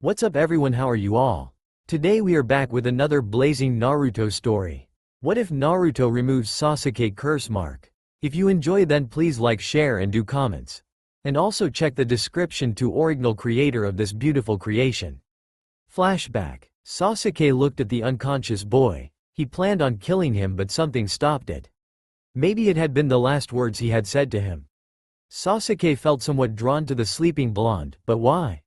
What's up everyone, how are you all? Today we are back with another blazing Naruto story. What if Naruto removes Sasuke curse mark? If you enjoy then please like, share and do comments. And also check the description to original creator of this beautiful creation. Flashback. Sasuke looked at the unconscious boy. He planned on killing him but something stopped it. Maybe it had been the last words he had said to him. Sasuke felt somewhat drawn to the sleeping blonde, but why?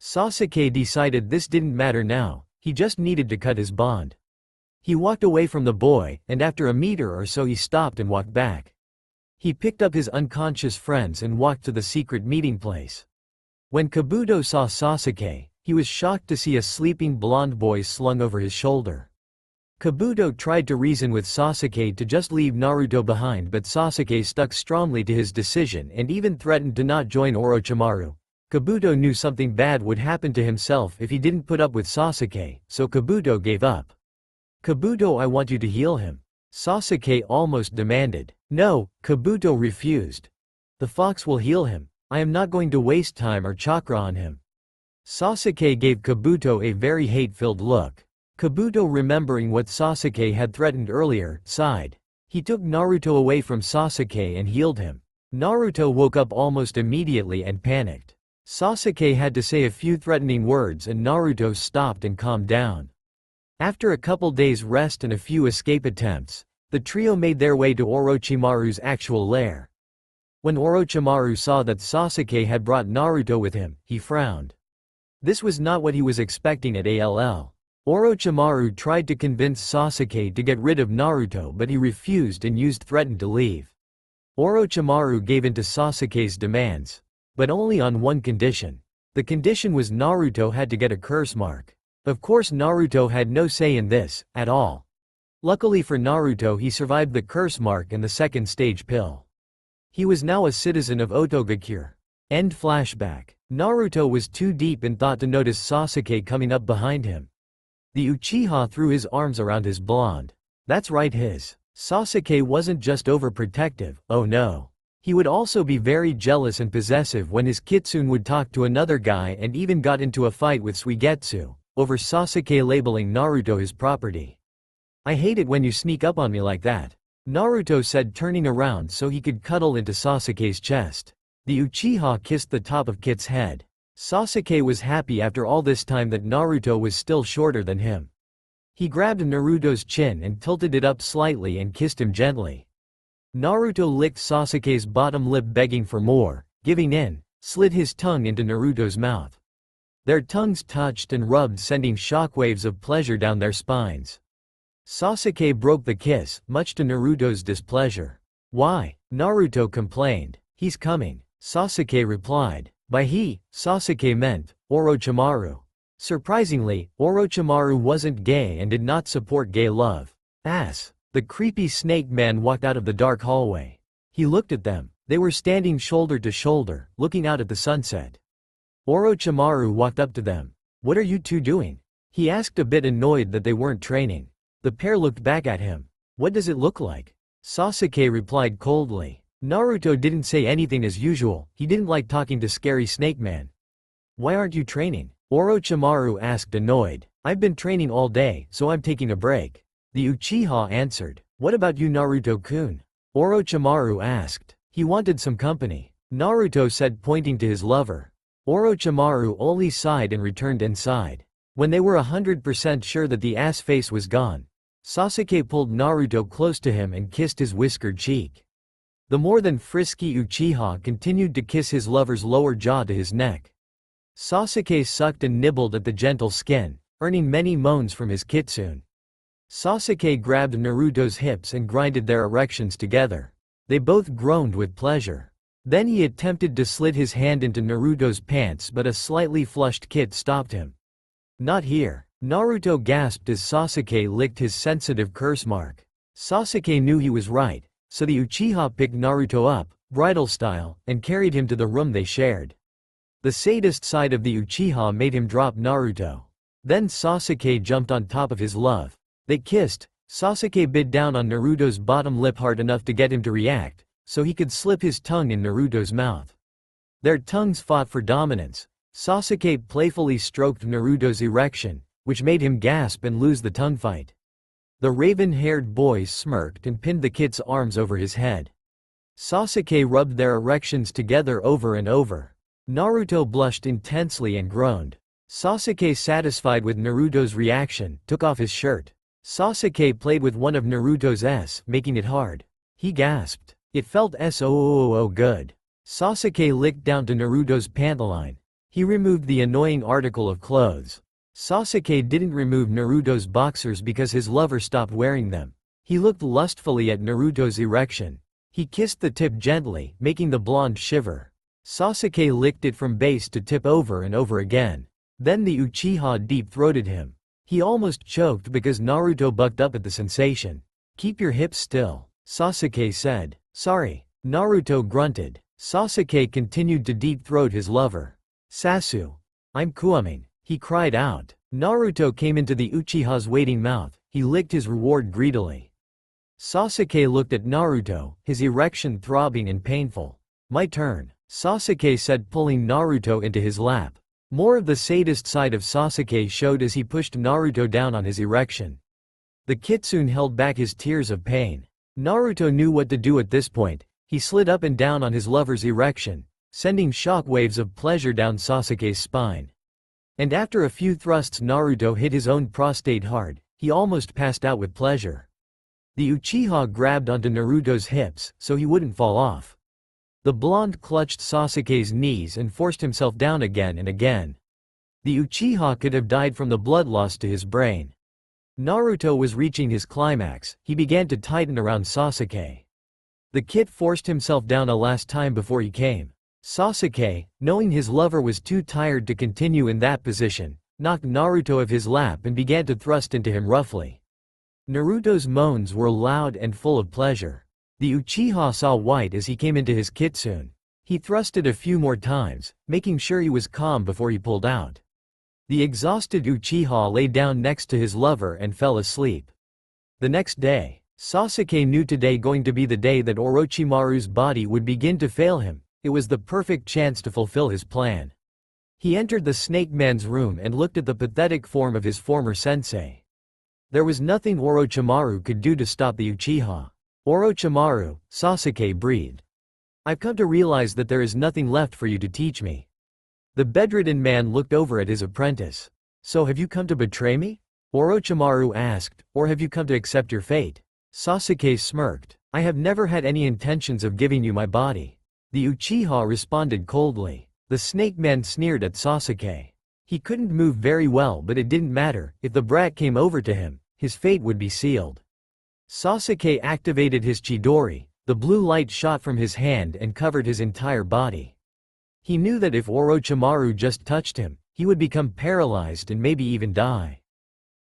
Sasuke decided this didn't matter now, he just needed to cut his bond. He walked away from the boy, and after a meter or so he stopped and walked back. He picked up his unconscious friends and walked to the secret meeting place. When Kabuto saw Sasuke, he was shocked to see a sleeping blonde boy slung over his shoulder. Kabuto tried to reason with Sasuke to just leave Naruto behind, but Sasuke stuck strongly to his decision and even threatened to not join Orochimaru. Kabuto knew something bad would happen to himself if he didn't put up with Sasuke, so Kabuto gave up. "Kabuto, I want you to heal him," Sasuke almost demanded. "No," Kabuto refused. "The fox will heal him. I am not going to waste time or chakra on him." Sasuke gave Kabuto a very hate-filled look. Kabuto, remembering what Sasuke had threatened earlier, sighed. He took Naruto away from Sasuke and healed him. Naruto woke up almost immediately and panicked. Sasuke had to say a few threatening words and Naruto stopped and calmed down. After a couple days rest and a few escape attempts, the trio made their way to Orochimaru's actual lair. When Orochimaru saw that Sasuke had brought Naruto with him, he frowned. This was not what he was expecting at all. Orochimaru tried to convince Sasuke to get rid of Naruto, but he refused and threatened to leave. Orochimaru gave in to Sasuke's demands. But only on one condition. The condition was Naruto had to get a curse mark. Of course Naruto had no say in this, at all. Luckily for Naruto, he survived the curse mark and the second stage pill. He was now a citizen of Otogakure. End flashback. Naruto was too deep in thought to notice Sasuke coming up behind him. The Uchiha threw his arms around his blonde. That's right, his Sasuke wasn't just overprotective, oh no. He would also be very jealous and possessive when his kitsune would talk to another guy, and even got into a fight with Suigetsu over Sasuke labeling Naruto his property. "I hate it when you sneak up on me like that," Naruto said, turning around so he could cuddle into Sasuke's chest. The Uchiha kissed the top of Kit's head. Sasuke was happy after all this time that Naruto was still shorter than him. He grabbed Naruto's chin and tilted it up slightly and kissed him gently. Naruto licked Sasuke's bottom lip, begging for more. Giving in, slid his tongue into Naruto's mouth. Their tongues touched and rubbed, sending shockwaves of pleasure down their spines. Sasuke broke the kiss, much to Naruto's displeasure. "Why?" Naruto complained. "He's coming," Sasuke replied. By he, Sasuke meant Orochimaru. Surprisingly, Orochimaru wasn't gay and did not support gay love. The creepy snake man walked out of the dark hallway. He looked at them. They were standing shoulder to shoulder, looking out at the sunset. Orochimaru walked up to them. "What are you two doing?" he asked, a bit annoyed that they weren't training. The pair looked back at him. "What does it look like?" Sasuke replied coldly. Naruto didn't say anything as usual, he didn't like talking to scary snake man. "Why aren't you training?" Orochimaru asked, annoyed. "I've been training all day, so I'm taking a break," the Uchiha answered. "What about you, Naruto-kun?" Orochimaru asked. He wanted some company. Naruto said, pointing to his lover. Orochimaru only sighed and returned inside. When they were 100% sure that the ass face was gone, Sasuke pulled Naruto close to him and kissed his whiskered cheek. The more than frisky Uchiha continued to kiss his lover's lower jaw to his neck. Sasuke sucked and nibbled at the gentle skin, earning many moans from his kitsune. Sasuke grabbed Naruto's hips and grinded their erections together. They both groaned with pleasure. Then he attempted to slid his hand into Naruto's pants, but a slightly flushed Kit stopped him. "Not here," Naruto gasped as Sasuke licked his sensitive curse mark. Sasuke knew he was right, so the Uchiha picked Naruto up, bridal style, and carried him to the room they shared. The sadist side of the Uchiha made him drop Naruto. Then Sasuke jumped on top of his love. They kissed. Sasuke bit down on Naruto's bottom lip hard enough to get him to react, so he could slip his tongue in Naruto's mouth. Their tongues fought for dominance. Sasuke playfully stroked Naruto's erection, which made him gasp and lose the tongue fight. The raven-haired boy smirked and pinned the kid's arms over his head. Sasuke rubbed their erections together over and over. Naruto blushed intensely and groaned. Sasuke, satisfied with Naruto's reaction, took off his shirt. Sasuke played with one of Naruto's s, making it hard. He gasped. It felt so good. Sasuke licked down to Naruto's pantaloon. He removed the annoying article of clothes. Sasuke didn't remove Naruto's boxers because his lover stopped wearing them. He looked lustfully at Naruto's erection. He kissed the tip gently, making the blonde shiver. Sasuke licked it from base to tip over and over again. Then the Uchiha deep-throated him. He almost choked because Naruto bucked up at the sensation. "Keep your hips still," Sasuke said. "Sorry." Naruto grunted. Sasuke continued to deep-throat his lover. "Sasu. I'm coming," he cried out. Naruto came into the Uchiha's waiting mouth. He licked his reward greedily. Sasuke looked at Naruto, his erection throbbing and painful. "My turn," Sasuke said, pulling Naruto into his lap. More of the sadist side of Sasuke showed as he pushed Naruto down on his erection. The kitsune held back his tears of pain. Naruto knew what to do at this point. He slid up and down on his lover's erection, sending shockwaves of pleasure down Sasuke's spine. And after a few thrusts, Naruto hit his own prostate hard. He almost passed out with pleasure. The Uchiha grabbed onto Naruto's hips so he wouldn't fall off. The blonde clutched Sasuke's knees and forced himself down again and again. The Uchiha could have died from the blood loss to his brain. Naruto was reaching his climax. He began to tighten around Sasuke. The kid forced himself down a last time before he came. Sasuke, knowing his lover was too tired to continue in that position, knocked Naruto off his lap and began to thrust into him roughly. Naruto's moans were loud and full of pleasure. The Uchiha saw white as he came into his kitsune. He thrusted a few more times, making sure he was calm before he pulled out. The exhausted Uchiha lay down next to his lover and fell asleep. The next day, Sasuke knew today going to be the day that Orochimaru's body would begin to fail him. It was the perfect chance to fulfill his plan. He entered the Snake Man's room and looked at the pathetic form of his former sensei. There was nothing Orochimaru could do to stop the Uchiha. "Orochimaru," Sasuke breathed. "I've come to realize that there is nothing left for you to teach me." The bedridden man looked over at his apprentice. "So have you come to betray me?" Orochimaru asked, "or have you come to accept your fate?" Sasuke smirked. "I have never had any intentions of giving you my body." The Uchiha responded coldly. The Snake Man sneered at Sasuke. He couldn't move very well, but it didn't matter. If the brat came over to him, his fate would be sealed. Sasuke activated his Chidori. The blue light shot from his hand and covered his entire body. He knew that if Orochimaru just touched him, he would become paralyzed and maybe even die.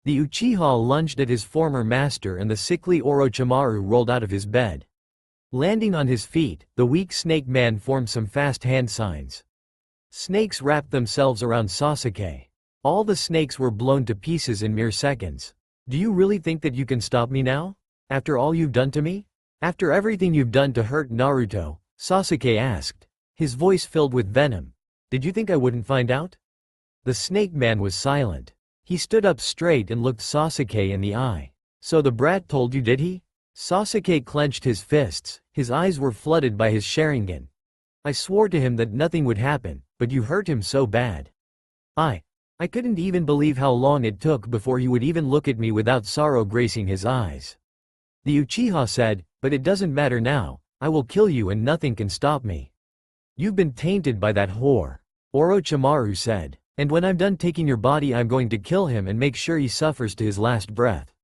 The Uchiha lunged at his former master and the sickly Orochimaru rolled out of his bed. Landing on his feet, the weak Snake Man formed some fast hand signs. Snakes wrapped themselves around Sasuke. All the snakes were blown to pieces in mere seconds. "Do you really think that you can stop me now? After all you've done to me? After everything you've done to hurt Naruto?" Sasuke asked. His voice filled with venom. "Did you think I wouldn't find out?" The Snake Man was silent. He stood up straight and looked Sasuke in the eye. "So the brat told you, did he?" Sasuke clenched his fists. His eyes were flooded by his Sharingan. "I swore to him that nothing would happen, but you hurt him so bad. I couldn't even believe how long it took before he would even look at me without sorrow gracing his eyes." The Uchiha said, "But it doesn't matter now. I will kill you and nothing can stop me." "You've been tainted by that whore," Orochimaru said. "And when I'm done taking your body, I'm going to kill him and make sure he suffers to his last breath."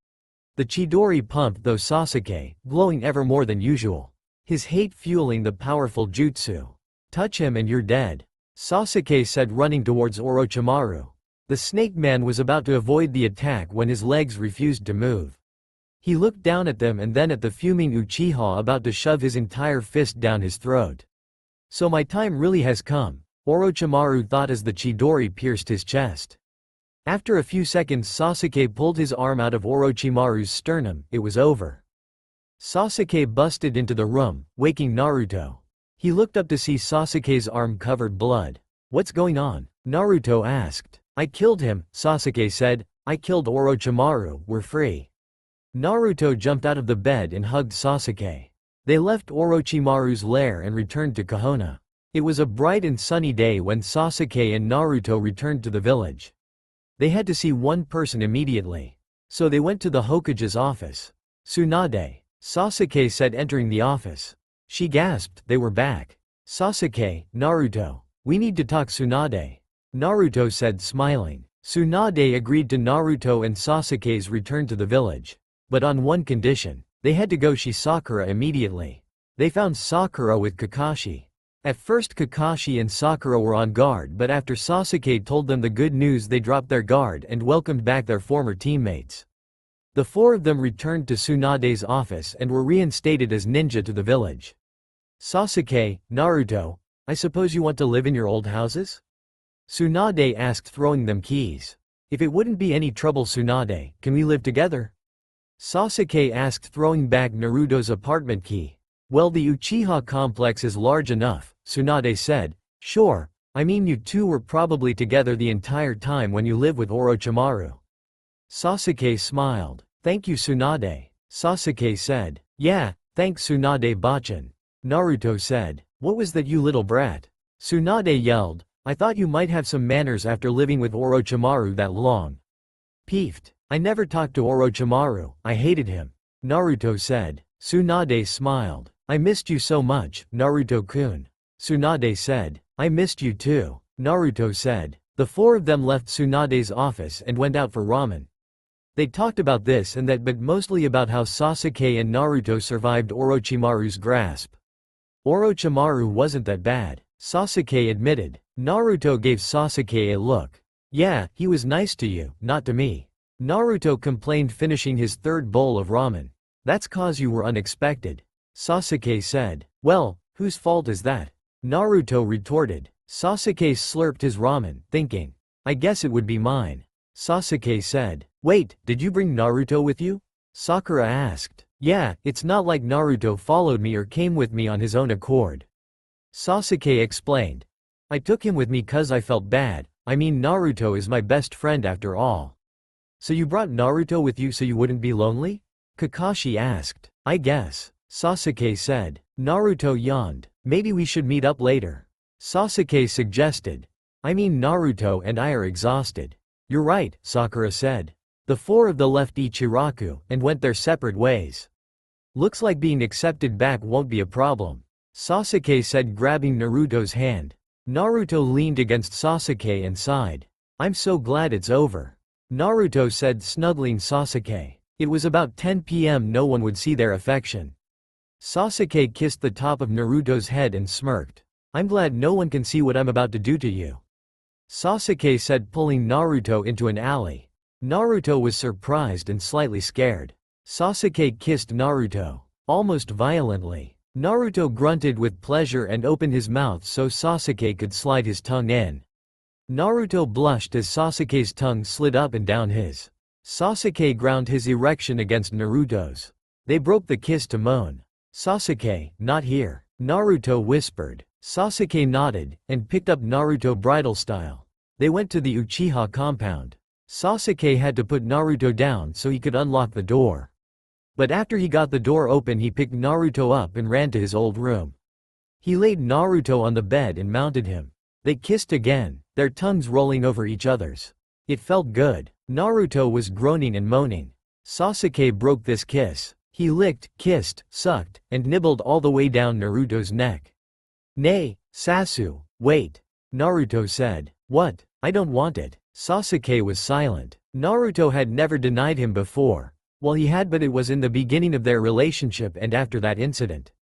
The Chidori pumped though Sasuke, glowing ever more than usual. His hate fueling the powerful jutsu. "Touch him and you're dead," Sasuke said, running towards Orochimaru. The Snake Man was about to avoid the attack when his legs refused to move. He looked down at them and then at the fuming Uchiha about to shove his entire fist down his throat. "So my time really has come," Orochimaru thought as the Chidori pierced his chest. After a few seconds, Sasuke pulled his arm out of Orochimaru's sternum. It was over. Sasuke busted into the room, waking Naruto. He looked up to see Sasuke's arm covered blood. "What's going on?" Naruto asked. I killed him, Sasuke said. I killed Orochimaru, we're free. Naruto jumped out of the bed and hugged Sasuke. They left Orochimaru's lair and returned to Konoha. It was a bright and sunny day when Sasuke and Naruto returned to the village. They had to see one person immediately. So they went to the Hokage's office. Tsunade, Sasuke said entering the office. She gasped, they were back. Sasuke, Naruto. We need to talk, Tsunade. Naruto said, smiling. Tsunade agreed to Naruto and Sasuke's return to the village. But on one condition. They had to go see Sakura immediately. They found Sakura with Kakashi. At first Kakashi and Sakura were on guard, but after Sasuke told them the good news they dropped their guard and welcomed back their former teammates. The four of them returned to Tsunade's office and were reinstated as ninja to the village. Sasuke, Naruto, I suppose you want to live in your old houses? Tsunade asked, throwing them keys. If it wouldn't be any trouble, Tsunade, can we live together? Sasuke asked, throwing back Naruto's apartment key. Well, the Uchiha complex is large enough, Tsunade said. Sure, I mean you two were probably together the entire time when you lived with Orochimaru. Sasuke smiled. Thank you, Tsunade. Sasuke said. Yeah, thanks, Tsunade-bachan. Naruto said. What was that, you little brat? Tsunade yelled. I thought you might have some manners after living with Orochimaru that long. Peeved. I never talked to Orochimaru, I hated him. Naruto said. Tsunade smiled. I missed you so much, Naruto-kun. Tsunade said. I missed you too, Naruto said. The four of them left Tsunade's office and went out for ramen. They talked about this and that, but mostly about how Sasuke and Naruto survived Orochimaru's grasp. Orochimaru wasn't that bad, Sasuke admitted. Naruto gave Sasuke a look. Yeah, he was nice to you, not to me. Naruto complained, finishing his third bowl of ramen. That's cause you were unexpected. Sasuke said. Well, whose fault is that? Naruto retorted. Sasuke slurped his ramen, thinking. I guess it would be mine. Sasuke said. Wait, did you bring Naruto with you? Sakura asked. Yeah, it's not like Naruto followed me or came with me on his own accord. Sasuke explained. I took him with me cause I felt bad, I mean Naruto is my best friend after all. So you brought Naruto with you so you wouldn't be lonely? Kakashi asked. I guess. Sasuke said. Naruto yawned. Maybe we should meet up later. Sasuke suggested. I mean Naruto and I are exhausted. You're right, Sakura said. The four of them left Ichiraku and went their separate ways. Looks like being accepted back won't be a problem, Sasuke said, grabbing Naruto's hand. Naruto leaned against Sasuke and sighed. I'm so glad it's over, Naruto said, snuggling Sasuke. It was about 10 p.m. No one would see their affection. Sasuke kissed the top of Naruto's head and smirked. I'm glad no one can see what I'm about to do to you, Sasuke said, pulling Naruto into an alley. Naruto was surprised and slightly scared. Sasuke kissed Naruto, almost violently. Naruto grunted with pleasure and opened his mouth so Sasuke could slide his tongue in. Naruto blushed as Sasuke's tongue slid up and down his. Sasuke ground his erection against Naruto's. They broke the kiss to moan. Sasuke, not here, Naruto whispered. Sasuke nodded, and picked up Naruto bridal style. They went to the Uchiha compound. Sasuke had to put Naruto down so he could unlock the door. But after he got the door open, he picked Naruto up and ran to his old room. He laid Naruto on the bed and mounted him. They kissed again, their tongues rolling over each other's. It felt good. Naruto was groaning and moaning. Sasuke broke this kiss. He licked, kissed, sucked, and nibbled all the way down Naruto's neck. Nay, Sasu, wait, Naruto said. What? I don't want it. Sasuke was silent. Naruto had never denied him before. Well, he had, but it was in the beginning of their relationship and after that incident.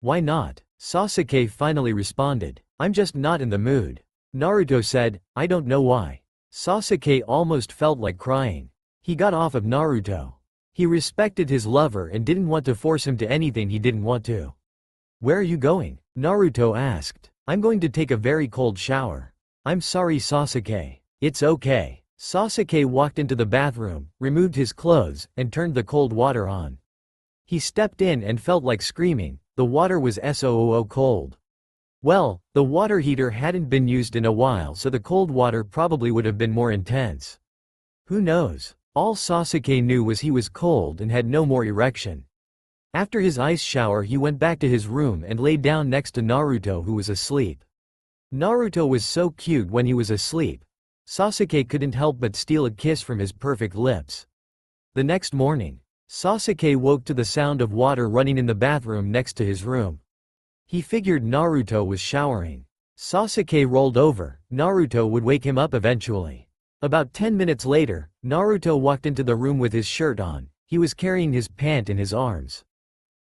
Why not? Sasuke finally responded. I'm just not in the mood. Naruto said, I don't know why. Sasuke almost felt like crying. He got off of Naruto. He respected his lover and didn't want to force him to anything he didn't want to. Where are you going? Naruto asked. I'm going to take a very cold shower. I'm sorry, Sasuke. It's okay. Sasuke walked into the bathroom, removed his clothes, and turned the cold water on. He stepped in and felt like screaming. The water was so cold. Well, the water heater hadn't been used in a while, so the cold water probably would have been more intense. Who knows? All Sasuke knew was he was cold and had no more erection. After his ice shower, he went back to his room and lay down next to Naruto, who was asleep. Naruto was so cute when he was asleep. Sasuke couldn't help but steal a kiss from his perfect lips. The next morning, Sasuke woke to the sound of water running in the bathroom next to his room. He figured Naruto was showering. Sasuke rolled over. Naruto would wake him up eventually. About 10 minutes later, Naruto walked into the room with his shirt on. He was carrying his pant in his arms.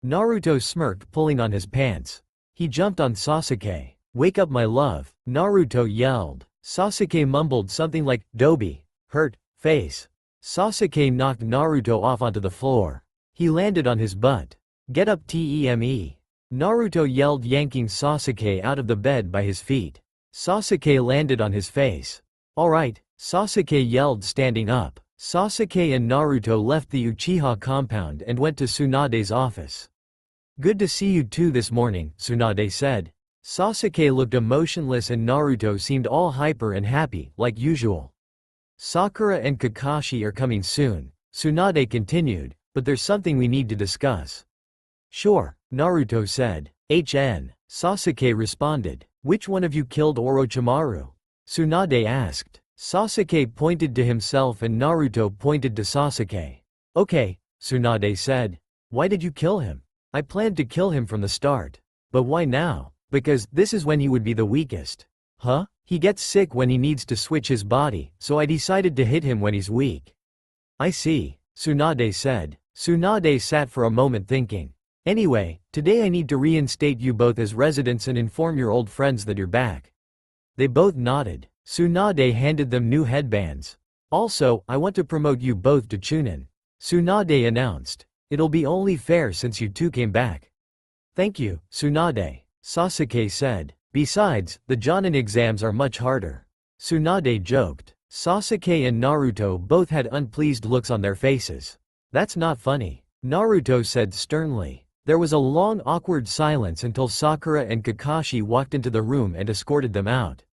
Naruto smirked, pulling on his pants. He jumped on Sasuke. "Wake up, my love," Naruto yelled. Sasuke mumbled something like, "Doby, hurt, face." Sasuke knocked Naruto off onto the floor. He landed on his butt. "Get up, Teme." Naruto yelled, yanking Sasuke out of the bed by his feet. Sasuke landed on his face. "Alright," Sasuke yelled, standing up. Sasuke and Naruto left the Uchiha compound and went to Tsunade's office. "Good to see you two this morning," Tsunade said. Sasuke looked emotionless and Naruto seemed all hyper and happy, like usual. "Sakura and Kakashi are coming soon," Tsunade continued, "but there's something we need to discuss." "Sure," Naruto said. Sasuke responded. "Which one of you killed Orochimaru?" Tsunade asked. Sasuke pointed to himself and Naruto pointed to Sasuke. "Okay," Tsunade said. "Why did you kill him?" "I planned to kill him from the start." "But why now?" "Because this is when he would be the weakest." "Huh? He gets sick when he needs to switch his body, so I decided to hit him when he's weak." "I see," Tsunade said. Tsunade sat for a moment thinking. "Anyway, today I need to reinstate you both as residents and inform your old friends that you're back." They both nodded. Tsunade handed them new headbands. "Also, I want to promote you both to Chunin," Tsunade announced. "It'll be only fair since you two came back." "Thank you, Tsunade," Sasuke said. "Besides, the Jonin exams are much harder." Tsunade joked. Sasuke and Naruto both had unpleased looks on their faces. "That's not funny," Naruto said sternly. There was a long awkward silence until Sakura and Kakashi walked into the room and escorted them out.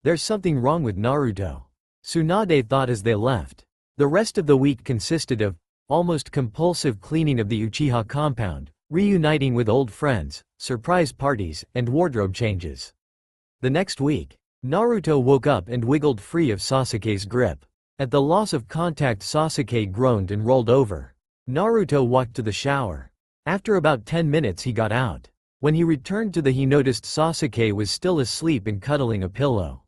"There's something wrong with Naruto," Tsunade thought as they left. The rest of the week consisted of almost compulsive cleaning of the Uchiha compound, reuniting with old friends, surprise parties, and wardrobe changes. The next week, Naruto woke up and wiggled free of Sasuke's grip. At the loss of contact, Sasuke groaned and rolled over. Naruto walked to the shower. After about 10 minutes he got out. When he returned to he noticed Sasuke was still asleep and cuddling a pillow.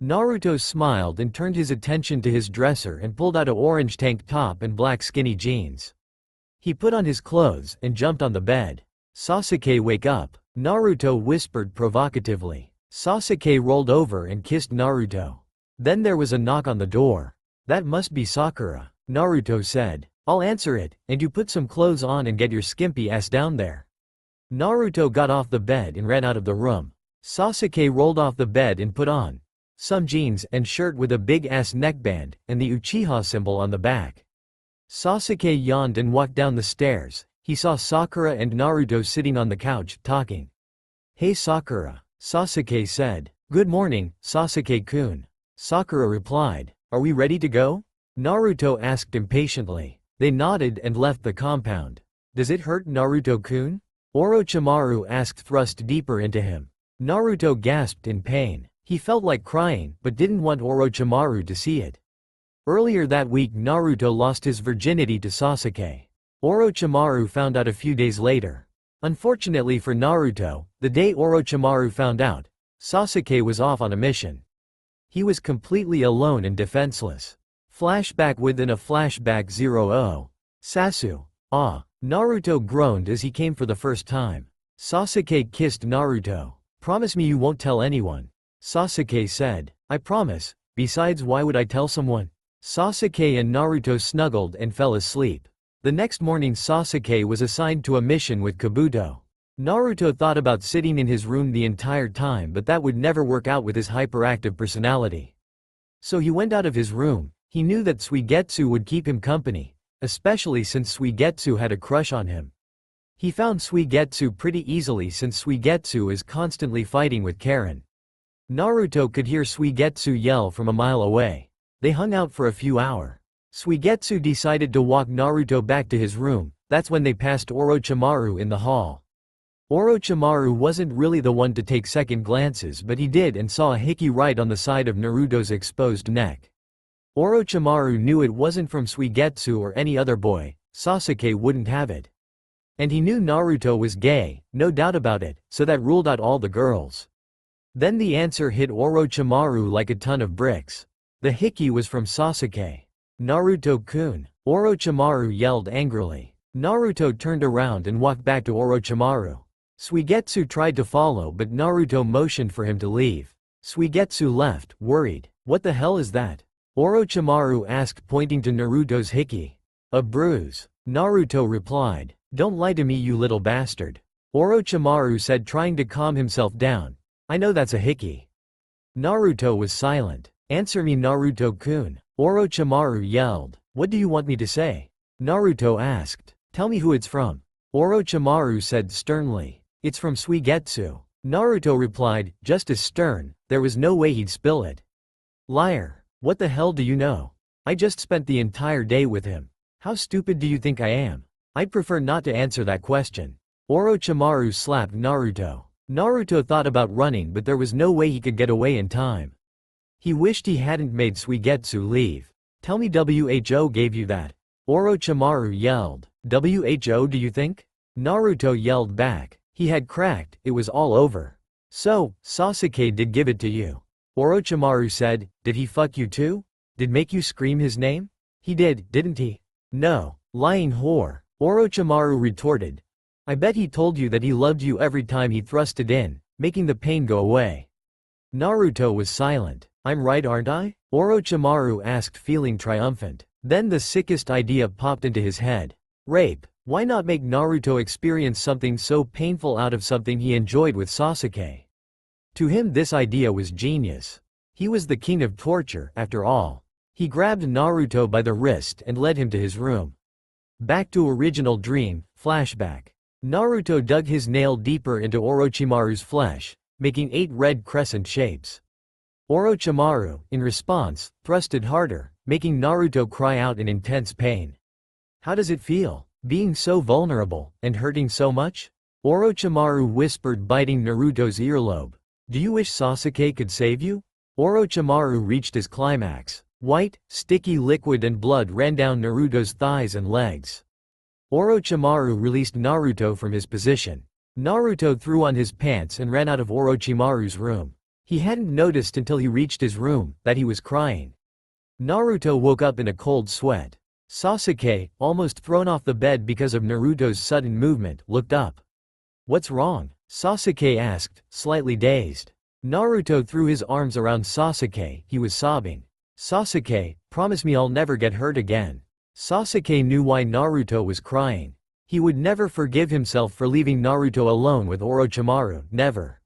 Naruto smiled and turned his attention to his dresser and pulled out an orange tank top and black skinny jeans. He put on his clothes and jumped on the bed. "Sasuke, wake up," Naruto whispered provocatively. Sasuke rolled over and kissed Naruto. Then there was a knock on the door. "That must be Sakura," Naruto said. "I'll answer it, and you put some clothes on and get your skimpy ass down there." Naruto got off the bed and ran out of the room. Sasuke rolled off the bed and put on some jeans and shirt with a big-ass neckband, and the Uchiha symbol on the back. Sasuke yawned and walked down the stairs. He saw Sakura and Naruto sitting on the couch, talking. "Hey Sakura," Sasuke said. "Good morning, Sasuke-kun." Sakura replied. "Are we ready to go?" Naruto asked impatiently. They nodded and left the compound. "Does it hurt, Naruto-kun?" Orochimaru asked, thrust deeper into him. Naruto gasped in pain. He felt like crying, but didn't want Orochimaru to see it. Earlier that week Naruto lost his virginity to Sasuke. Orochimaru found out a few days later. Unfortunately for Naruto, the day Orochimaru found out, Sasuke was off on a mission. He was completely alone and defenseless. Flashback within a flashback 00. Sasu. Ah. Naruto groaned as he came for the first time. Sasuke kissed Naruto. "Promise me you won't tell anyone," Sasuke said. "I promise. Besides, why would I tell someone?" Sasuke and Naruto snuggled and fell asleep. The next morning Sasuke was assigned to a mission with Kabuto. Naruto thought about sitting in his room the entire time, but that would never work out with his hyperactive personality. So he went out of his room. He knew that Suigetsu would keep him company, especially since Suigetsu had a crush on him. He found Suigetsu pretty easily since Suigetsu is constantly fighting with Karen. Naruto could hear Suigetsu yell from a mile away. They hung out for a few hours. Suigetsu decided to walk Naruto back to his room. That's when they passed Orochimaru in the hall. Orochimaru wasn't really the one to take second glances, but he did and saw a hickey right on the side of Naruto's exposed neck. Orochimaru knew it wasn't from Suigetsu or any other boy. Sasuke wouldn't have it. And he knew Naruto was gay, no doubt about it, so that ruled out all the girls. Then the answer hit Orochimaru like a ton of bricks. The hickey was from Sasuke. Naruto-kun, Orochimaru yelled angrily. Naruto turned around and walked back to Orochimaru. Suigetsu tried to follow, but Naruto motioned for him to leave. Suigetsu left, worried. What the hell is that? Orochimaru asked, pointing to Naruto's hickey. A bruise. Naruto replied. Don't lie to me, you little bastard. Orochimaru said, trying to calm himself down. I know that's a hickey. Naruto was silent. Answer me, Naruto-kun. Orochimaru yelled. What do you want me to say? Naruto asked. Tell me who it's from. Orochimaru said sternly. It's from Suigetsu. Naruto replied, just as stern, there was no way he'd spill it. Liar. What the hell do you know? I just spent the entire day with him. How stupid do you think I am? I'd prefer not to answer that question. Orochimaru slapped Naruto. Naruto thought about running, but there was no way he could get away in time. He wished he hadn't made Suigetsu leave. Tell me WHO gave you that. Orochimaru yelled. WHO, do you think? Naruto yelled back. He had cracked, it was all over. So, Sasuke did give it to you. Orochimaru said, did he fuck you too? Did make you scream his name? He did, didn't he? No, lying whore. Orochimaru retorted. I bet he told you that he loved you every time he thrust it in, making the pain go away. Naruto was silent. I'm right, aren't I? Orochimaru asked, feeling triumphant. Then the sickest idea popped into his head. Rape. Why not make Naruto experience something so painful out of something he enjoyed with Sasuke? To him this idea was genius. He was the king of torture, after all. He grabbed Naruto by the wrist and led him to his room. Back to original dream, flashback. Naruto dug his nail deeper into Orochimaru's flesh, making 8 red crescent shapes. Orochimaru, in response, thrusted harder, making Naruto cry out in intense pain. How does it feel, being so vulnerable, and hurting so much? Orochimaru whispered, biting Naruto's earlobe. Do you wish Sasuke could save you? Orochimaru reached his climax. White, sticky liquid and blood ran down Naruto's thighs and legs. Orochimaru released Naruto from his position. Naruto threw on his pants and ran out of Orochimaru's room. He hadn't noticed until he reached his room that he was crying. Naruto woke up in a cold sweat. Sasuke, almost thrown off the bed because of Naruto's sudden movement, looked up. What's wrong? Sasuke asked, slightly dazed. Naruto threw his arms around Sasuke, he was sobbing. Sasuke, promise me I'll never get hurt again. Sasuke knew why Naruto was crying. He would never forgive himself for leaving Naruto alone with Orochimaru, never.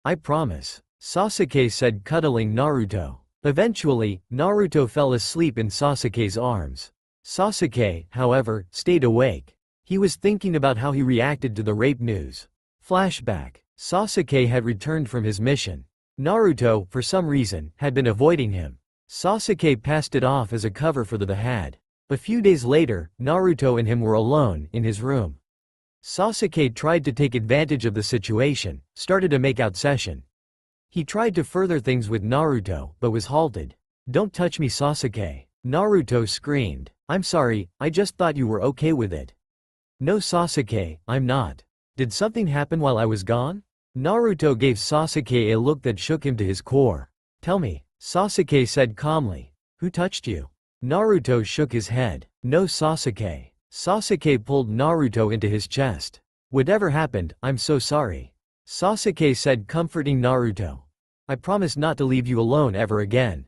I promise, Sasuke said, cuddling Naruto. Eventually, Naruto fell asleep in Sasuke's arms. Sasuke, however, stayed awake. He was thinking about how he reacted to the rape news. Flashback. Sasuke had returned from his mission. Naruto, for some reason, had been avoiding him. Sasuke passed it off as a cover for the had. A few days later, Naruto and him were alone, in his room. Sasuke tried to take advantage of the situation, started a make-out session. He tried to further things with Naruto, but was halted. Don't touch me, Sasuke. Naruto screamed. I'm sorry, I just thought you were okay with it. No, Sasuke, I'm not. Did something happen while I was gone? Naruto gave Sasuke a look that shook him to his core. Tell me, Sasuke said calmly. Who touched you? Naruto shook his head. No, Sasuke. Sasuke pulled Naruto into his chest. Whatever happened, I'm so sorry. Sasuke said, comforting Naruto. I promise not to leave you alone ever again.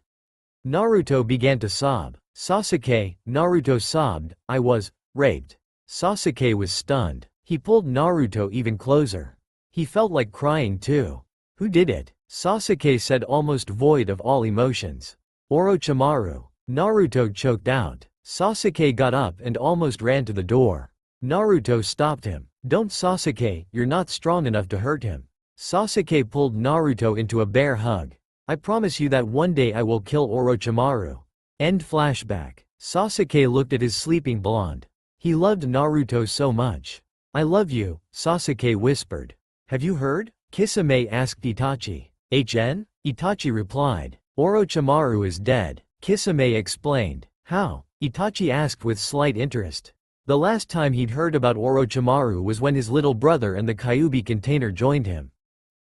Naruto began to sob. Sasuke, Naruto sobbed, I was raped. Sasuke was stunned. He pulled Naruto even closer. He felt like crying too. Who did it? Sasuke said, almost void of all emotions. Orochimaru. Naruto choked out. Sasuke got up and almost ran to the door. Naruto stopped him. Don't, Sasuke, you're not strong enough to hurt him. Sasuke pulled Naruto into a bear hug. I promise you that one day I will kill Orochimaru. End flashback. Sasuke looked at his sleeping blonde. He loved Naruto so much. I love you, Sasuke whispered. Have you heard? Kisame asked Itachi. Itachi replied. Orochimaru is dead. Kisame explained. How? Itachi asked with slight interest. The last time he'd heard about Orochimaru was when his little brother and the Kyuubi container joined him.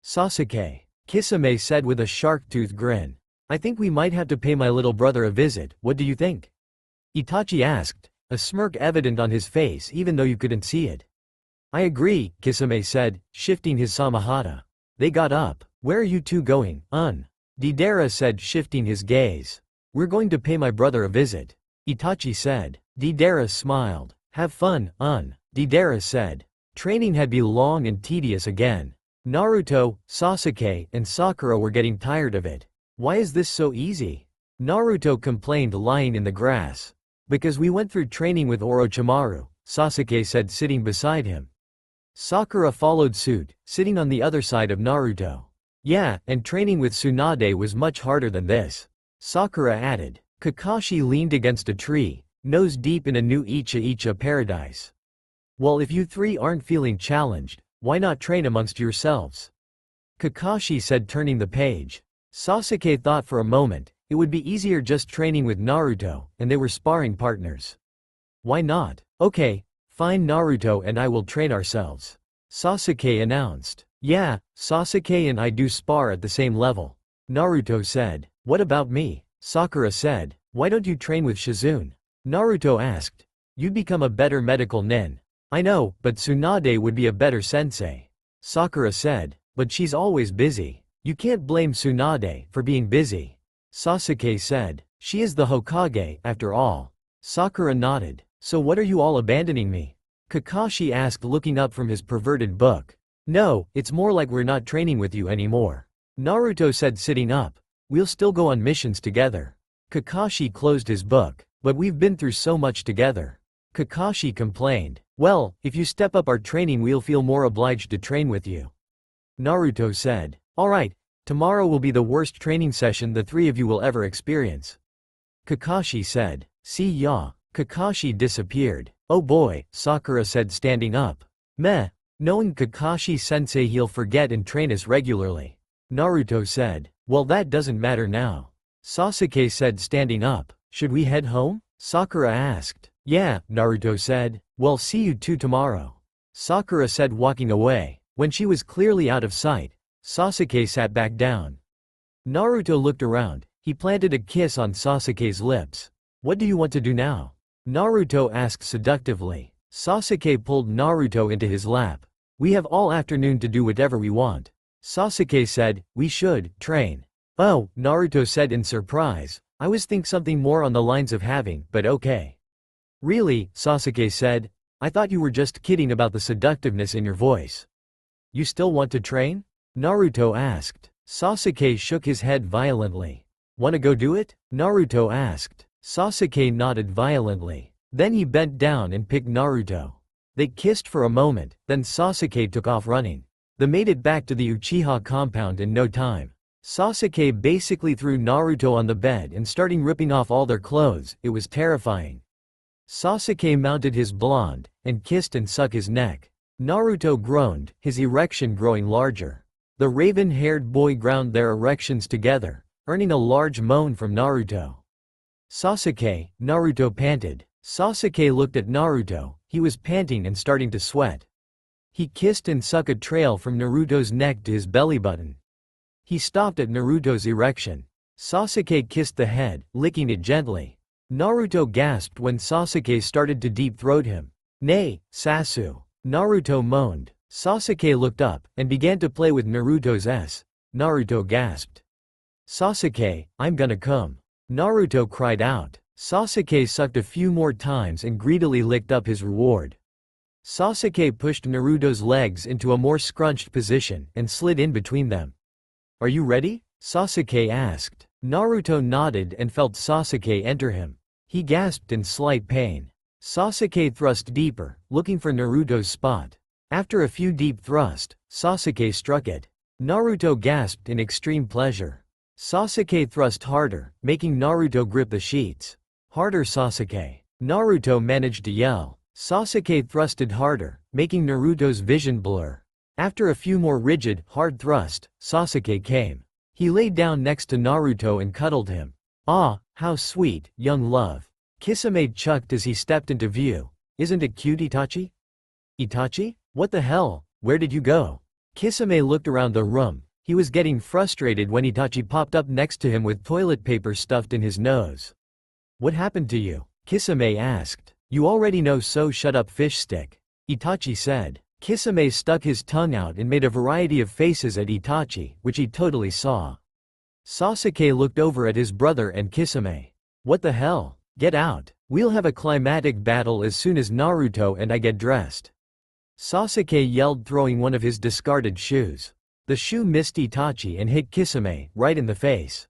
Sasuke. Kisame said with a shark-toothed grin. I think we might have to pay my little brother a visit, what do you think? Itachi asked, a smirk evident on his face even though you couldn't see it. I agree, Kisame said, shifting his samahata. They got up. Where are you two going, Deidara said, shifting his gaze. We're going to pay my brother a visit. Itachi said. Deidara smiled. Have fun, Deidara said. Training had been long and tedious again. Naruto, Sasuke, and Sakura were getting tired of it. Why is this so easy? Naruto complained, lying in the grass. Because we went through training with Orochimaru, Sasuke said, sitting beside him. Sakura followed suit, sitting on the other side of Naruto. Yeah, and training with Tsunade was much harder than this. Sakura added. Kakashi leaned against a tree, nose deep in a new Icha paradise. Well, if you three aren't feeling challenged, why not train amongst yourselves? Kakashi said, turning the page. Sasuke thought for a moment. It would be easier just training with Naruto, and they were sparring partners. Why not? Okay, fine, Naruto and I will train ourselves. Sasuke announced. Yeah, Sasuke and I do spar at the same level. Naruto said. What about me? Sakura said. Why don't you train with Shizune? Naruto asked. You'd become a better medical nin. I know, but Tsunade would be a better sensei. Sakura said. But she's always busy. You can't blame Tsunade for being busy. Sasuke said. She is the Hokage, after all. Sakura nodded. So what are you all abandoning me? Kakashi asked, looking up from his perverted book. No, it's more like we're not training with you anymore. Naruto said, sitting up. We'll still go on missions together. Kakashi closed his book. But we've been through so much together. Kakashi complained. Well, if you step up our training we'll feel more obliged to train with you. Naruto said. Alright, tomorrow will be the worst training session the three of you will ever experience. Kakashi said. See ya. Kakashi disappeared. Oh boy, Sakura said, standing up. Meh. Knowing Kakashi-sensei, he'll forget and train us regularly. Naruto said. Well, that doesn't matter now. Sasuke said, standing up. Should we head home? Sakura asked. Yeah, Naruto said. Well, see you two tomorrow. Sakura said, walking away. When she was clearly out of sight, Sasuke sat back down. Naruto looked around. He planted a kiss on Sasuke's lips. What do you want to do now? Naruto asked seductively. Sasuke pulled Naruto into his lap. We have all afternoon to do whatever we want. Sasuke said, we should train. Oh, Naruto said in surprise. I was thinking something more on the lines of having, but okay. Really, Sasuke said. I thought you were just kidding about the seductiveness in your voice. You still want to train? Naruto asked. Sasuke shook his head violently. Wanna go do it? Naruto asked. Sasuke nodded violently. Then he bent down and picked Naruto. They kissed for a moment, then Sasuke took off running. They made it back to the Uchiha compound in no time. Sasuke basically threw Naruto on the bed and started ripping off all their clothes. It was terrifying. Sasuke mounted his blonde, and kissed and sucked his neck. Naruto groaned, his erection growing larger. The raven-haired boy ground their erections together, earning a large moan from Naruto. Sasuke, Naruto panted. Sasuke looked at Naruto, he was panting and starting to sweat. He kissed and sucked a trail from Naruto's neck to his belly button. He stopped at Naruto's erection. Sasuke kissed the head, licking it gently. Naruto gasped when Sasuke started to deep-throat him. Nay, Sasu. Naruto moaned. Sasuke looked up, and began to play with Naruto's s. Naruto gasped. Sasuke, I'm gonna come. Naruto cried out. Sasuke sucked a few more times and greedily licked up his reward. Sasuke pushed Naruto's legs into a more scrunched position and slid in between them. Are you ready? Sasuke asked. Naruto nodded and felt Sasuke enter him. He gasped in slight pain. Sasuke thrust deeper, looking for Naruto's spot. After a few deep thrusts, Sasuke struck it. Naruto gasped in extreme pleasure. Sasuke thrust harder, making Naruto grip the sheets. Harder, Sasuke. Naruto managed to yell. Sasuke thrusted harder, making Naruto's vision blur. After a few more rigid, hard thrusts, Sasuke came. He laid down next to Naruto and cuddled him. "Ah, how sweet, young love." Kisame chucked as he stepped into view. "Isn't it cute, Itachi?" "Itachi? What the hell? Where did you go?" Kisame looked around the room. He was getting frustrated when Itachi popped up next to him with toilet paper stuffed in his nose. "What happened to you?" Kisame asked. "You already know, so shut up, fish stick," Itachi said. Kisame stuck his tongue out and made a variety of faces at Itachi, which he totally saw. Sasuke looked over at his brother and Kisame. "What the hell? Get out. We'll have a climatic battle as soon as Naruto and I get dressed." Sasuke yelled, throwing one of his discarded shoes. The shoe missed Itachi and hit Kisame right in the face.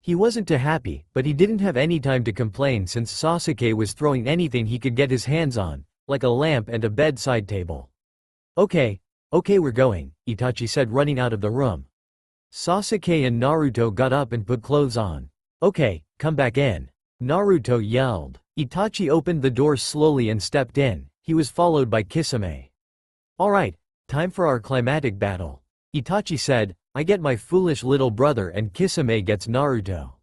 He wasn't too happy, but he didn't have any time to complain since Sasuke was throwing anything he could get his hands on, like a lamp and a bedside table. Okay, we're going," Itachi said, running out of the room. Sasuke and Naruto got up and put clothes on. "Okay, come back in," Naruto yelled. Itachi opened the door slowly and stepped in. He was followed by Kisame. "Alright, time for our climatic battle," Itachi said. "I get my foolish little brother and Kisame gets Naruto."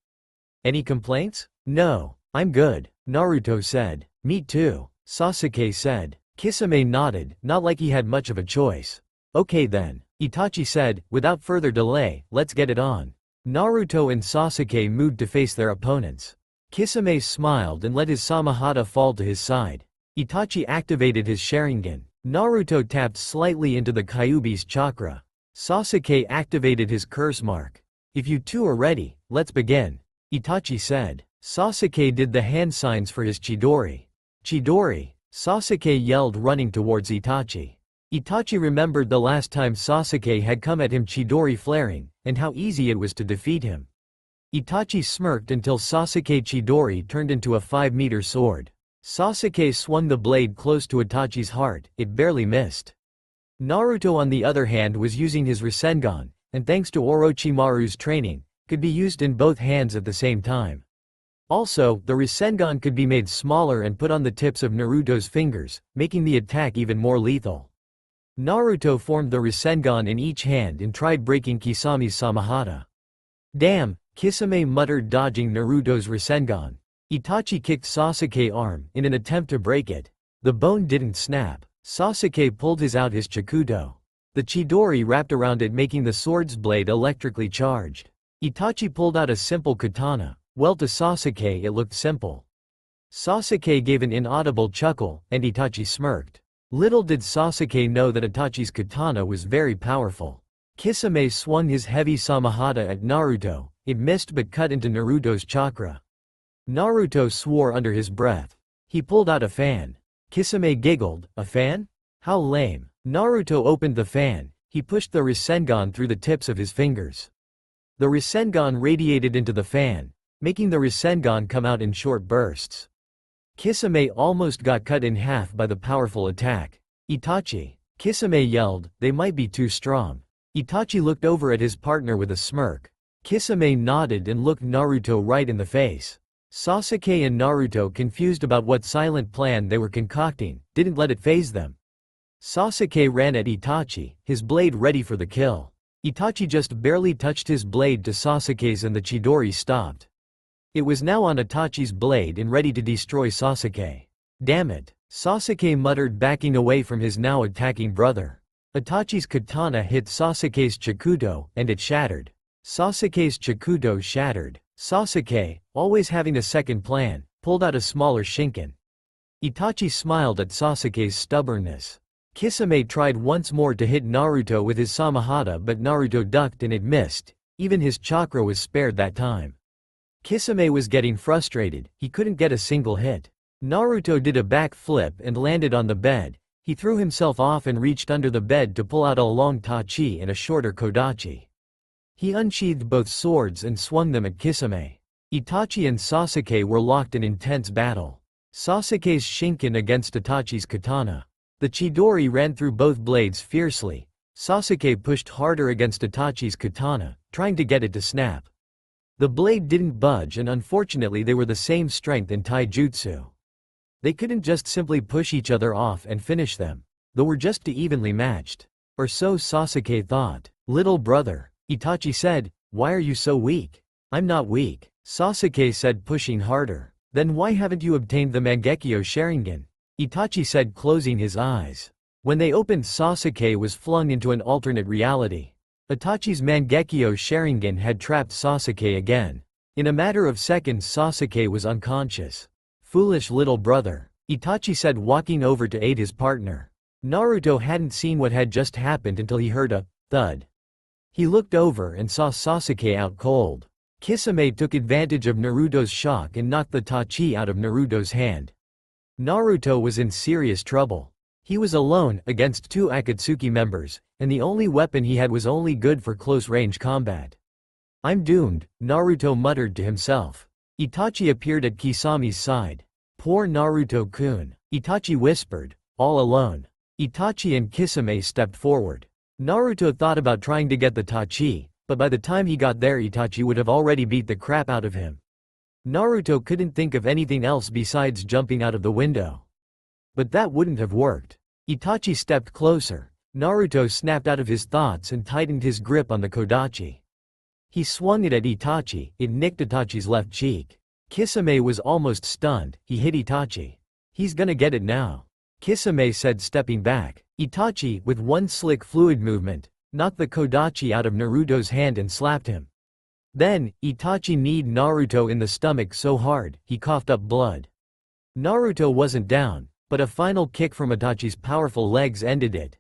"Any complaints?" "No, I'm good," Naruto said. "Me too," Sasuke said. Kisame nodded, not like he had much of a choice. "Okay then," Itachi said. "Without further delay, let's get it on." Naruto and Sasuke moved to face their opponents. Kisame smiled and let his Samahata fall to his side. Itachi activated his Sharingan. Naruto tapped slightly into the Kyuubi's chakra. Sasuke activated his curse mark. "If you two are ready, let's begin," Itachi said. Sasuke did the hand signs for his Chidori. "Chidori!" Sasuke yelled, running towards Itachi. Itachi remembered the last time Sasuke had come at him Chidori flaring, and how easy it was to defeat him. Itachi smirked until Sasuke Chidori turned into a 5-meter sword. Sasuke swung the blade close to Itachi's heart, it barely missed. Naruto on the other hand was using his Rasengan, and thanks to Orochimaru's training, could be used in both hands at the same time. Also, the Rasengan could be made smaller and put on the tips of Naruto's fingers, making the attack even more lethal. Naruto formed the Rasengan in each hand and tried breaking Kisame's Samahata. "Damn," Kisame muttered, dodging Naruto's Rasengan. Itachi kicked Sasuke's arm in an attempt to break it. The bone didn't snap. Sasuke pulled his Chikuto. The Chidori wrapped around it, making the sword's blade electrically charged. Itachi pulled out a simple katana. Well, to Sasuke it looked simple. Sasuke gave an inaudible chuckle, and Itachi smirked. Little did Sasuke know that Itachi's katana was very powerful. Kisame swung his heavy Samahata at Naruto. It missed but cut into Naruto's chakra. Naruto swore under his breath. He pulled out a fan. Kisame giggled. "A fan? How lame." Naruto opened the fan. He pushed the Rasengan through the tips of his fingers. The Rasengan radiated into the fan, making the Rasengan come out in short bursts. Kisame almost got cut in half by the powerful attack. "Itachi!" Kisame yelled, "They might be too strong." Itachi looked over at his partner with a smirk. Kisame nodded and looked Naruto right in the face. Sasuke and Naruto, confused about what silent plan they were concocting, didn't let it faze them. Sasuke ran at Itachi, his blade ready for the kill. Itachi just barely touched his blade to Sasuke's and the Chidori stopped. It was now on Itachi's blade and ready to destroy Sasuke. "Damn it," Sasuke muttered, backing away from his now attacking brother. Itachi's katana hit Sasuke's Chikuto, and it shattered. Sasuke's Chikuto shattered. Sasuke, always having a second plan, pulled out a smaller Shinken. Itachi smiled at Sasuke's stubbornness. Kisame tried once more to hit Naruto with his Samahata, but Naruto ducked and it missed. Even his chakra was spared that time. Kisame was getting frustrated, he couldn't get a single hit. Naruto did a back flip and landed on the bed. He threw himself off and reached under the bed to pull out a long tachi and a shorter kodachi. He unsheathed both swords and swung them at Kisame. Itachi and Sasuke were locked in intense battle. Sasuke's Shinken against Itachi's katana. The Chidori ran through both blades fiercely. Sasuke pushed harder against Itachi's katana, trying to get it to snap. The blade didn't budge, and unfortunately they were the same strength in taijutsu. They couldn't just simply push each other off and finish them. They were just too evenly matched. Or so Sasuke thought. Little brother, Itachi said, why are you so weak? I'm not weak, Sasuke said, pushing harder. Then why haven't you obtained the Mangekyo Sharingan? Itachi said, closing his eyes. When they opened, Sasuke was flung into an alternate reality. Itachi's Mangekyo Sharingan had trapped Sasuke again. In a matter of seconds, Sasuke was unconscious. Foolish little brother, Itachi said, walking over to aid his partner. Naruto hadn't seen what had just happened until he heard a thud. He looked over and saw Sasuke out cold. Kisame took advantage of Naruto's shock and knocked the tachi out of Naruto's hand. Naruto was in serious trouble. He was alone against two Akatsuki members, and the only weapon he had was only good for close-range combat. I'm doomed, Naruto muttered to himself. Itachi appeared at Kisame's side. Poor Naruto-kun, Itachi whispered, all alone. Itachi and Kisame stepped forward. Naruto thought about trying to get the tachi, but by the time he got there Itachi would have already beat the crap out of him. Naruto couldn't think of anything else besides jumping out of the window. But that wouldn't have worked. Itachi stepped closer. Naruto snapped out of his thoughts and tightened his grip on the kodachi. He swung it at Itachi, it nicked Itachi's left cheek. Kisame was almost stunned, he hit Itachi. He's gonna get it now, Kisame said, stepping back. Itachi, with one slick fluid movement, knocked the kodachi out of Naruto's hand and slapped him. Then, Itachi kneed Naruto in the stomach so hard, he coughed up blood. Naruto wasn't down, but a final kick from Itachi's powerful legs ended it.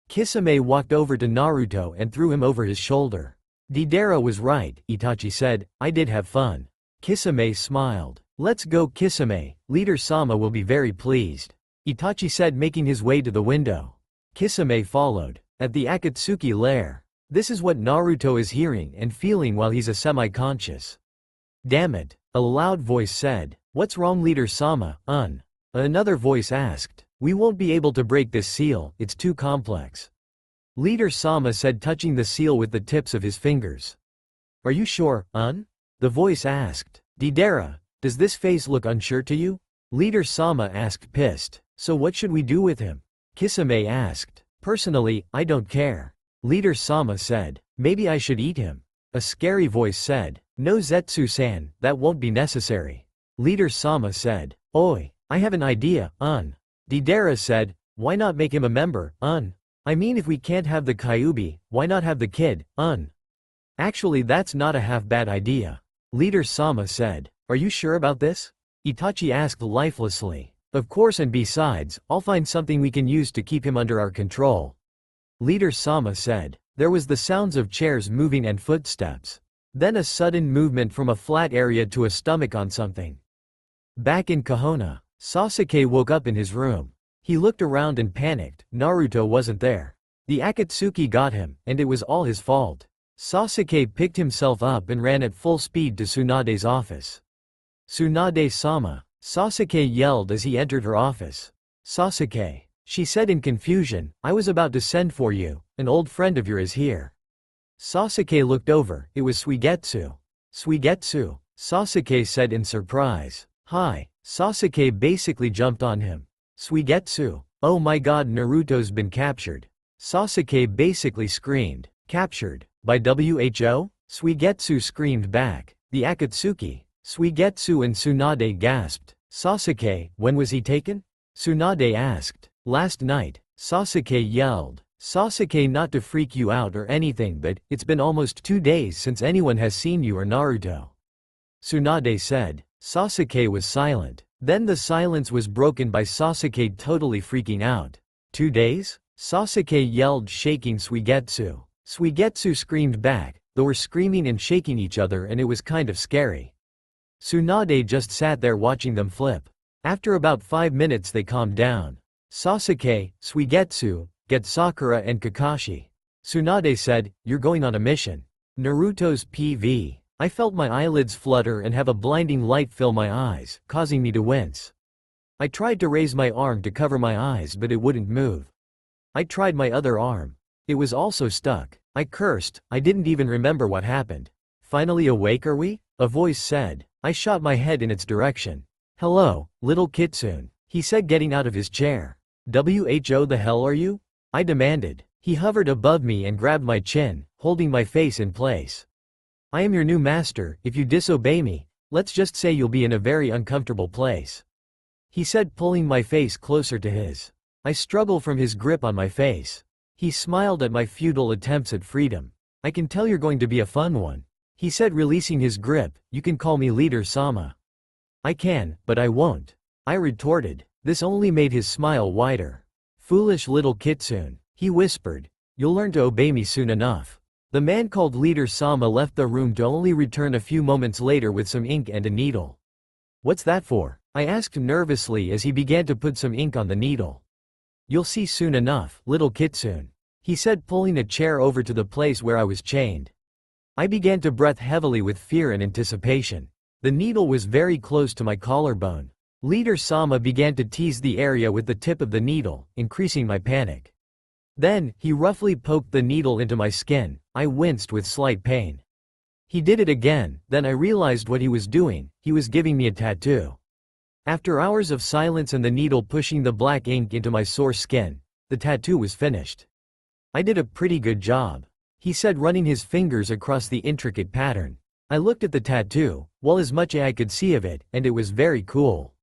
Kisame walked over to Naruto and threw him over his shoulder. Deidara was right, Itachi said, I did have fun. Kisame smiled. Let's go Kisame, Leader Sama will be very pleased, Itachi said, making his way to the window. Kisame followed. At the Akatsuki lair. This is what Naruto is hearing and feeling while he's a semi-conscious. Damn it, a loud voice said. What's wrong Leader Sama, Another voice asked. We won't be able to break this seal, it's too complex. Leader Sama said, touching the seal with the tips of his fingers. Are you sure, The voice asked. Deidara, does this face look unsure to you? Leader Sama asked, pissed. So what should we do with him? Kisame asked. Personally, I don't care. Leader Sama said. Maybe I should eat him. A scary voice said. No Zetsu-san, that won't be necessary. Leader Sama said. Oi, I have an idea, Deidara said. Why not make him a member, I mean if we can't have the Kyuubi, why not have the kid, Actually that's not a half-bad idea. Leader Sama said. Are you sure about this? Itachi asked lifelessly. Of course, and besides, I'll find something we can use to keep him under our control. Leader Sama said. There was the sounds of chairs moving and footsteps. Then a sudden movement from a flat area to a stomach on something. Back in Konoha, Sasuke woke up in his room. He looked around and panicked, Naruto wasn't there. The Akatsuki got him, and it was all his fault. Sasuke picked himself up and ran at full speed to Tsunade's office. Tsunade-sama, Sasuke yelled as he entered her office. Sasuke, she said in confusion, I was about to send for you, an old friend of yours is here. Sasuke looked over, it was Suigetsu. Suigetsu, Sasuke said in surprise. Hi, Sasuke basically jumped on him. Suigetsu, oh my god, Naruto's been captured. Sasuke basically screamed. Captured? By WHO? Suigetsu screamed back. The Akatsuki. Suigetsu and Tsunade gasped. Sasuke, when was he taken? Tsunade asked. Last night, Sasuke yelled. Sasuke, not to freak you out or anything, but it's been almost 2 days since anyone has seen you or Naruto. Tsunade said. Sasuke was silent. Then the silence was broken by Sasuke totally freaking out. 2 days? Sasuke yelled, shaking Suigetsu. Suigetsu screamed back. They were screaming and shaking each other and it was kind of scary. Tsunade just sat there watching them flip. After about 5 minutes they calmed down. Sasuke, Suigetsu, get Sakura and Kakashi. Tsunade said, you're going on a mission. Naruto's PV. I felt my eyelids flutter and have a blinding light fill my eyes, causing me to wince. I tried to raise my arm to cover my eyes but it wouldn't move. I tried my other arm. It was also stuck. I cursed, I didn't even remember what happened. Finally awake are we? A voice said. I shot my head in its direction. Hello, little kitsune, he said getting out of his chair. Who the hell are you? I demanded. He hovered above me and grabbed my chin, holding my face in place. I am your new master, if you disobey me, let's just say you'll be in a very uncomfortable place. He said pulling my face closer to his. I struggled from his grip on my face. He smiled at my futile attempts at freedom. I can tell you're going to be a fun one. He said releasing his grip, you can call me Leader-sama. I can, but I won't. I retorted. This only made his smile wider. Foolish little kitsune, he whispered. You'll learn to obey me soon enough. The man called Leader-sama left the room to only return a few moments later with some ink and a needle. What's that for? I asked nervously as he began to put some ink on the needle. You'll see soon enough, little kitsune, he said pulling a chair over to the place where I was chained. I began to breath heavily with fear and anticipation. The needle was very close to my collarbone. Leader-sama began to tease the area with the tip of the needle, increasing my panic. Then, he roughly poked the needle into my skin. I winced with slight pain. He did it again, then I realized what he was doing. He was giving me a tattoo. After hours of silence and the needle pushing the black ink into my sore skin, the tattoo was finished. I did a pretty good job, he said running his fingers across the intricate pattern. I looked at the tattoo, well as much as I could see of it, and it was very cool.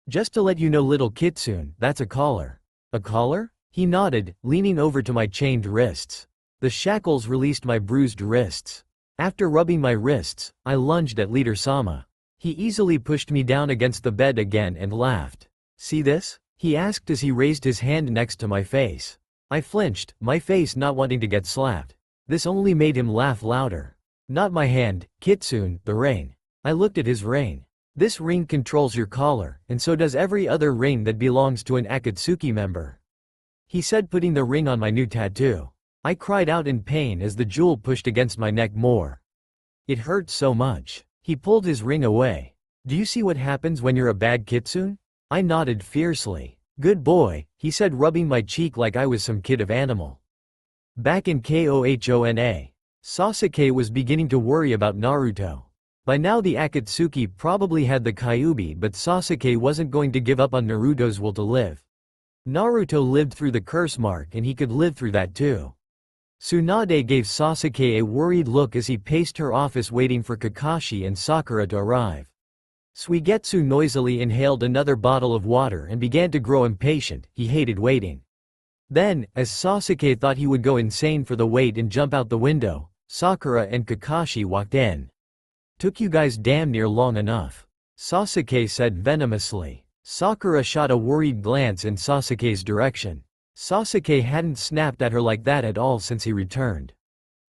Just to let you know little kitsune, that's a collar. A collar? He nodded, leaning over to my chained wrists. The shackles released my bruised wrists. After rubbing my wrists, I lunged at Leader-sama. He easily pushed me down against the bed again and laughed. See this? He asked as he raised his hand next to my face. I flinched, my face not wanting to get slapped. This only made him laugh louder. Not my hand, kitsune, the ring. I looked at his ring. This ring controls your collar, and so does every other ring that belongs to an Akatsuki member. He said putting the ring on my new tattoo. I cried out in pain as the jewel pushed against my neck more. It hurt so much. He pulled his ring away. Do you see what happens when you're a bad kitsune? I nodded fiercely. Good boy, he said rubbing my cheek like I was some kid of animal. Back in Kohona, Sasuke was beginning to worry about Naruto. By now the Akatsuki probably had the Kyuubi, but Sasuke wasn't going to give up on Naruto's will to live. Naruto lived through the curse mark and he could live through that too. Tsunade gave Sasuke a worried look as he paced her office waiting for Kakashi and Sakura to arrive. Suigetsu noisily inhaled another bottle of water and began to grow impatient. He hated waiting. Then, as Sasuke thought he would go insane for the wait and jump out the window, Sakura and Kakashi walked in. Took you guys damn near long enough, Sasuke said venomously. Sakura shot a worried glance in Sasuke's direction. Sasuke hadn't snapped at her like that at all since he returned.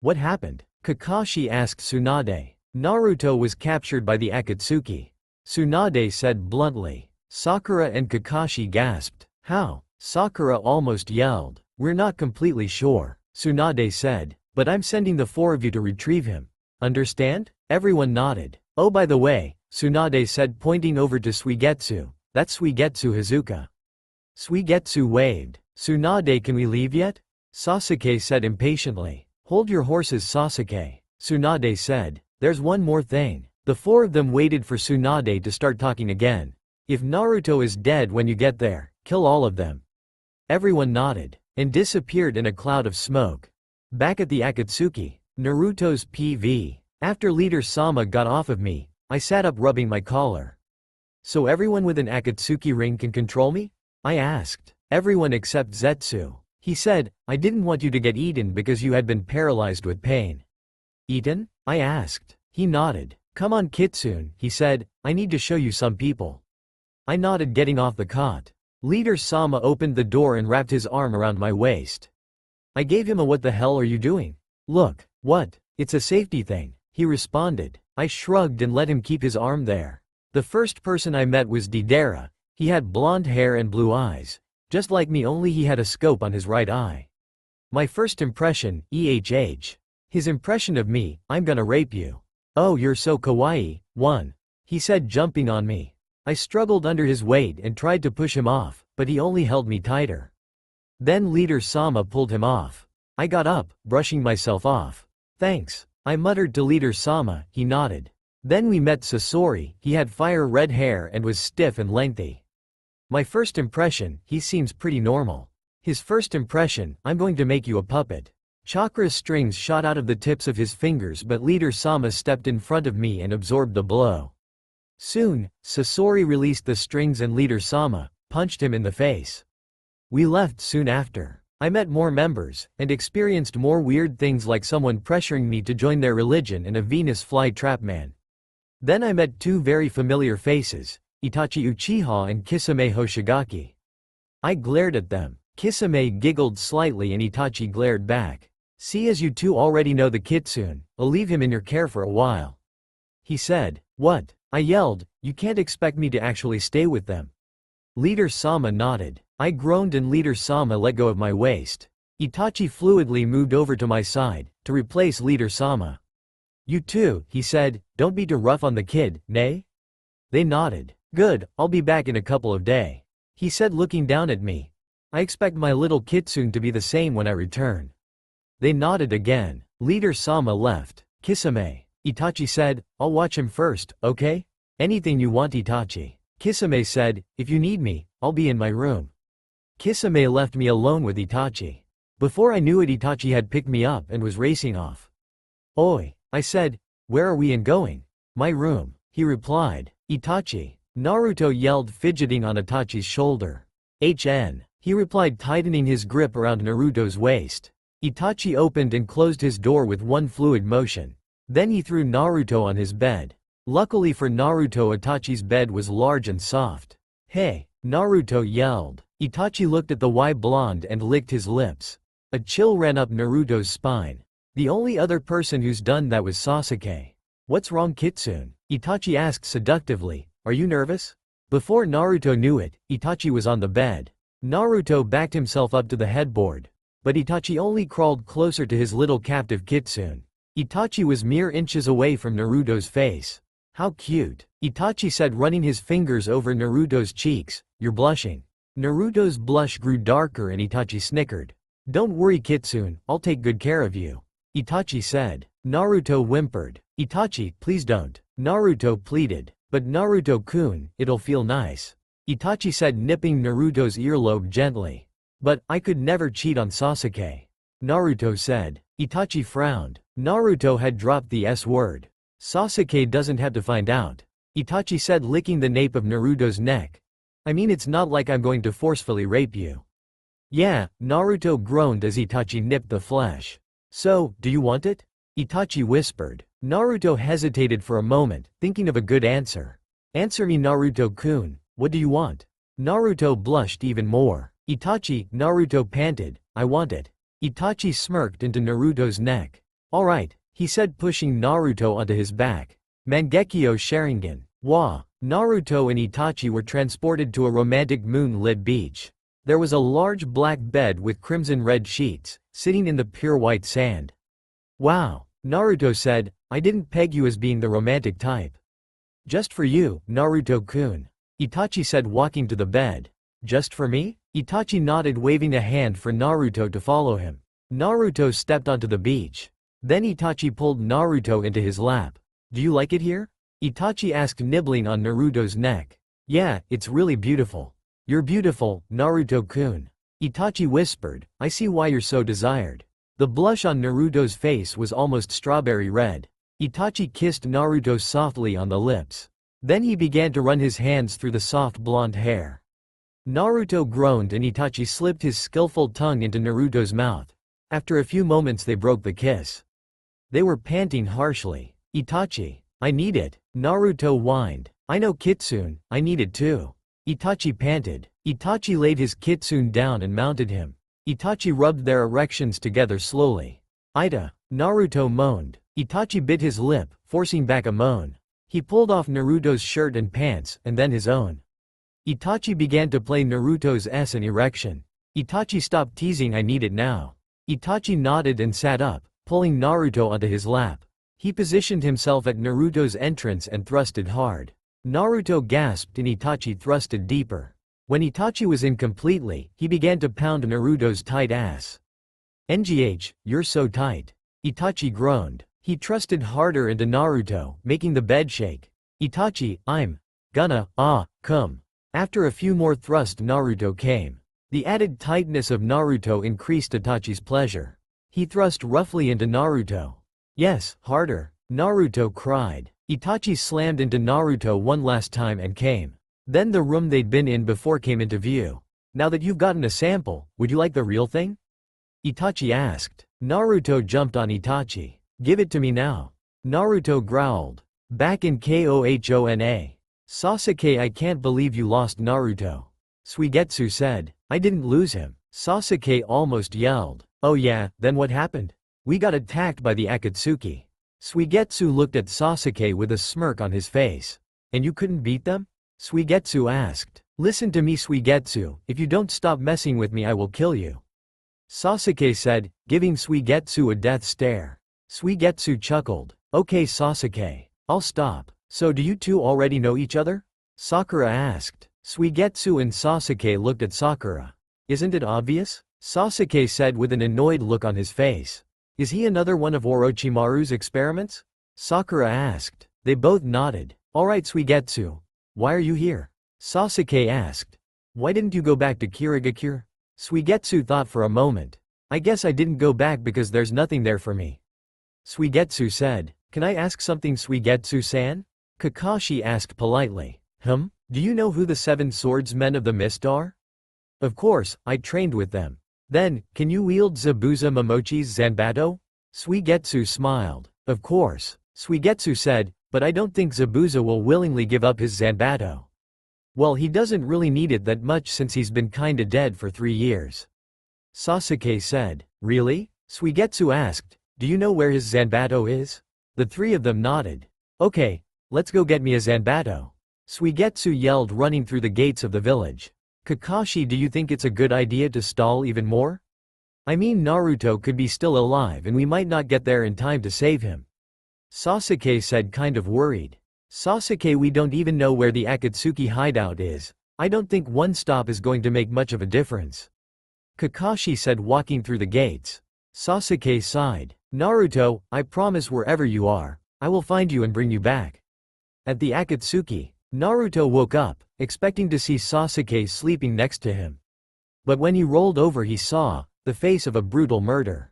What happened? Kakashi asked Tsunade. Naruto was captured by the Akatsuki, Tsunade said bluntly. Sakura and Kakashi gasped. How? Sakura almost yelled. We're not completely sure, Tsunade said, but I'm sending the four of you to retrieve him. Understand? Everyone nodded. Oh by the way, Tsunade said pointing over to Suigetsu, that's Suigetsu Hazuka. Suigetsu waved. Tsunade, can we leave yet? Sasuke said impatiently. Hold your horses, Sasuke, Tsunade said. There's one more thing. The four of them waited for Tsunade to start talking again. If Naruto is dead when you get there, kill all of them. Everyone nodded, and disappeared in a cloud of smoke. Back at the Akatsuki, Naruto's PV. After Leader-sama got off of me, I sat up rubbing my collar. So everyone with an Akatsuki ring can control me? I asked. Everyone except Zetsu. He said, I didn't want you to get eaten because you had been paralyzed with pain. Eaten? I asked. He nodded. Come on Kitsune, he said, I need to show you some people. I nodded getting off the cot. Leader-sama opened the door and wrapped his arm around my waist. I gave him a what the hell are you doing? Look. What? It's a safety thing, he responded. I shrugged and let him keep his arm there. The first person I met was Deidara. He had blonde hair and blue eyes. Just like me, only he had a scope on his right eye. My first impression, His impression of me, I'm gonna rape you. Oh, you're so kawaii, one. He said jumping on me. I struggled under his weight and tried to push him off, but he only held me tighter. Then Leader-sama pulled him off. I got up, brushing myself off. Thanks, I muttered to Leader-sama. He nodded. Then we met Sasori. He had fire-red hair and was stiff and lengthy. My first impression, he seems pretty normal. His first impression, I'm going to make you a puppet. Chakra strings shot out of the tips of his fingers, but Leader-sama stepped in front of me and absorbed the blow. Soon, Sasori released the strings and Leader-sama punched him in the face. We left soon after. I met more members, and experienced more weird things like someone pressuring me to join their religion and a Venus flytrap man. Then I met two very familiar faces, Itachi Uchiha and Kisame Hoshigaki. I glared at them. Kisame giggled slightly and Itachi glared back. See, as you two already know the kitsune, I'll leave him in your care for a while. He said. What? I yelled, you can't expect me to actually stay with them. Leader-sama nodded. I groaned and Leader-sama let go of my waist. Itachi fluidly moved over to my side, to replace Leader-sama. You too, he said, don't be too rough on the kid, nay? They nodded. Good, I'll be back in a couple of days. He said looking down at me. I expect my little kitsune to be the same when I return. They nodded again. Leader-sama left. Kisame. Itachi said, I'll watch him first, okay? Anything you want, Itachi. Kisame said, if you need me, I'll be in my room. Kisame left me alone with Itachi. Before I knew it, Itachi had picked me up and was racing off. Oi, I said, where are we going? My room, he replied. Itachi. Naruto yelled, fidgeting on Itachi's shoulder. HN. He replied, tightening his grip around Naruto's waist. Itachi opened and closed his door with one fluid motion. Then he threw Naruto on his bed. Luckily for Naruto, Itachi's bed was large and soft. Hey, Naruto yelled. Itachi looked at the Y blonde and licked his lips. A chill ran up Naruto's spine. The only other person who's done that was Sasuke. What's wrong, Kitsune? Itachi asked seductively. Are you nervous? Before Naruto knew it, Itachi was on the bed. Naruto backed himself up to the headboard. But Itachi only crawled closer to his little captive kitsune. Itachi was mere inches away from Naruto's face. How cute, Itachi said, running his fingers over Naruto's cheeks. You're blushing. Naruto's blush grew darker and Itachi snickered. Don't worry, kitsune, I'll take good care of you. Itachi said. Naruto whimpered. Itachi, please don't. Naruto pleaded. But Naruto-kun, it'll feel nice. Itachi said, nipping Naruto's earlobe gently. But, I could never cheat on Sasuke. Naruto said. Itachi frowned. Naruto had dropped the S word. Sasuke doesn't have to find out. Itachi said, licking the nape of Naruto's neck. I mean, it's not like I'm going to forcefully rape you. Yeah, Naruto groaned as Itachi nipped the flesh. So, do you want it? Itachi whispered. Naruto hesitated for a moment, thinking of a good answer. Answer me, Naruto-kun, what do you want? Naruto blushed even more. Itachi, Naruto panted, I want it. Itachi smirked into Naruto's neck. Alright, he said, pushing Naruto onto his back. Mangekyo Sharingan. Wah. Naruto and Itachi were transported to a romantic moon-lit beach. There was a large black bed with crimson-red sheets, sitting in the pure white sand. Wow, Naruto said, I didn't peg you as being the romantic type. Just for you, Naruto-kun. Itachi said, walking to the bed. Just for me? Itachi nodded, waving a hand for Naruto to follow him. Naruto stepped onto the beach. Then Itachi pulled Naruto into his lap. Do you like it here? Itachi asked, nibbling on Naruto's neck. Yeah, it's really beautiful. You're beautiful, Naruto-kun. Itachi whispered, I see why you're so desired. The blush on Naruto's face was almost strawberry red. Itachi kissed Naruto softly on the lips. Then he began to run his hands through the soft blonde hair. Naruto groaned and Itachi slipped his skillful tongue into Naruto's mouth. After a few moments they broke the kiss. They were panting harshly. Itachi, I need it. Naruto whined. I know, kitsune, I need it too. Itachi panted. Itachi laid his kitsune down and mounted him. Itachi rubbed their erections together slowly. Ida, Naruto moaned. Itachi bit his lip, forcing back a moan. He pulled off Naruto's shirt and pants, and then his own. Itachi began to play Naruto's S in erection. Itachi stopped teasing, I need it now. Itachi nodded and sat up, pulling Naruto onto his lap. He positioned himself at Naruto's entrance and thrusted hard. Naruto gasped and Itachi thrusted deeper. When Itachi was in completely, he began to pound Naruto's tight ass. "NGH, you're so tight." Itachi groaned. He trusted harder into Naruto, making the bed shake. "Itachi, I'm gonna, come." After a few more thrusts Naruto came. The added tightness of Naruto increased Itachi's pleasure. He thrust roughly into Naruto. "Yes, harder." Naruto cried. Itachi slammed into Naruto one last time and came. Then the room they'd been in before came into view. "Now that you've gotten a sample, would you like the real thing?" Itachi asked. Naruto jumped on Itachi. "Give it to me now." Naruto growled. Back in Kohona. "Sasuke, I can't believe you lost Naruto." Suigetsu said. "I didn't lose him." Sasuke almost yelled. "Oh yeah, then what happened?" "We got attacked by the Akatsuki." Suigetsu looked at Sasuke with a smirk on his face. "And you couldn't beat them?" Suigetsu asked. "Listen to me, Suigetsu, if you don't stop messing with me I will kill you." Sasuke said, giving Suigetsu a death stare. Suigetsu chuckled. "Okay Sasuke, I'll stop. So do you two already know each other?" Sakura asked. Suigetsu and Sasuke looked at Sakura. "Isn't it obvious?" Sasuke said with an annoyed look on his face. "Is he another one of Orochimaru's experiments?" Sakura asked. They both nodded. "Alright Suigetsu. Why are you here?" Sasuke asked. "Why didn't you go back to Kirigakure?" Suigetsu thought for a moment. "I guess I didn't go back because there's nothing there for me." Suigetsu said. "Can I ask something Suigetsu-san?" Kakashi asked politely. Do you know who the 7 swordsmen of the mist are?" "Of course, I trained with them." "Then, can you wield Zabuza Momochi's Zanbato?" Suigetsu smiled. "Of course." Suigetsu said, "But I don't think Zabuza will willingly give up his Zanbato." "Well, he doesn't really need it that much since he's been kinda dead for 3 years." Sasuke said. "Really?" Suigetsu asked. "Do you know where his Zanbato is?" The 3 of them nodded. "Okay, let's go get me a Zanbato." Suigetsu yelled, running through the gates of the village. "Kakashi, do you think it's a good idea to stall even more? I mean, Naruto could be still alive and we might not get there in time to save him." Sasuke said, kind of worried. "Sasuke, we don't even know where the Akatsuki hideout is. I don't think one stop is going to make much of a difference." Kakashi said, walking through the gates. Sasuke sighed. "Naruto, I promise wherever you are, I will find you and bring you back." At the Akatsuki, Naruto woke up, expecting to see Sasuke sleeping next to him. But when he rolled over he saw the face of a brutal murder.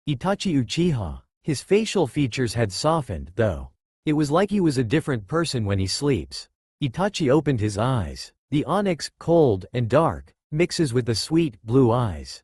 Itachi Uchiha. His facial features had softened, though. It was like he was a different person when he sleeps. Itachi opened his eyes. The onyx, cold and dark, mixes with the sweet, blue eyes.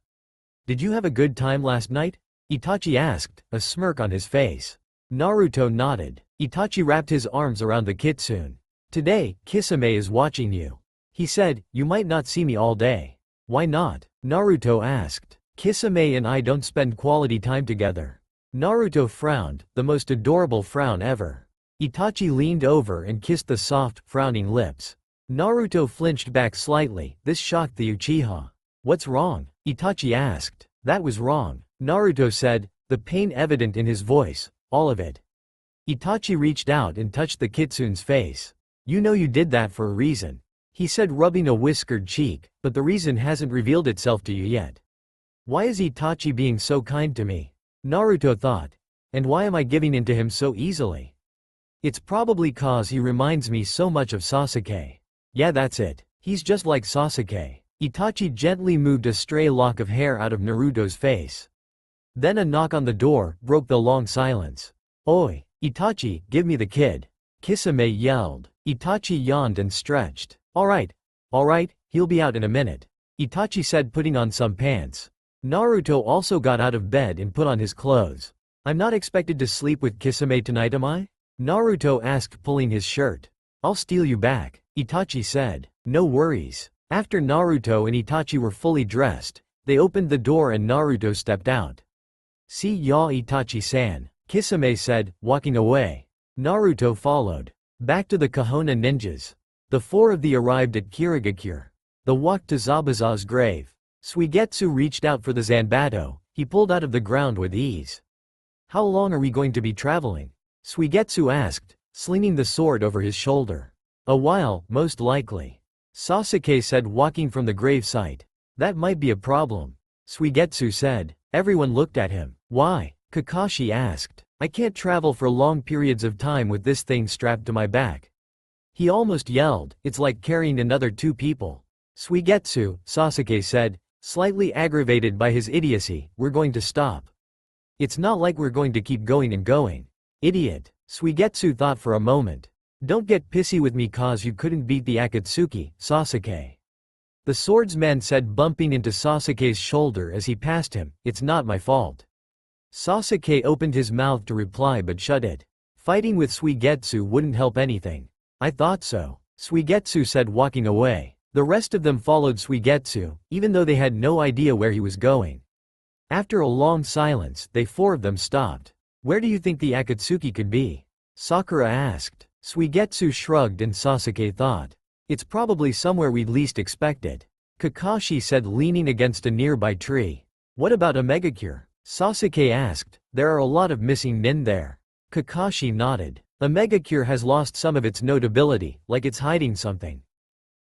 "Did you have a good time last night?" Itachi asked, a smirk on his face. Naruto nodded. Itachi wrapped his arms around the kitsune. "Today, Kisame is watching you. He said, you might not see me all day." "Why not?" Naruto asked. "Kisame and I don't spend quality time together." Naruto frowned, the most adorable frown ever. Itachi leaned over and kissed the soft, frowning lips. Naruto flinched back slightly. This shocked the Uchiha. "What's wrong?" Itachi asked. "That was wrong," Naruto said, the pain evident in his voice. "All of it." Itachi reached out and touched the kitsune's face. "You know you did that for a reason," he said, rubbing a whiskered cheek, "but the reason hasn't revealed itself to you yet." Why is Itachi being so kind to me? Naruto thought. And why am I giving in to him so easily? It's probably cause he reminds me so much of Sasuke. Yeah, that's it. He's just like Sasuke. Itachi gently moved a stray lock of hair out of Naruto's face. Then a knock on the door broke the long silence. "Oi, Itachi, give me the kid," Kisame yelled. Itachi yawned and stretched. Alright, he'll be out in a minute," Itachi said, putting on some pants. Naruto also got out of bed and put on his clothes. "I'm not expected to sleep with Kisame tonight, am I?" Naruto asked, pulling his shirt. "I'll steal you back," Itachi said. "No worries." After Naruto and Itachi were fully dressed, they opened the door and Naruto stepped out. "See ya, Itachi-san," Kisame said, walking away. Naruto followed. Back to the Kohona ninjas. The 4 of them arrived at Kirigakure. They walked to Zabuza's grave. Suigetsu reached out for the Zanbato. He pulled out of the ground with ease. "How long are we going to be traveling?" Suigetsu asked, slinging the sword over his shoulder. A while, most likely. Sasuke said, walking from the grave site. That might be a problem. Suigetsu said. Everyone looked at him. Why? Kakashi asked. I can't travel for long periods of time with this thing strapped to my back. He almost yelled, it's like carrying another two people. Suigetsu, Sasuke said, slightly aggravated by his idiocy, we're going to stop. It's not like we're going to keep going and going. Idiot. Suigetsu thought for a moment. Don't get pissy with me cause you couldn't beat the Akatsuki, Sasuke. The swordsman said, bumping into Sasuke's shoulder as he passed him, it's not my fault. Sasuke opened his mouth to reply but shut it. Fighting with Suigetsu wouldn't help anything. I thought so. Suigetsu said, walking away. The rest of them followed Suigetsu, even though they had no idea where he was going. After a long silence, they four of them stopped. Where do you think the Akatsuki could be? Sakura asked. Suigetsu shrugged and Sasuke thought. It's probably somewhere we'd least expect it. Kakashi said, leaning against a nearby tree. What about a megacure? Sasuke asked. There are a lot of missing nin there. Kakashi nodded. A megacure has lost some of its notability, like it's hiding something.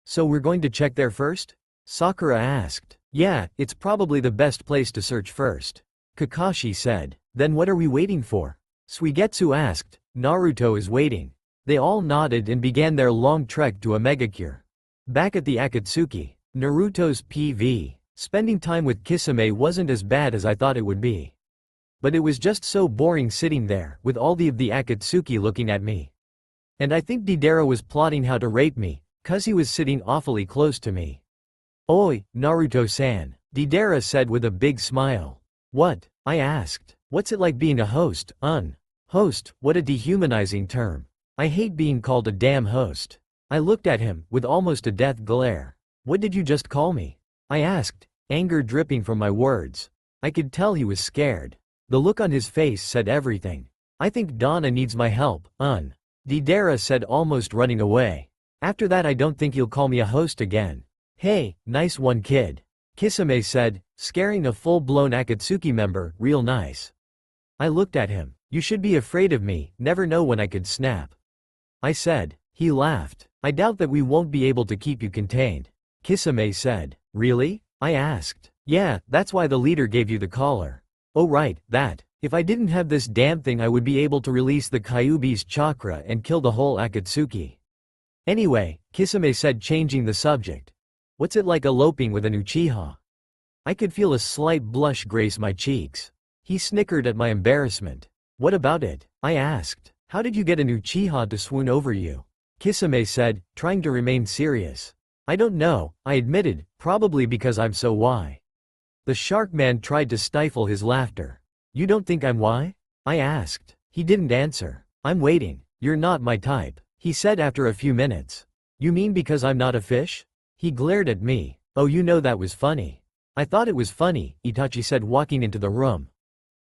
So we're going to check there first? Sakura asked. Yeah, it's probably the best place to search first. Kakashi said. Then what are we waiting for? Suigetsu asked. Naruto is waiting. They all nodded and began their long trek to a megacure. Back at the Akatsuki, Naruto's PV. Spending time with Kisame wasn't as bad as I thought it would be. But it was just so boring sitting there, with all of the Akatsuki looking at me. And I think Deidara was plotting how to rape me, cause he was sitting awfully close to me. Oi, Naruto-san, Deidara said with a big smile. What? I asked. What's it like being a host, Host, what a dehumanizing term. I hate being called a damn host. I looked at him, with almost a death glare. What did you just call me? I asked, anger dripping from my words. I could tell he was scared. The look on his face said everything. I think Donna needs my help, Deidara said, almost running away. After that I don't think you'll call me a host again. Hey, nice one kid. Kisame said, scaring a full-blown Akatsuki member, real nice. I looked at him. You should be afraid of me, never know when I could snap. I said. He laughed. I doubt that we won't be able to keep you contained. Kisame said. Really? I asked. Yeah, that's why the leader gave you the collar. Oh right, that. If I didn't have this damn thing I would be able to release the Kyuubi's chakra and kill the whole Akatsuki. Anyway, Kisame said, changing the subject. What's it like eloping with an Uchiha? I could feel a slight blush grace my cheeks. He snickered at my embarrassment. What about it? I asked. How did you get an Uchiha to swoon over you? Kisame said, trying to remain serious. I don't know, I admitted, probably because I'm so why. The shark man tried to stifle his laughter. You don't think I'm why? I asked. He didn't answer. I'm waiting. You're not my type, he said after a few minutes. You mean because I'm not a fish? He glared at me. Oh, you know that was funny. I thought it was funny, Itachi said, walking into the room.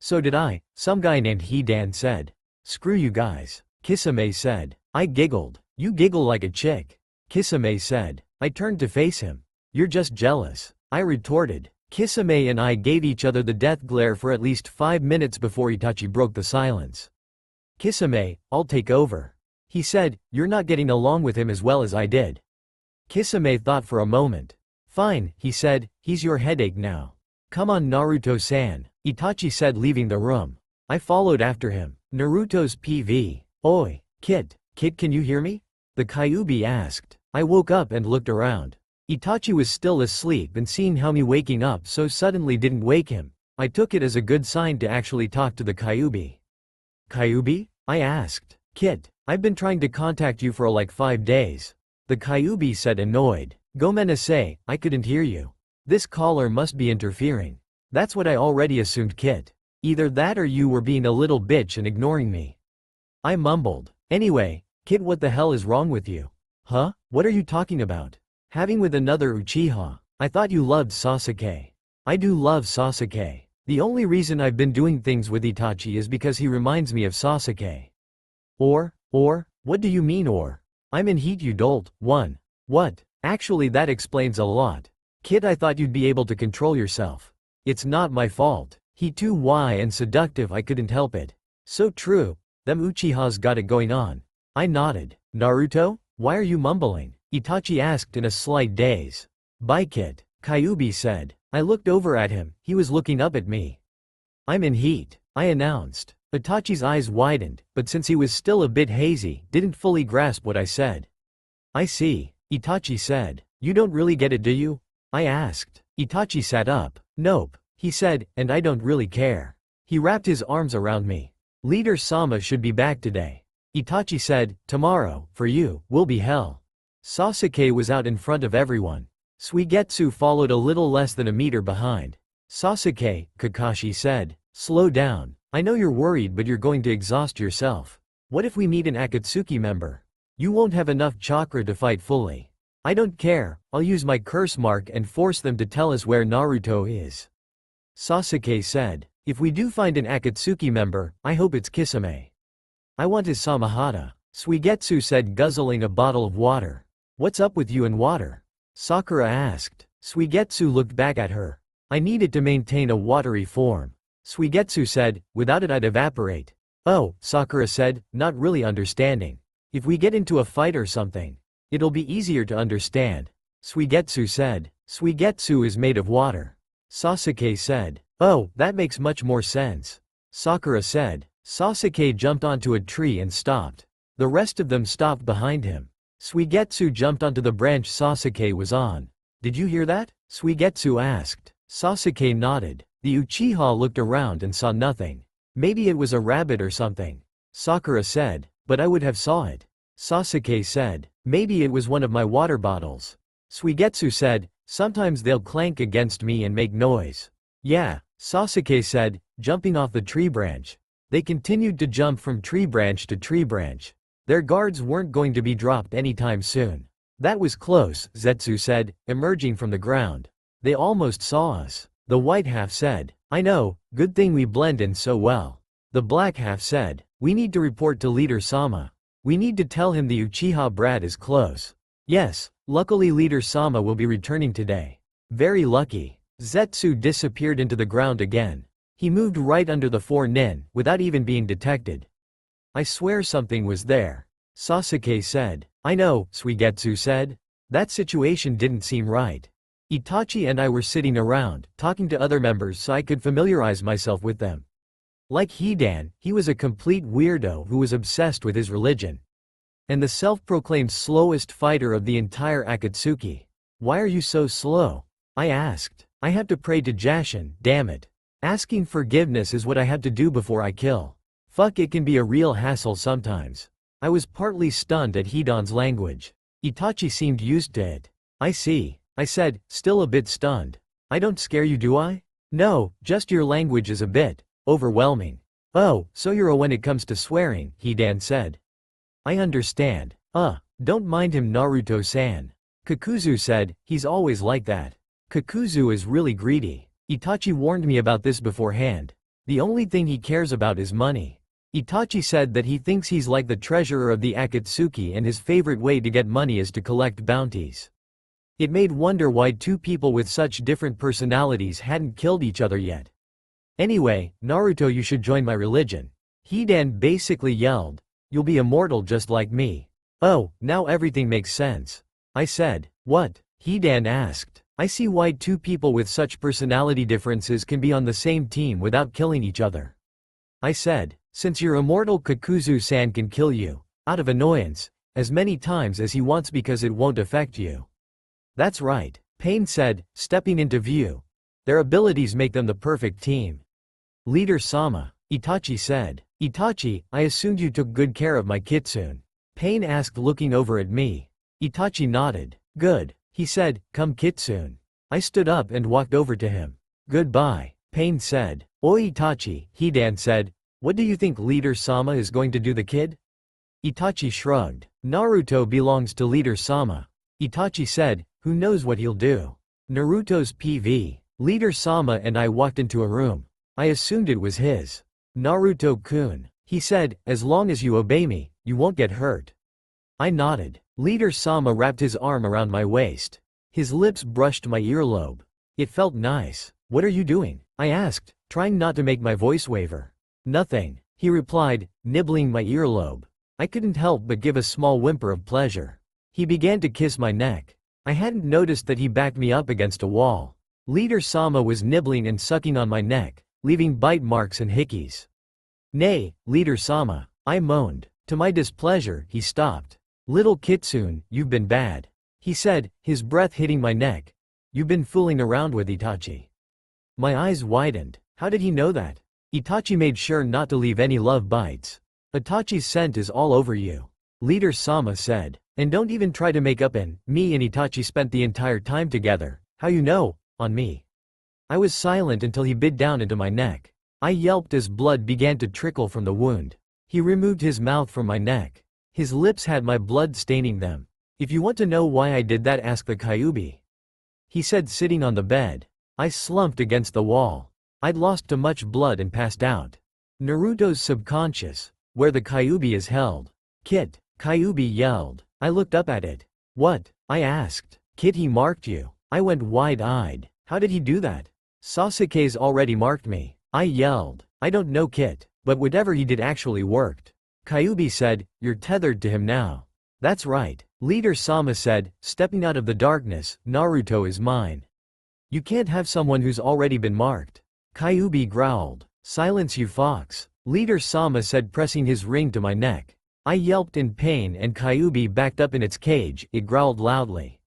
So did I, some guy named Hidan said. Screw you guys, Kisame said. I giggled. You giggle like a chick, Kisame said. I turned to face him. You're just jealous, I retorted. Kisame and I gave each other the death glare for at least 5 minutes before Itachi broke the silence. Kisame, I'll take over. He said, you're not getting along with him as well as I did. Kisame thought for a moment. Fine, he said, he's your headache now. Come on Naruto-san, Itachi said, leaving the room. I followed after him. Naruto's PV. Oi, Kit, can you hear me? The Kyuubi asked. I woke up and looked around. Itachi was still asleep and seeing how me waking up so suddenly didn't wake him. I took it as a good sign to actually talk to the Kyuubi. Kyuubi? I asked. Kit, I've been trying to contact you for like 5 days. The Kyuubi said, annoyed. Gomenasai, I couldn't hear you. This caller must be interfering. That's what I already assumed, Kit. Either that or you were being a little bitch and ignoring me. I mumbled. Anyway, Kit, what the hell is wrong with you? Huh? What are you talking about? Having with another Uchiha. I thought you loved Sasuke. I do love Sasuke. The only reason I've been doing things with Itachi is because he reminds me of Sasuke. Or, what do you mean or? I'm in heat, you dolt. One. What? Actually that explains a lot. Kid, I thought you'd be able to control yourself. It's not my fault. He too why and seductive, I couldn't help it. So true. Them Uchihas got it going on. I nodded. Naruto? Why are you mumbling? Itachi asked in a slight daze. Bike it, Kyuubi said. I looked over at him, he was looking up at me. I'm in heat, I announced. Itachi's eyes widened, but since he was still a bit hazy, didn't fully grasp what I said. I see, Itachi said. You don't really get it, do you? I asked. Itachi sat up. Nope, he said, and I don't really care. He wrapped his arms around me. Leader Sama should be back today. Itachi said, tomorrow, for you, will be hell. Sasuke was out in front of everyone. Suigetsu followed a little less than a meter behind. Sasuke, Kakashi said, slow down. I know you're worried, but you're going to exhaust yourself. What if we meet an Akatsuki member? You won't have enough chakra to fight fully. I don't care, I'll use my curse mark and force them to tell us where Naruto is. Sasuke said, if we do find an Akatsuki member, I hope it's Kisame. I want his Samahata. Suigetsu said, guzzling a bottle of water. What's up with you and water? Sakura asked. Suigetsu looked back at her. I need it to maintain a watery form. Suigetsu said, without it I'd evaporate. Oh, Sakura said, not really understanding. If we get into a fight or something, it'll be easier to understand. Suigetsu said. Suigetsu is made of water. Sasuke said. Oh, that makes much more sense. Sakura said. Sasuke jumped onto a tree and stopped. The rest of them stopped behind him. Suigetsu jumped onto the branch Sasuke was on. Did you hear that? Suigetsu asked. Sasuke nodded. The Uchiha looked around and saw nothing. Maybe it was a rabbit or something. Sakura said. But I would have saw it. Sasuke said. Maybe it was one of my water bottles. Suigetsu said. Sometimes they'll clank against me and make noise. Yeah, Sasuke said, jumping off the tree branch. They continued to jump from tree branch to tree branch. Their guards weren't going to be dropped anytime soon. That was close, Zetsu said, emerging from the ground. They almost saw us. The white half said, I know, good thing we blend in so well. The black half said, we need to report to Leader Sama. We need to tell him the Uchiha brat is close. Yes, luckily Leader Sama will be returning today. Very lucky. Zetsu disappeared into the ground again. He moved right under the 4 nin, without even being detected. I swear something was there. Sasuke said. I know, Suigetsu said. That situation didn't seem right. Itachi and I were sitting around, talking to other members so I could familiarize myself with them. Like Hidan, he was a complete weirdo who was obsessed with his religion. And the self-proclaimed slowest fighter of the entire Akatsuki. Why are you so slow? I asked. I have to pray to Jashin, damn it. Asking forgiveness is what I have to do before I kill. Fuck, it can be a real hassle sometimes. I was partly stunned at Hidan's language. Itachi seemed used to it. I see, I said, still a bit stunned. I don't scare you, do I? No, just your language is a bit overwhelming. Oh, so you're a when it comes to swearing, Hidan said. I understand. Don't mind him, Naruto-san. Kakuzu said, he's always like that. Kakuzu is really greedy. Itachi warned me about this beforehand. The only thing he cares about is money. Itachi said that he thinks he's like the treasurer of the Akatsuki and his favorite way to get money is to collect bounties. It made wonder why 2 people with such different personalities hadn't killed each other yet. Anyway, Naruto, you should join my religion. Hidan basically yelled. You'll be immortal just like me. Oh, now everything makes sense. I said. What? Hidan asked. I see why 2 people with such personality differences can be on the same team without killing each other. I said. Since you're immortal, Kakuzu-san can kill you, out of annoyance, as many times as he wants because it won't affect you. That's right, Pain said, stepping into view. Their abilities make them the perfect team. Leader Sama, Itachi said. Itachi, I assumed you took good care of my kitsune. Pain asked, looking over at me. Itachi nodded. Good, he said, come kitsune. I stood up and walked over to him. Goodbye, Pain said. Oi Itachi, Hidan said. What do you think Leader Sama is going to do, the kid? Itachi shrugged. Naruto belongs to Leader Sama. Itachi said, who knows what he'll do. Naruto's PV. Leader Sama and I walked into a room. I assumed it was his. Naruto-kun, he said, as long as you obey me, you won't get hurt. I nodded. Leader Sama wrapped his arm around my waist. His lips brushed my earlobe. It felt nice. What are you doing? I asked, trying not to make my voice waver. Nothing, he replied, nibbling my earlobe. I couldn't help but give a small whimper of pleasure. He began to kiss my neck. I hadn't noticed that he backed me up against a wall. Leader-sama was nibbling and sucking on my neck, leaving bite marks and hickeys. "Nay, Leader-sama," I moaned. To my displeasure, he stopped. "Little Kitsune, you've been bad," he said, his breath hitting my neck. "You've been fooling around with Itachi." My eyes widened. How did he know that? Itachi made sure not to leave any love bites. "Itachi's scent is all over you," Leader-sama said. "And don't even try to make up in. Me and Itachi spent the entire time together. How you know? On me." I was silent until he bit down into my neck. I yelped as blood began to trickle from the wound. He removed his mouth from my neck. His lips had my blood staining them. "If you want to know why I did that, ask the Kyuubi," he said, sitting on the bed. I slumped against the wall. I'd lost too much blood and passed out. Naruto's subconscious, where the Kyuubi is held. "Kit," Kyuubi yelled. I looked up at it. "What?" I asked. "Kit, he marked you." I went wide-eyed. "How did he do that?" "Sasuke's already marked me," I yelled. "I don't know, Kit, but whatever he did actually worked." Kyuubi said, "You're tethered to him now." "That's right," Leader-sama said, stepping out of the darkness. "Naruto is mine." "You can't have someone who's already been marked," Kyuubi growled. "Silence, you fox," Leader-sama said, pressing his ring to my neck. I yelped in pain and Kyuubi backed up in its cage. It growled loudly.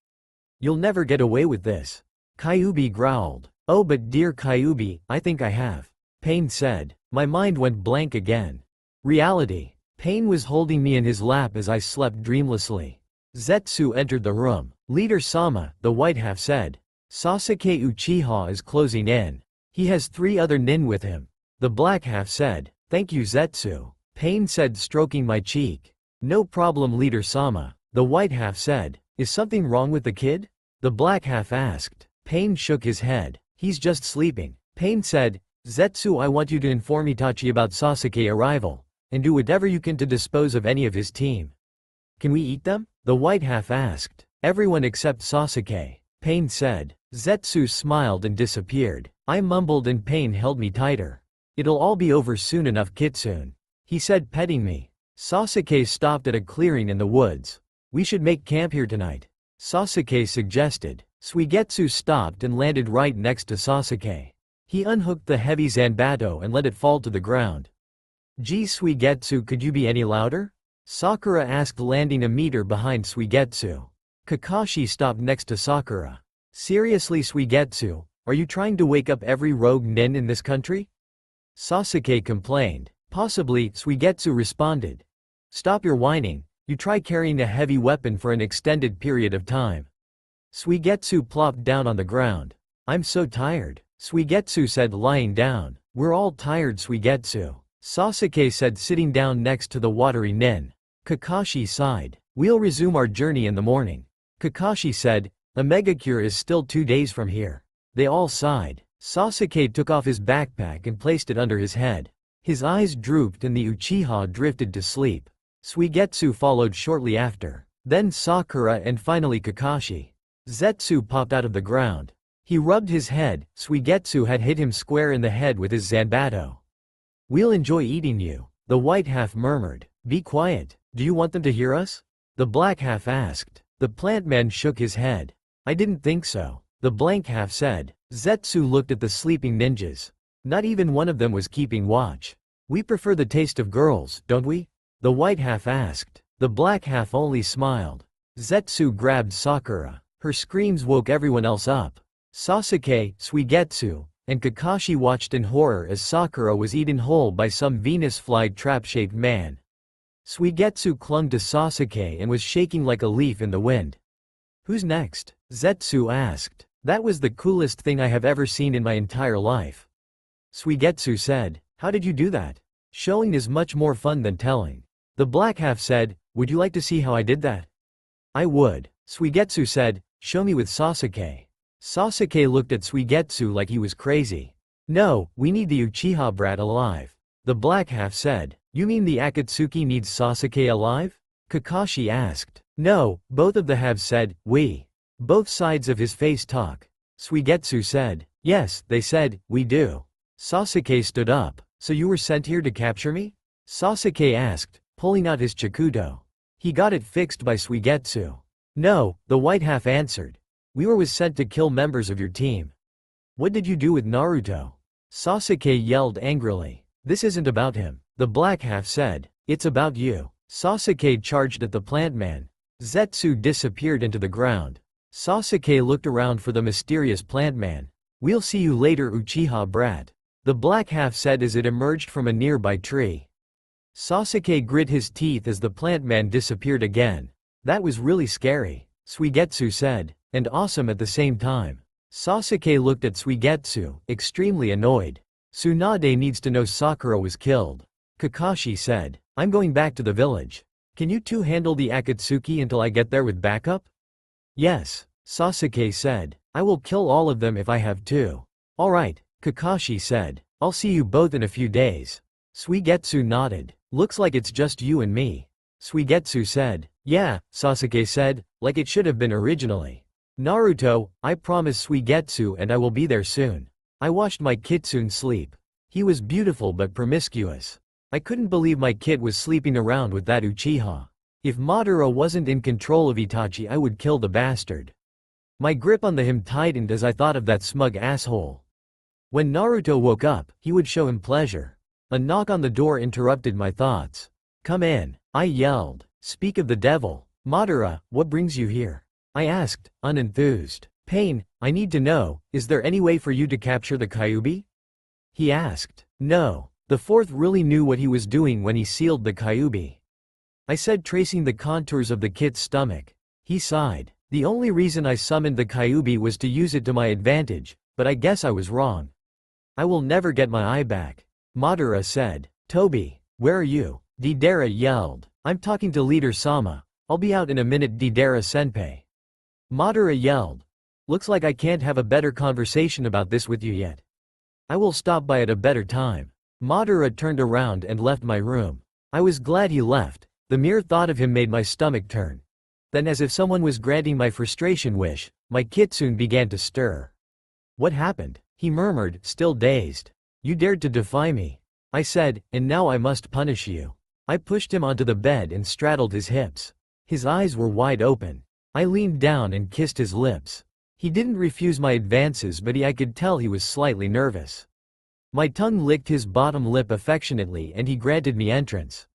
"You'll never get away with this," Kyuubi growled. "Oh, but dear Kyuubi, I think I have," Pain said. My mind went blank again. Reality. Pain was holding me in his lap as I slept dreamlessly. Zetsu entered the room. "Leader-sama," the white half said. "Sasuke Uchiha is closing in. He has 3 other nin with him," the black half said. "Thank you, Zetsu," Pain said, stroking my cheek. "No problem, Leader-sama," the white half said. "Is something wrong with the kid?" the black half asked. Pain shook his head. "He's just sleeping," Pain said. "Zetsu, I want you to inform Itachi about Sasuke's arrival, and do whatever you can to dispose of any of his team." "Can we eat them?" the white half asked. "Everyone except Sasuke," Pain said. Zetsu smiled and disappeared. I mumbled and Pain held me tighter. "It'll all be over soon enough, Kitsune," he said, petting me. Sasuke stopped at a clearing in the woods. "We should make camp here tonight," Sasuke suggested. Suigetsu stopped and landed right next to Sasuke. He unhooked the heavy Zanbato and let it fall to the ground. "Gee, Suigetsu, could you be any louder?" Sakura asked, landing a meter behind Suigetsu. Kakashi stopped next to Sakura. "Seriously, Suigetsu, are you trying to wake up every rogue nin in this country?" Sasuke complained. "Possibly," Suigetsu responded. "Stop your whining. You try carrying a heavy weapon for an extended period of time." Suigetsu plopped down on the ground. "I'm so tired," Suigetsu said, lying down. "We're all tired, Suigetsu," Sasuke said, sitting down next to the watery nin. Kakashi sighed. "We'll resume our journey in the morning," Kakashi said. "A megacure is still 2 days from here." They all sighed. Sasuke took off his backpack and placed it under his head. His eyes drooped and the Uchiha drifted to sleep. Suigetsu followed shortly after. Then Sakura and finally Kakashi. Zetsu popped out of the ground. He rubbed his head. Suigetsu had hit him square in the head with his Zanbato. "We'll enjoy eating you," the white half murmured. "Be quiet. Do you want them to hear us?" the black half asked. The plant man shook his head. "I didn't think so," the blank half said. Zetsu looked at the sleeping ninjas. Not even one of them was keeping watch. "We prefer the taste of girls, don't we?" the white half asked. The black half only smiled. Zetsu grabbed Sakura. Her screams woke everyone else up. Sasuke, Suigetsu, and Kakashi watched in horror as Sakura was eaten whole by some Venus fly-trap-shaped man. Suigetsu clung to Sasuke and was shaking like a leaf in the wind. "Who's next?" Zetsu asked. "That was the coolest thing I have ever seen in my entire life," Suigetsu said. "How did you do that?" "Showing is much more fun than telling," the black half said. "Would you like to see how I did that?" "I would," Suigetsu said. "Show me with Sasuke." Sasuke looked at Suigetsu like he was crazy. "No, we need the Uchiha brat alive," the black half said. "You mean the Akatsuki needs Sasuke alive?" Kakashi asked. "No," both of the halves said. "We." Both sides of his face talk. Suigetsu said. "Yes," they said, "we do." Sasuke stood up. "So you were sent here to capture me?" Sasuke asked, pulling out his Chikuto. He got it fixed by Suigetsu. No, the white half answered. We were sent to kill members of your team. What did you do with Naruto? Sasuke yelled angrily. This isn't about him, the black half said. It's about you. Sasuke charged at the plant man. Zetsu disappeared into the ground. Sasuke looked around for the mysterious plant man. We'll see you later, Uchiha brat, the black half said as it emerged from a nearby tree. Sasuke grit his teeth as the plant man disappeared again. That was really scary, Suigetsu said, and awesome at the same time. Sasuke looked at Suigetsu, extremely annoyed. Tsunade needs to know Sakura was killed. Kakashi said, I'm going back to the village. Can you two handle the Akatsuki until I get there with backup? Yes, Sasuke said. I will kill all of them if I have to. Alright, Kakashi said. I'll see you both in a few days. Suigetsu nodded. Looks like it's just you and me. Suigetsu said. Yeah, Sasuke said, like it should have been originally. Naruto, I promise Suigetsu, and I will be there soon. I watched my kitsune sleep. He was beautiful but promiscuous. I couldn't believe my kid was sleeping around with that Uchiha. If Madara wasn't in control of Itachi, I would kill the bastard. My grip on him tightened as I thought of that smug asshole. When Naruto woke up, he would show him pleasure. A knock on the door interrupted my thoughts. Come in, I yelled. Speak of the devil. Madara, what brings you here? I asked, unenthused. Pain, I need to know, is there any way for you to capture the Kyuubi? He asked. No. The fourth really knew what he was doing when he sealed the Kyuubi. I said, tracing the contours of the kid's stomach. He sighed. The only reason I summoned the Kyuubi was to use it to my advantage, but I guess I was wrong. I will never get my eye back. Madara said. Toby, where are you? Deidara yelled. I'm talking to Leader Sama. I'll be out in a minute, Deidara-senpai. Madara yelled. Looks like I can't have a better conversation about this with you yet. I will stop by at a better time. Madara turned around and left my room. I was glad he left. The mere thought of him made my stomach turn. Then, as if someone was granting my frustration wish, my kitsune began to stir. What happened? He murmured, still dazed. You dared to defy me. I said, and now I must punish you. I pushed him onto the bed and straddled his hips. His eyes were wide open. I leaned down and kissed his lips. He didn't refuse my advances, but I could tell he was slightly nervous. My tongue licked his bottom lip affectionately and he granted me entrance.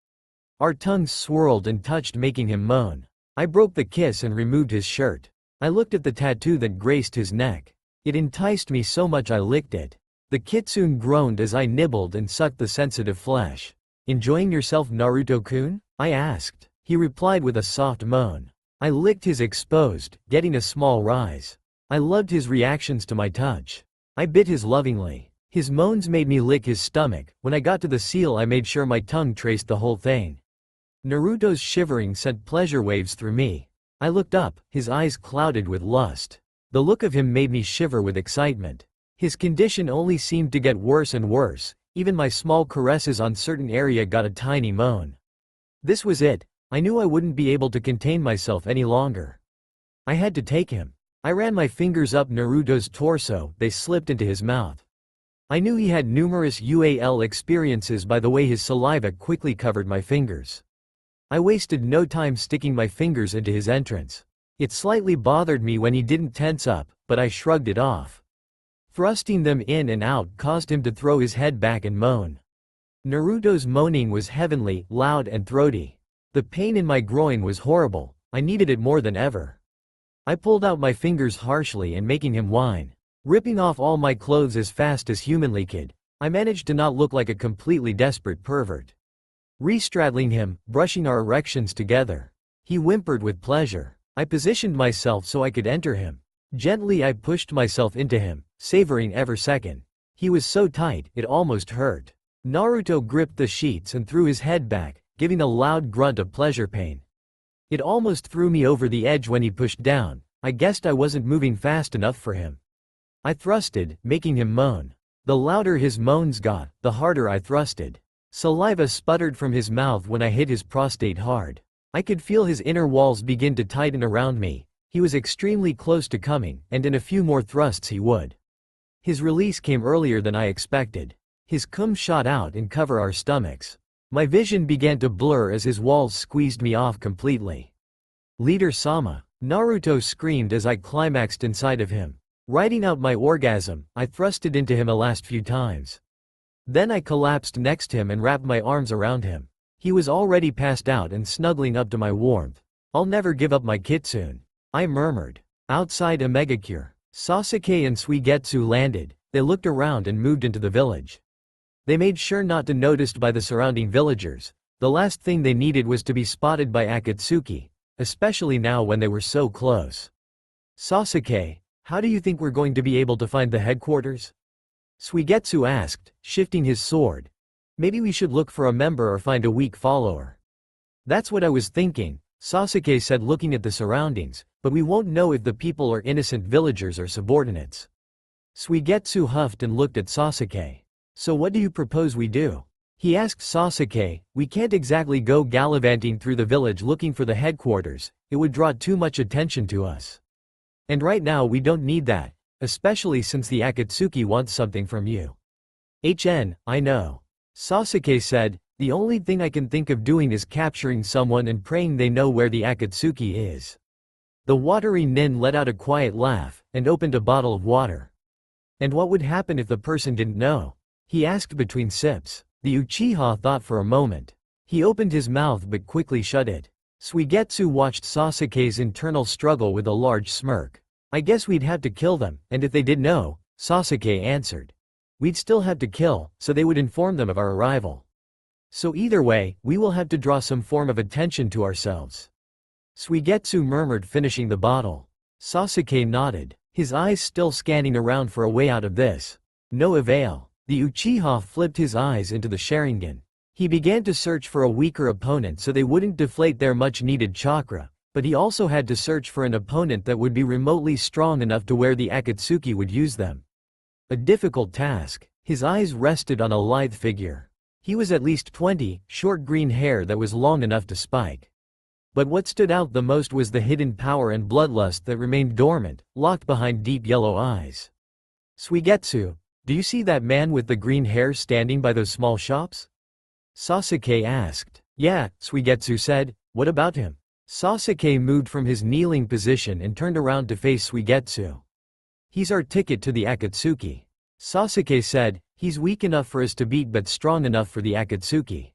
Our tongues swirled and touched, making him moan. I broke the kiss and removed his shirt. I looked at the tattoo that graced his neck. It enticed me so much I licked it. The kitsune groaned as I nibbled and sucked the sensitive flesh. Enjoying yourself, Naruto-kun? I asked. He replied with a soft moan. I licked his exposed, getting a small rise. I loved his reactions to my touch. I bit his lovingly. His moans made me lick his stomach. When I got to the seal, I made sure my tongue traced the whole thing. Naruto's shivering sent pleasure waves through me. I looked up, his eyes clouded with lust. The look of him made me shiver with excitement. His condition only seemed to get worse and worse. Even my small caresses on certain area got a tiny moan. This was it. I knew I wouldn't be able to contain myself any longer. I had to take him. I ran my fingers up Naruto's torso, they slipped into his mouth. I knew he had numerous UAL experiences by the way his saliva quickly covered my fingers. I wasted no time sticking my fingers into his entrance. It slightly bothered me when he didn't tense up, but I shrugged it off. Thrusting them in and out caused him to throw his head back and moan. Naruto's moaning was heavenly, loud and throaty. The pain in my groin was horrible. I needed it more than ever. I pulled out my fingers harshly and making him whine. Ripping off all my clothes as fast as humanly could, I managed to not look like a completely desperate pervert. Restraddling him, brushing our erections together. He whimpered with pleasure. I positioned myself so I could enter him. Gently I pushed myself into him, savoring every second. He was so tight, it almost hurt. Naruto gripped the sheets and threw his head back, giving a loud grunt of pleasure pain. It almost threw me over the edge when he pushed down. I guessed I wasn't moving fast enough for him. I thrusted, making him moan. The louder his moans got, the harder I thrusted. Saliva sputtered from his mouth when I hit his prostate hard. I could feel his inner walls begin to tighten around me. He was extremely close to coming, and in a few more thrusts he would. His release came earlier than I expected. His cum shot out and covered our stomachs. My vision began to blur as his walls squeezed me off completely. Leader Sama, Naruto screamed as I climaxed inside of him. Writing out my orgasm, I thrust it into him a last few times. Then I collapsed next to him and wrapped my arms around him. He was already passed out and snuggling up to my warmth. "I'll never give up my kitsune," I murmured. Outside Omegacure, Sasuke and Suigetsu landed. They looked around and moved into the village. They made sure not to be noticed by the surrounding villagers. The last thing they needed was to be spotted by Akatsuki, especially now when they were so close. "Sasuke, how do you think we're going to be able to find the headquarters?" Suigetsu asked, shifting his sword. "Maybe we should look for a member or find a weak follower." "That's what I was thinking," Sasuke said, looking at the surroundings, "but we won't know if the people are innocent villagers or subordinates." Suigetsu huffed and looked at Sasuke. "So what do you propose we do?" He asked Sasuke. "We can't exactly go gallivanting through the village looking for the headquarters, it would draw too much attention to us. And right now we don't need that, especially since the Akatsuki wants something from you." I know," Sasuke said. "The only thing I can think of doing is capturing someone and praying they know where the Akatsuki is." The watery nin let out a quiet laugh, and opened a bottle of water. "And what would happen if the person didn't know?" he asked between sips. The Uchiha thought for a moment. He opened his mouth but quickly shut it. Suigetsu watched Sasuke's internal struggle with a large smirk. "I guess we'd have to kill them, and if they did know," Sasuke answered, "we'd still have to kill, so they would inform them of our arrival. So either way, we will have to draw some form of attention to ourselves." Suigetsu murmured, finishing the bottle. Sasuke nodded, his eyes still scanning around for a way out of this. No avail. The Uchiha flipped his eyes into the Sharingan. He began to search for a weaker opponent so they wouldn't deflate their much-needed chakra, but he also had to search for an opponent that would be remotely strong enough to where the Akatsuki would use them. A difficult task. His eyes rested on a lithe figure. He was at least 20, short green hair that was long enough to spike. But what stood out the most was the hidden power and bloodlust that remained dormant, locked behind deep yellow eyes. "Suigetsu, do you see that man with the green hair standing by those small shops?" Sasuke asked. "Yeah," Suigetsu said. "What about him?" Sasuke moved from his kneeling position and turned around to face Suigetsu. "He's our ticket to the Akatsuki," Sasuke said. "He's weak enough for us to beat but strong enough for the Akatsuki."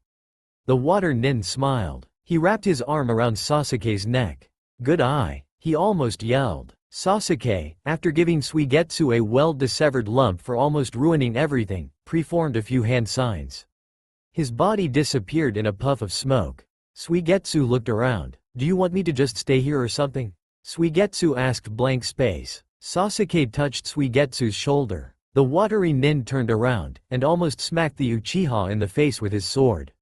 The water nin smiled. He wrapped his arm around Sasuke's neck. "Good eye," he almost yelled. Sasuke, after giving Suigetsu a well-dissevered lump for almost ruining everything, preformed a few hand signs. His body disappeared in a puff of smoke. Suigetsu looked around. "Do you want me to just stay here or something?" Suigetsu asked. Blank space. Sasuke touched Suigetsu's shoulder. The watery nin turned around, and almost smacked the Uchiha in the face with his sword.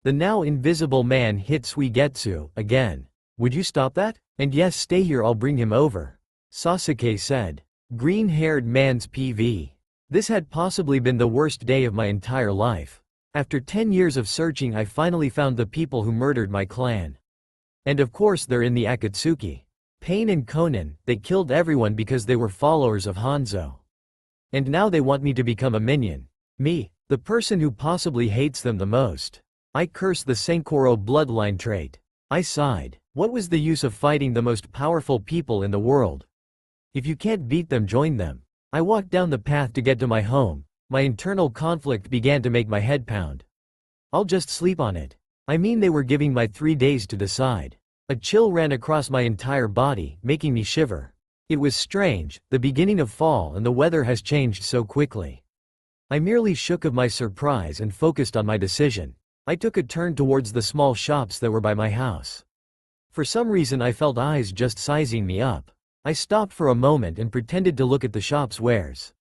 The now invisible man hit Suigetsu again. "Would you stop that? And yes, stay here, I'll bring him over," Sasuke said. Green-haired man's PV. This had possibly been the worst day of my entire life. After 10 years of searching, I finally found the people who murdered my clan. And of course they're in the Akatsuki. Pain and Konan, they killed everyone because they were followers of Hanzo. And now they want me to become a minion. Me, the person who possibly hates them the most. I curse the Senkoro bloodline trait. I sighed. What was the use of fighting the most powerful people in the world? If you can't beat them, join them. I walked down the path to get to my home. My internal conflict began to make my head pound. I'll just sleep on it. I mean, they were giving my 3 days to decide. A chill ran across my entire body, making me shiver. It was strange, the beginning of fall and the weather has changed so quickly. I merely shook of my surprise and focused on my decision. I took a turn towards the small shops that were by my house. For some reason I felt eyes just sizing me up. I stopped for a moment and pretended to look at the shop's wares.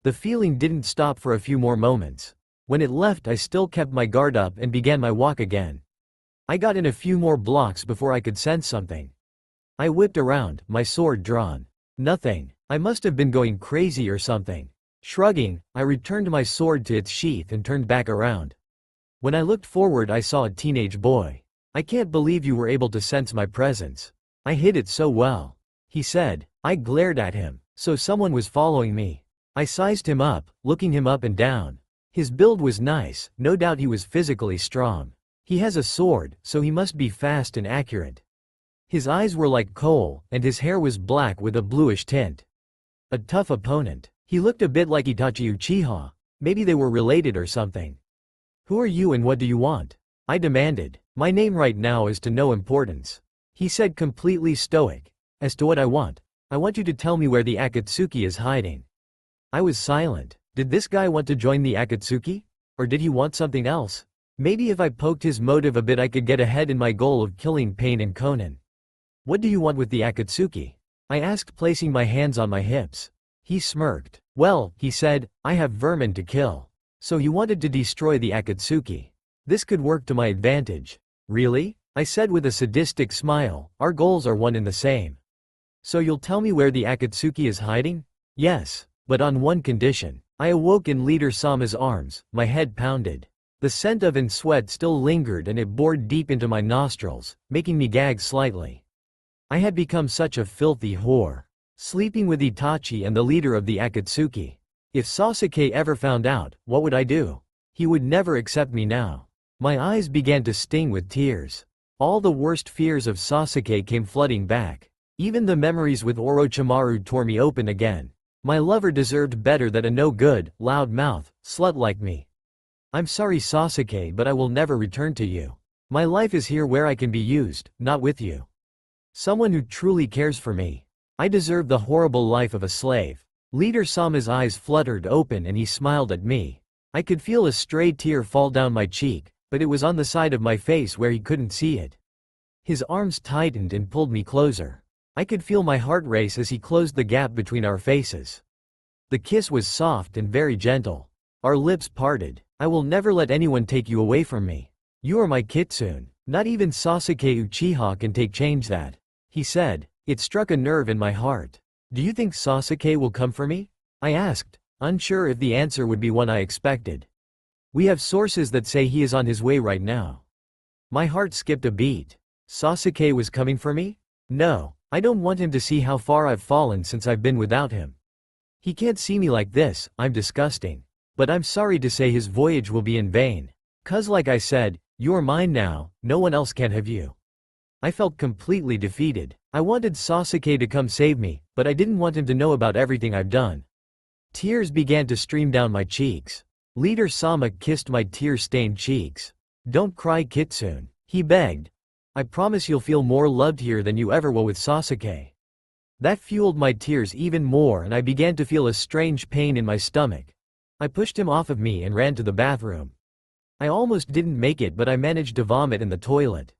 The feeling didn't stop for a few more moments. When it left, I still kept my guard up and began my walk again. I got in a few more blocks before I could sense something. I whipped around, my sword drawn. Nothing. I must have been going crazy or something. Shrugging, I returned my sword to its sheath and turned back around. When I looked forward, I saw a teenage boy. "I can't believe you were able to sense my presence. I hid it so well," he said. I glared at him. So someone was following me. I sized him up, looking him up and down. His build was nice, no doubt he was physically strong. He has a sword, so he must be fast and accurate. His eyes were like coal, and his hair was black with a bluish tint. A tough opponent. He looked a bit like Itachi Uchiha. Maybe they were related or something. "Who are you and what do you want?" I demanded. "My name right now is to no importance," he said, completely stoic. "As to what I want you to tell me where the Akatsuki is hiding." I was silent. Did this guy want to join the Akatsuki? Or did he want something else? Maybe if I poked his motive a bit I could get ahead in my goal of killing Pain and Conan. "What do you want with the Akatsuki?" I asked, placing my hands on my hips. He smirked. "Well," he said, "I have vermin to kill. So you wanted to destroy the Akatsuki. This could work to my advantage." "Really?" I said with a sadistic smile. "Our goals are one and the same." "So you'll tell me where the Akatsuki is hiding?" "Yes. But on one condition." I awoke in Leader Sama's arms, my head pounded. The scent of and sweat still lingered and it bored deep into my nostrils, making me gag slightly. I had become such a filthy whore. Sleeping with Itachi and the leader of the Akatsuki. If Sasuke ever found out, what would I do? He would never accept me now. My eyes began to sting with tears. All the worst fears of Sasuke came flooding back. Even the memories with Orochimaru tore me open again. My lover deserved better than a no-good, loud-mouth, slut like me. "I'm sorry Sasuke, but I will never return to you. My life is here where I can be used, not with you. Someone who truly cares for me. I deserve the horrible life of a slave." Leader Sama's eyes fluttered open and he smiled at me. I could feel a stray tear fall down my cheek, but it was on the side of my face where he couldn't see it. His arms tightened and pulled me closer. I could feel my heart race as he closed the gap between our faces. The kiss was soft and very gentle. Our lips parted. "I will never let anyone take you away from me. You are my kitsune. Not even Sasuke Uchiha can change that," he said. It struck a nerve in my heart. "Do you think Sasuke will come for me?" I asked, unsure if the answer would be one I expected. "We have sources that say he is on his way right now." My heart skipped a beat. Sasuke was coming for me? No. I don't want him to see how far I've fallen since I've been without him. He can't see me like this, I'm disgusting. But I'm sorry to say his voyage will be in vain. 'Cause like I said, you're mine now, no one else can have you. I felt completely defeated. I wanted Sasuke to come save me, but I didn't want him to know about everything I've done. Tears began to stream down my cheeks. Leader Sama kissed my tear-stained cheeks. "Don't cry Kitsune," he begged. "I promise you'll feel more loved here than you ever will with Sasuke." That fueled my tears even more and I began to feel a strange pain in my stomach. I pushed him off of me and ran to the bathroom. I almost didn't make it but I managed to vomit in the toilet.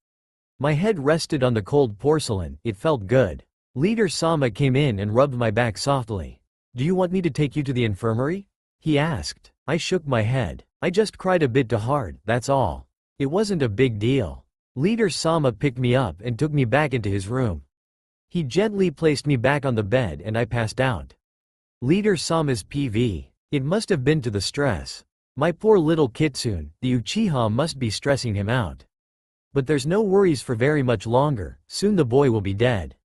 My head rested on the cold porcelain, it felt good. Leader Sama came in and rubbed my back softly. "Do you want me to take you to the infirmary?" he asked. I shook my head. "I just cried a bit too hard, that's all. It wasn't a big deal." Leader Sama picked me up and took me back into his room. He gently placed me back on the bed and I passed out. Leader Sama's PV. It must have been to the stress. My poor little kitsune, the Uchiha must be stressing him out. But there's no worries for very much longer, soon the boy will be dead.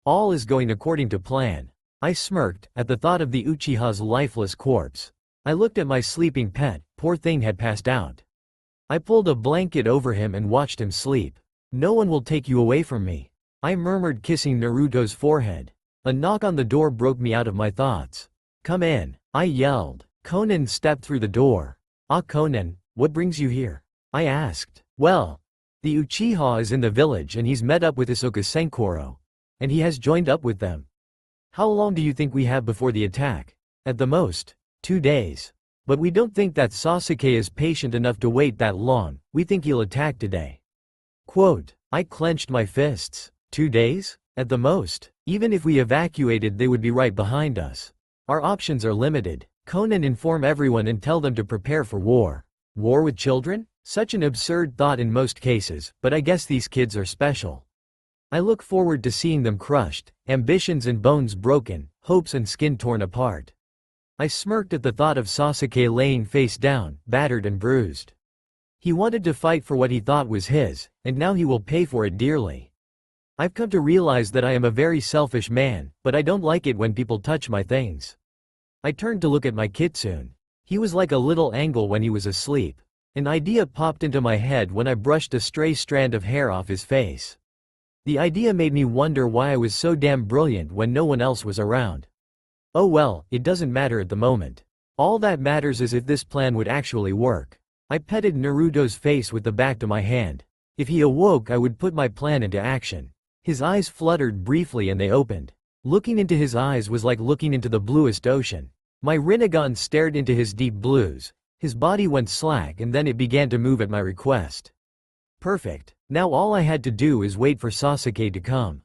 All is going according to plan. I smirked at the thought of the Uchiha's lifeless corpse. I looked at my sleeping pet, poor thing had passed out. I pulled a blanket over him and watched him sleep. "No one will take you away from me," I murmured, kissing Naruto's forehead. A knock on the door broke me out of my thoughts. "Come in," I yelled. Conan stepped through the door. "Ah Conan, what brings you here?" I asked. "Well, the Uchiha is in the village and he's met up with Hisoka Senkoro. And he has joined up with them." "How long do you think we have before the attack?" "At the most, 2 days. But we don't think that Sasuke is patient enough to wait that long, we think he'll attack today." Quote. I clenched my fists. 2 days? At the most. Even if we evacuated they would be right behind us. Our options are limited. Conan, inform everyone and tell them to prepare for war. War with children? Such an absurd thought in most cases, but I guess these kids are special. I look forward to seeing them crushed, ambitions and bones broken, hopes and skin torn apart. I smirked at the thought of Sasuke laying face down, battered and bruised. He wanted to fight for what he thought was his, and now he will pay for it dearly. I've come to realize that I am a very selfish man, but I don't like it when people touch my things. I turned to look at my kitsune. He was like a little angle when he was asleep. An idea popped into my head when I brushed a stray strand of hair off his face. The idea made me wonder why I was so damn brilliant when no one else was around. Oh well, it doesn't matter at the moment. All that matters is if this plan would actually work. I petted Naruto's face with the back of my hand. If he awoke, I would put my plan into action. His eyes fluttered briefly and they opened. Looking into his eyes was like looking into the bluest ocean. My Rinnegan stared into his deep blues. His body went slack and then it began to move at my request. Perfect. Now all I had to do is wait for Sasuke to come.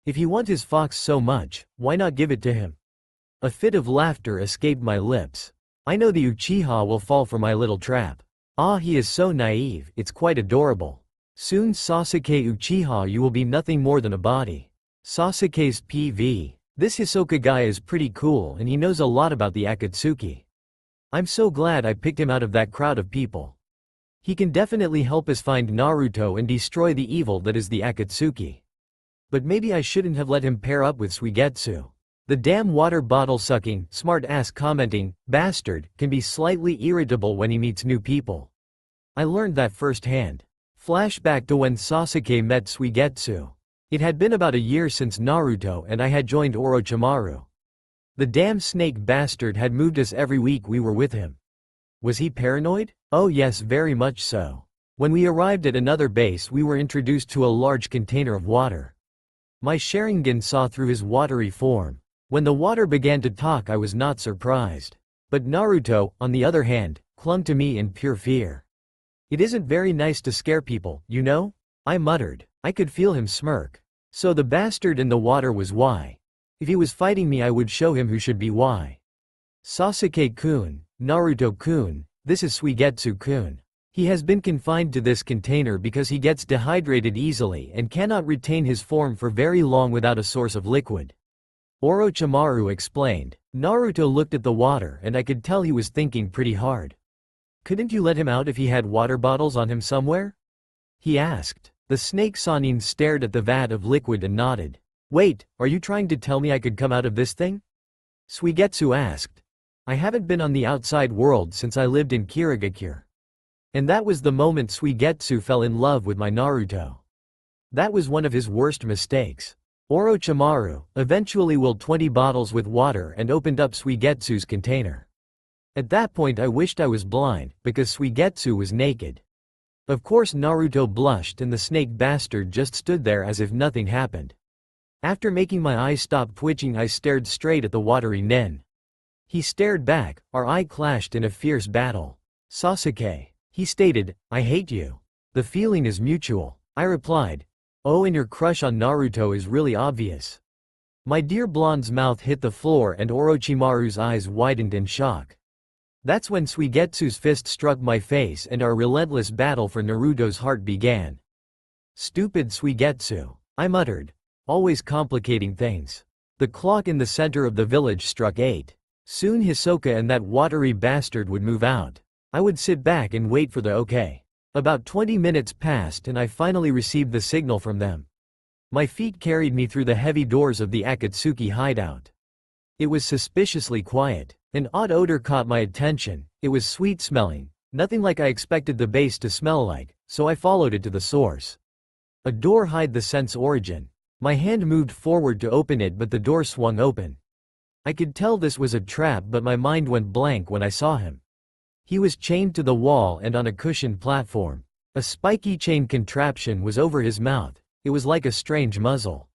If he wants his fox so much, why not give it to him? A fit of laughter escaped my lips. I know the Uchiha will fall for my little trap. Ah, he is so naive, it's quite adorable. Soon Sasuke Uchiha, you will be nothing more than a body. Sasuke's PV. This Hisoka guy is pretty cool and he knows a lot about the Akatsuki. I'm so glad I picked him out of that crowd of people. He can definitely help us find Naruto and destroy the evil that is the Akatsuki. But maybe I shouldn't have let him pair up with Suigetsu. The damn water bottle sucking, smart ass commenting, bastard, can be slightly irritable when he meets new people. I learned that firsthand. Flashback to when Sasuke met Suigetsu. It had been about a year since Naruto and I had joined Orochimaru. The damn snake bastard had moved us every week we were with him. Was he paranoid? Oh yes, very much so. When we arrived at another base we were introduced to a large container of water. My Sharingan saw through his watery form. When the water began to talk I was not surprised. But Naruto, on the other hand, clung to me in pure fear. It isn't very nice to scare people, you know? I muttered. I could feel him smirk. So the bastard in the water was why. If he was fighting me I would show him who should be why. Sasuke-kun, Naruto-kun, this is Suigetsu-kun. He has been confined to this container because he gets dehydrated easily and cannot retain his form for very long without a source of liquid. Orochimaru explained. Naruto looked at the water and I could tell he was thinking pretty hard. Couldn't you let him out if he had water bottles on him somewhere? He asked. The snake Sanin stared at the vat of liquid and nodded. Wait, are you trying to tell me I could come out of this thing? Suigetsu asked. I haven't been on the outside world since I lived in Kirigakure. And that was the moment Suigetsu fell in love with my Naruto. That was one of his worst mistakes. Orochimaru eventually willed 20 bottles with water and opened up Suigetsu's container. At that point I wished I was blind, because Suigetsu was naked. Of course Naruto blushed and the snake bastard just stood there as if nothing happened. After making my eyes stop twitching I stared straight at the watery nen. He stared back, our eye clashed in a fierce battle. Sasuke, he stated, I hate you. The feeling is mutual. I replied. Oh, and your crush on Naruto is really obvious. My dear blonde's mouth hit the floor and Orochimaru's eyes widened in shock. That's when Suigetsu's fist struck my face and our relentless battle for Naruto's heart began. Stupid Suigetsu, I muttered. Always complicating things. The clock in the center of the village struck 8. Soon Hisoka and that watery bastard would move out. I would sit back and wait for the okay. About 20 minutes passed and I finally received the signal from them. My feet carried me through the heavy doors of the Akatsuki hideout. It was suspiciously quiet. An odd odor caught my attention. It was sweet-smelling, nothing like I expected the base to smell like, so I followed it to the source. A door hid the scent's origin. My hand moved forward to open it but the door swung open. I could tell this was a trap but my mind went blank when I saw him. He was chained to the wall and on a cushioned platform. A spiky chain contraption was over his mouth. It was like a strange muzzle.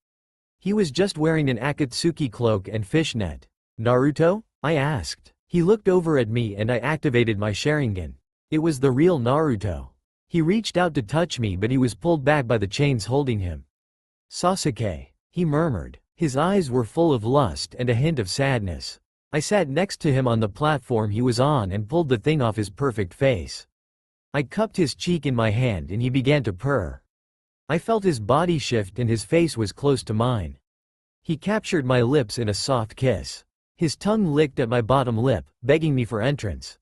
He was just wearing an Akatsuki cloak and fishnet. Naruto? I asked. He looked over at me and I activated my Sharingan. It was the real Naruto. He reached out to touch me but he was pulled back by the chains holding him. Sasuke, he murmured. His eyes were full of lust and a hint of sadness. I sat next to him on the platform he was on and pulled the thing off his perfect face. I cupped his cheek in my hand and he began to purr. I felt his body shift and his face was close to mine. He captured my lips in a soft kiss. His tongue licked at my bottom lip, begging me for entrance.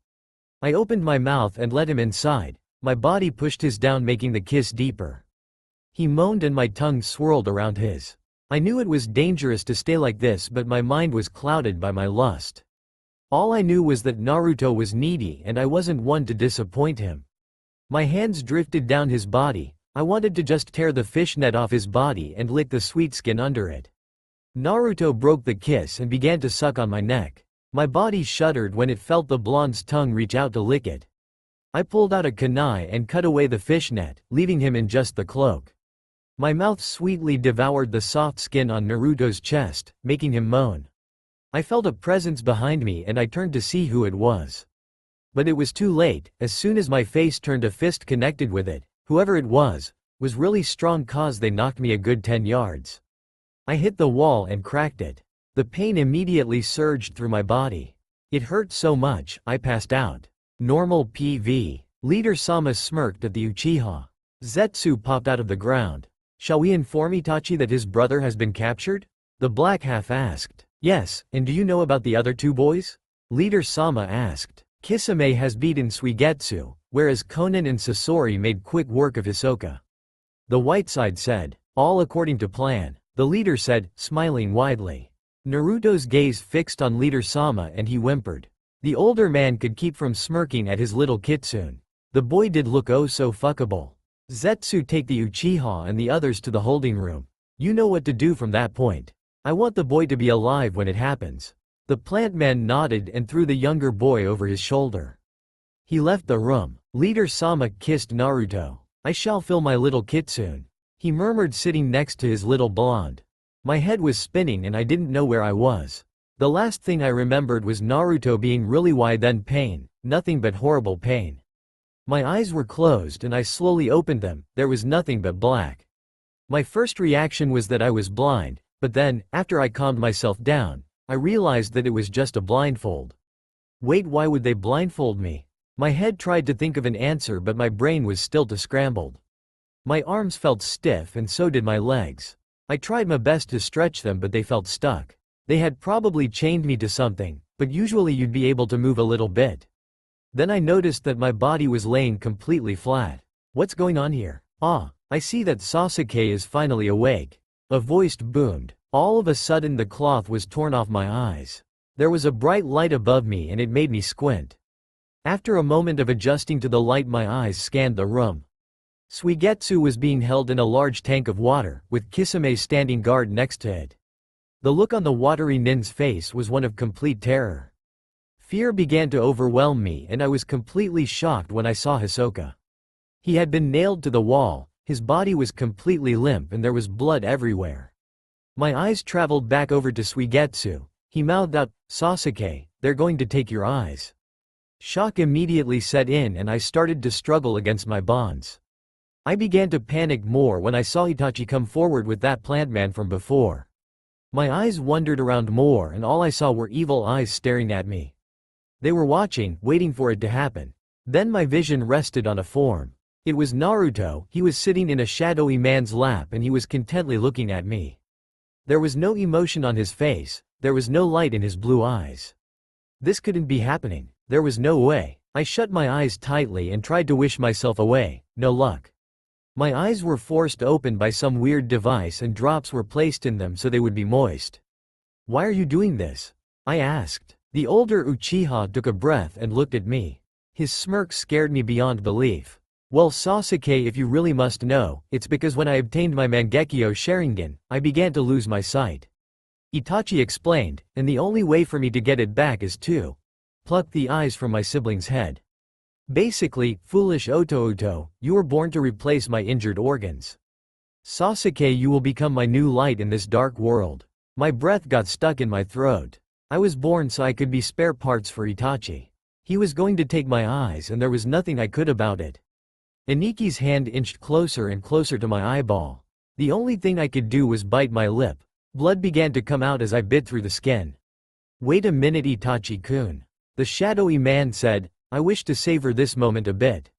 I opened my mouth and let him inside. My body pushed his down, making the kiss deeper. He moaned and my tongue swirled around his. I knew it was dangerous to stay like this but my mind was clouded by my lust. All I knew was that Naruto was needy and I wasn't one to disappoint him. My hands drifted down his body. I wanted to just tear the fishnet off his body and lick the sweet skin under it. Naruto broke the kiss and began to suck on my neck. My body shuddered when it felt the blonde's tongue reach out to lick it. I pulled out a kunai and cut away the fishnet, leaving him in just the cloak. My mouth sweetly devoured the soft skin on Naruto's chest, making him moan. I felt a presence behind me and I turned to see who it was. But it was too late. As soon as my face turned, a fist connected with it. Whoever it was really strong, cause they knocked me a good 10 yards. I hit the wall and cracked it. The pain immediately surged through my body. It hurt so much, I passed out. Normal PV. Leader-sama smirked at the Uchiha. Zetsu popped out of the ground. Shall we inform Itachi that his brother has been captured? The black half asked. Yes, and do you know about the other 2 boys? Leader-sama asked. Kisame has beaten Suigetsu, whereas Konan and Sasori made quick work of Hisoka. The white side said. All according to plan. The leader said, smiling widely. Naruto's gaze fixed on Leader-sama and he whimpered. The older man could keep from smirking at his little kitsune. The boy did look oh so fuckable. Zetsu, take the Uchiha and the others to the holding room. You know what to do from that point. I want the boy to be alive when it happens. The plant man nodded and threw the younger boy over his shoulder. He left the room. Leader-sama kissed Naruto. I shall fill my little kitsune. He murmured, sitting next to his little blonde. My head was spinning and I didn't know where I was. The last thing I remembered was Naruto being really wide, then pain, nothing but horrible pain. My eyes were closed and I slowly opened them. There was nothing but black. My first reaction was that I was blind, but then, after I calmed myself down, I realized that it was just a blindfold. Wait, why would they blindfold me? My head tried to think of an answer, but my brain was still too scrambled. My arms felt stiff and so did my legs. I tried my best to stretch them, but they felt stuck. They had probably chained me to something, but usually you'd be able to move a little bit. Then I noticed that my body was laying completely flat. What's going on here? Ah, I see that Sasuke is finally awake. A voice boomed. All of a sudden the cloth was torn off my eyes. There was a bright light above me and it made me squint. After a moment of adjusting to the light, my eyes scanned the room. Suigetsu was being held in a large tank of water, with Kisame standing guard next to it. The look on the watery nin's face was one of complete terror. Fear began to overwhelm me and I was completely shocked when I saw Hisoka. He had been nailed to the wall, his body was completely limp and there was blood everywhere. My eyes traveled back over to Suigetsu. He mouthed out, Sasuke, they're going to take your eyes. Shock immediately set in and I started to struggle against my bonds. I began to panic more when I saw Itachi come forward with that plant man from before. My eyes wandered around more and all I saw were evil eyes staring at me. They were watching, waiting for it to happen. Then my vision rested on a form. It was Naruto. He was sitting in a shadowy man's lap and he was contently looking at me. There was no emotion on his face, there was no light in his blue eyes. This couldn't be happening. There was no way. I shut my eyes tightly and tried to wish myself away. No luck. My eyes were forced open by some weird device and drops were placed in them so they would be moist. Why are you doing this? I asked. The older Uchiha took a breath and looked at me. His smirk scared me beyond belief. Well, Sasuke, if you really must know, it's because when I obtained my Mangekyo Sharingan, I began to lose my sight. Itachi explained, and the only way for me to get it back is to pluck the eyes from my sibling's head. Basically, foolish Oto, you were born to replace my injured organs. Sasuke, you will become my new light in this dark world. My breath got stuck in my throat. I was born so I could be spare parts for Itachi. He was going to take my eyes and there was nothing I could about it. Iniki's hand inched closer and closer to my eyeball. The only thing I could do was bite my lip. Blood began to come out as I bit through the skin. Wait a minute, Itachi-kun. The shadowy man said, I wish to savor this moment a bit.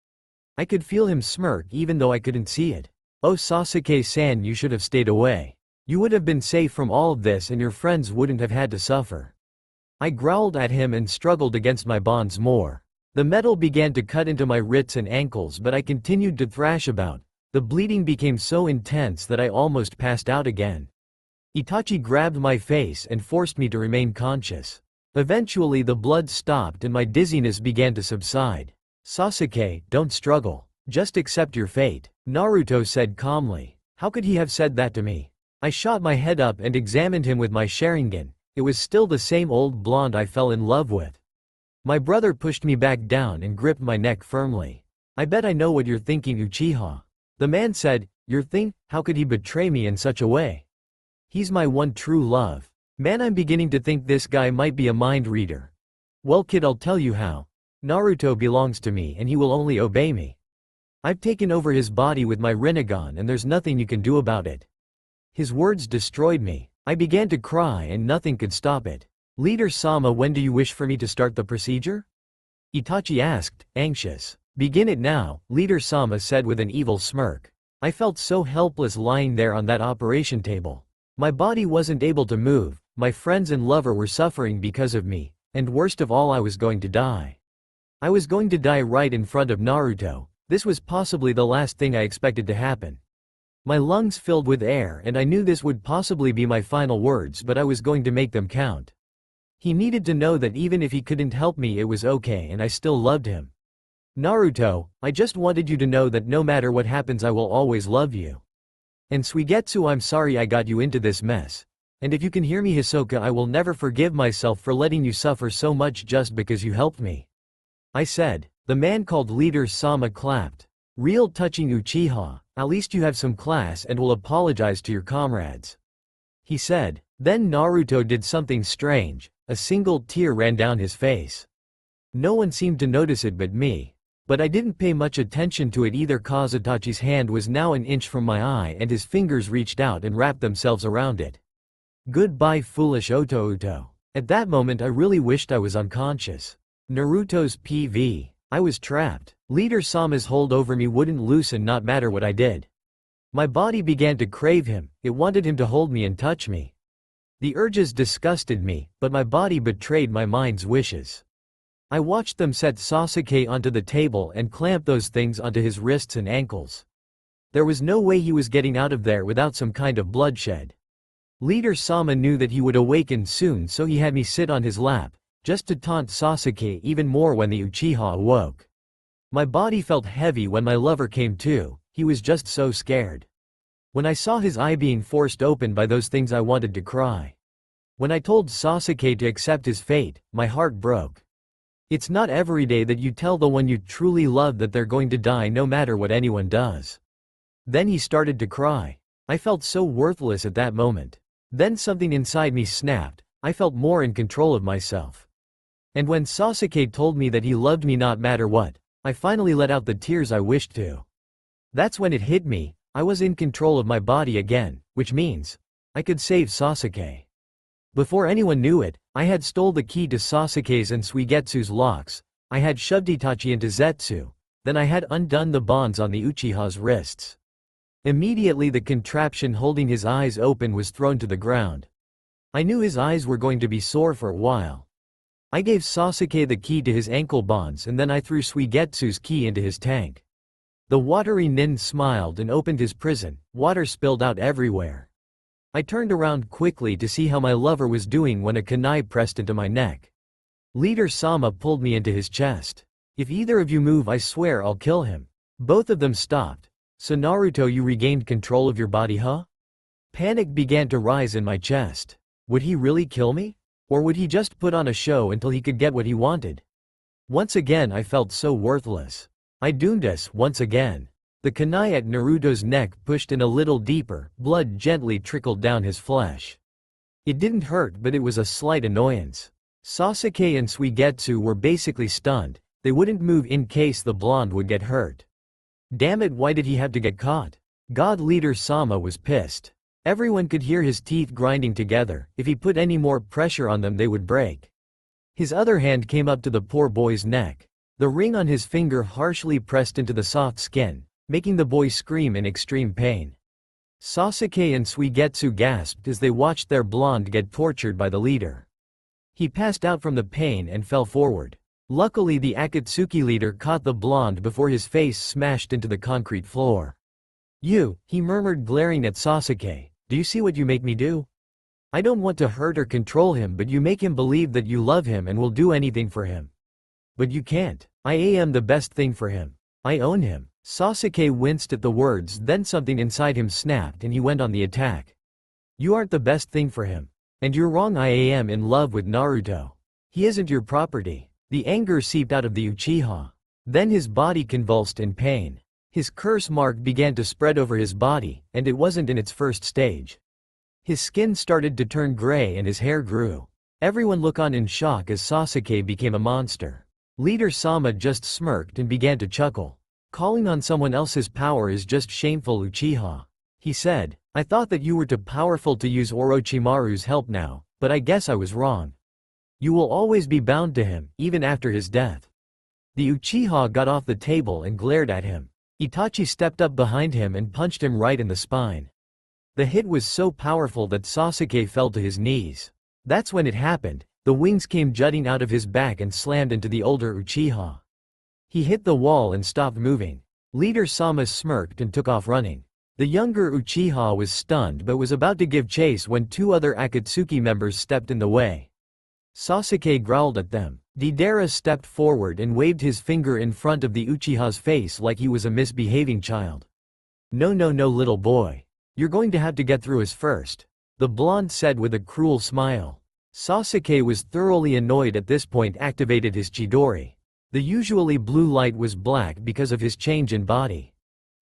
I could feel him smirk even though I couldn't see it. Oh Sasuke-san, you should have stayed away. You would have been safe from all of this and your friends wouldn't have had to suffer. I growled at him and struggled against my bonds more. The metal began to cut into my wrists and ankles, but I continued to thrash about. The bleeding became so intense that I almost passed out again. Itachi grabbed my face and forced me to remain conscious. Eventually the blood stopped and my dizziness began to subside. Sasuke, don't struggle. Just accept your fate. Naruto said calmly. How could he have said that to me? I shot my head up and examined him with my Sharingan. It was still the same old blonde I fell in love with. My brother pushed me back down and gripped my neck firmly. I bet I know what you're thinking, Uchiha. The man said. How could he betray me in such a way? He's my one true love. Man, I'm beginning to think this guy might be a mind reader. Well kid, I'll tell you how. Naruto belongs to me and he will only obey me. I've taken over his body with my Rinnegan and there's nothing you can do about it. His words destroyed me. I began to cry and nothing could stop it. Leader-sama, when do you wish for me to start the procedure? Itachi asked, anxious. Begin it now, Leader-sama said with an evil smirk. I felt so helpless lying there on that operation table. My body wasn't able to move, my friends and lover were suffering because of me, and worst of all, I was going to die. I was going to die right in front of Naruto. This was possibly the last thing I expected to happen. My lungs filled with air and I knew this would possibly be my final words, but I was going to make them count. He needed to know that even if he couldn't help me, it was okay and I still loved him. Naruto, I just wanted you to know that no matter what happens I will always love you. And Suigetsu, I'm sorry I got you into this mess. And if you can hear me Hisoka, I will never forgive myself for letting you suffer so much just because you helped me. I said. The man called Leader-sama clapped. Real touching, Uchiha, at least you have some class and will apologize to your comrades. He said. Then Naruto did something strange, a single tear ran down his face. No one seemed to notice it but me. But I didn't pay much attention to it either cause Itachi's hand was now an inch from my eye and his fingers reached out and wrapped themselves around it. Goodbye foolish Uto. At that moment I really wished I was unconscious. Naruto's PV. I was trapped. Leader-sama's hold over me wouldn't loosen not matter what I did. My body began to crave him, it wanted him to hold me and touch me. The urges disgusted me, but my body betrayed my mind's wishes. I watched them set Sasuke onto the table and clamp those things onto his wrists and ankles. There was no way he was getting out of there without some kind of bloodshed. Leader-sama knew that he would awaken soon, so he had me sit on his lap, just to taunt Sasuke even more when the Uchiha awoke. My body felt heavy when my lover came to, he was just so scared. When I saw his eye being forced open by those things I wanted to cry. When I told Sasuke to accept his fate, my heart broke. It's not every day that you tell the one you truly love that they're going to die no matter what anyone does. Then he started to cry. I felt so worthless at that moment. Then something inside me snapped, I felt more in control of myself. And when Sasuke told me that he loved me not matter what, I finally let out the tears I wished to. That's when it hit me, I was in control of my body again, which means I could save Sasuke. Before anyone knew it, I had stole the key to Sasuke's and Suigetsu's locks, I had shoved Itachi into Zetsu, then I had undone the bonds on the Uchiha's wrists. Immediately the contraption holding his eyes open was thrown to the ground. I knew his eyes were going to be sore for a while. I gave Sasuke the key to his ankle bonds and then I threw Suigetsu's key into his tank. The watery nin smiled and opened his prison, water spilled out everywhere. I turned around quickly to see how my lover was doing when a kunai pressed into my neck. Leader-sama pulled me into his chest. If either of you move I swear I'll kill him. Both of them stopped. So Naruto, you regained control of your body, huh? Panic began to rise in my chest. Would he really kill me? Or would he just put on a show until he could get what he wanted? Once again I felt so worthless. I doomed us once again. The kunai at Naruto's neck pushed in a little deeper, blood gently trickled down his flesh. It didn't hurt but it was a slight annoyance. Sasuke and Suigetsu were basically stunned, they wouldn't move in case the blonde would get hurt. Damn it, why did he have to get caught? God, Leader-sama was pissed. Everyone could hear his teeth grinding together, if he put any more pressure on them they would break. His other hand came up to the poor boy's neck. The ring on his finger harshly pressed into the soft skin, making the boy scream in extreme pain. Sasuke and Suigetsu gasped as they watched their blonde get tortured by the leader. He passed out from the pain and fell forward. Luckily the Akatsuki leader caught the blonde before his face smashed into the concrete floor. You, he murmured glaring at Sasuke, do you see what you make me do? I don't want to hurt or control him but you make him believe that you love him and will do anything for him. But you can't. I am the best thing for him. I own him. Sasuke winced at the words, then something inside him snapped and he went on the attack. You aren't the best thing for him. And you're wrong, I am in love with Naruto. He isn't your property. The anger seeped out of the Uchiha. Then his body convulsed in pain. His curse mark began to spread over his body, and it wasn't in its first stage. His skin started to turn gray and his hair grew. Everyone looked on in shock as Sasuke became a monster. Leader Sama just smirked and began to chuckle. Calling on someone else's power is just shameful, Uchiha. He said, I thought that you were too powerful to use Orochimaru's help now, but I guess I was wrong. You will always be bound to him, even after his death. The Uchiha got off the table and glared at him. Itachi stepped up behind him and punched him right in the spine. The hit was so powerful that Sasuke fell to his knees. That's when it happened. The wings came jutting out of his back and slammed into the older Uchiha. He hit the wall and stopped moving. Leader Sama smirked and took off running. The younger Uchiha was stunned but was about to give chase when two other Akatsuki members stepped in the way. Sasuke growled at them. Deidara stepped forward and waved his finger in front of the Uchiha's face like he was a misbehaving child. No, little boy. You're going to have to get through us first, the blonde said with a cruel smile. Sasuke was thoroughly annoyed at this point, activated his Chidori. The usually blue light was black because of his change in body.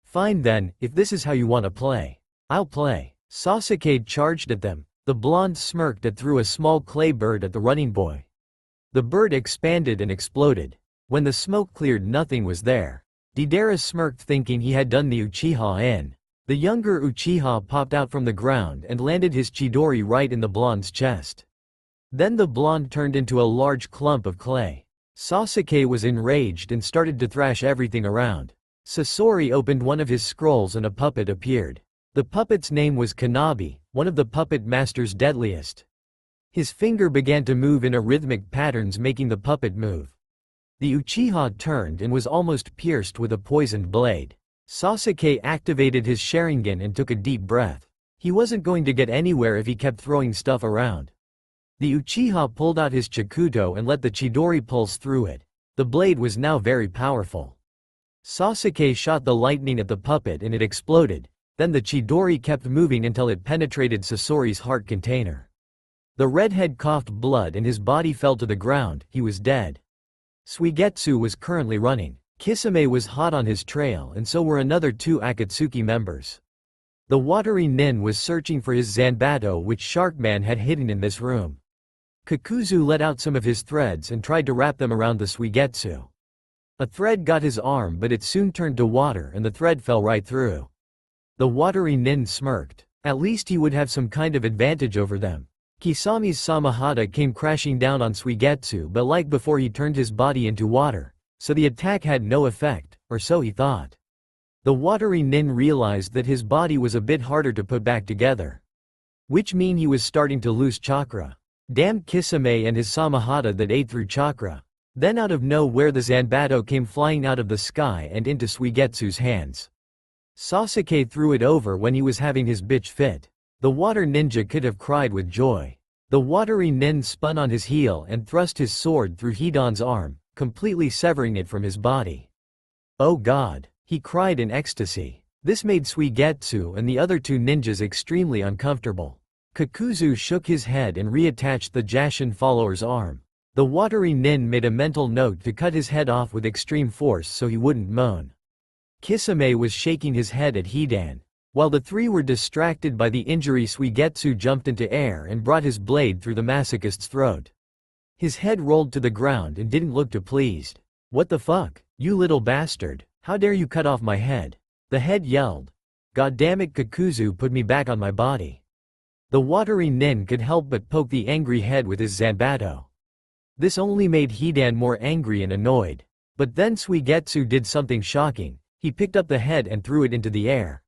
Fine then, if this is how you want to play. I'll play. Sasuke charged at them. The blonde smirked and threw a small clay bird at the running boy. The bird expanded and exploded. When the smoke cleared, nothing was there. Deidara smirked, thinking he had done the Uchiha in. The younger Uchiha popped out from the ground and landed his Chidori right in the blonde's chest. Then the blonde turned into a large clump of clay. Sasuke was enraged and started to thrash everything around. Sasori opened one of his scrolls and a puppet appeared. The puppet's name was Kanabi, one of the puppet master's deadliest. His finger began to move in a rhythmic patterns, making the puppet move. The Uchiha turned and was almost pierced with a poisoned blade. Sasuke activated his Sharingan and took a deep breath. He wasn't going to get anywhere if he kept throwing stuff around. The Uchiha pulled out his Chikuto and let the Chidori pulse through it. The blade was now very powerful. Sasuke shot the lightning at the puppet and it exploded. Then the Chidori kept moving until it penetrated Sasori's heart container. The redhead coughed blood and his body fell to the ground. He was dead. Suigetsu was currently running. Kisame was hot on his trail, and so were another two Akatsuki members. The watery nin was searching for his Zanbato, which Sharkman had hidden in this room. Kakuzu let out some of his threads and tried to wrap them around the Suigetsu. A thread got his arm, but it soon turned to water and the thread fell right through. The watery nin smirked. At least he would have some kind of advantage over them. Kisami's Samahata came crashing down on Suigetsu, but like before, he turned his body into water, so the attack had no effect, or so he thought. The watery nin realized that his body was a bit harder to put back together. Which mean he was starting to lose chakra. Damned Kisame and his Samahata that ate through chakra. Then out of nowhere the Zanbato came flying out of the sky and into Suigetsu's hands. Sasuke threw it over when he was having his bitch fit. The water ninja could have cried with joy. The watery nin spun on his heel and thrust his sword through Hidan's arm, completely severing it from his body. Oh god, he cried in ecstasy. This made Suigetsu and the other two ninjas extremely uncomfortable. Kakuzu shook his head and reattached the Jashin follower's arm. The watery nin made a mental note to cut his head off with extreme force so he wouldn't moan. Kisame was shaking his head at Hidan. While the three were distracted by the injury, Suigetsu jumped into air and brought his blade through the masochist's throat. His head rolled to the ground and didn't look too pleased. What the fuck? You little bastard. How dare you cut off my head? The head yelled. God damn it, Kakuzu, put me back on my body. The watery nin could help but poke the angry head with his Zanbato. This only made Hidan more angry and annoyed. But then Suigetsu did something shocking. He picked up the head and threw it into the air.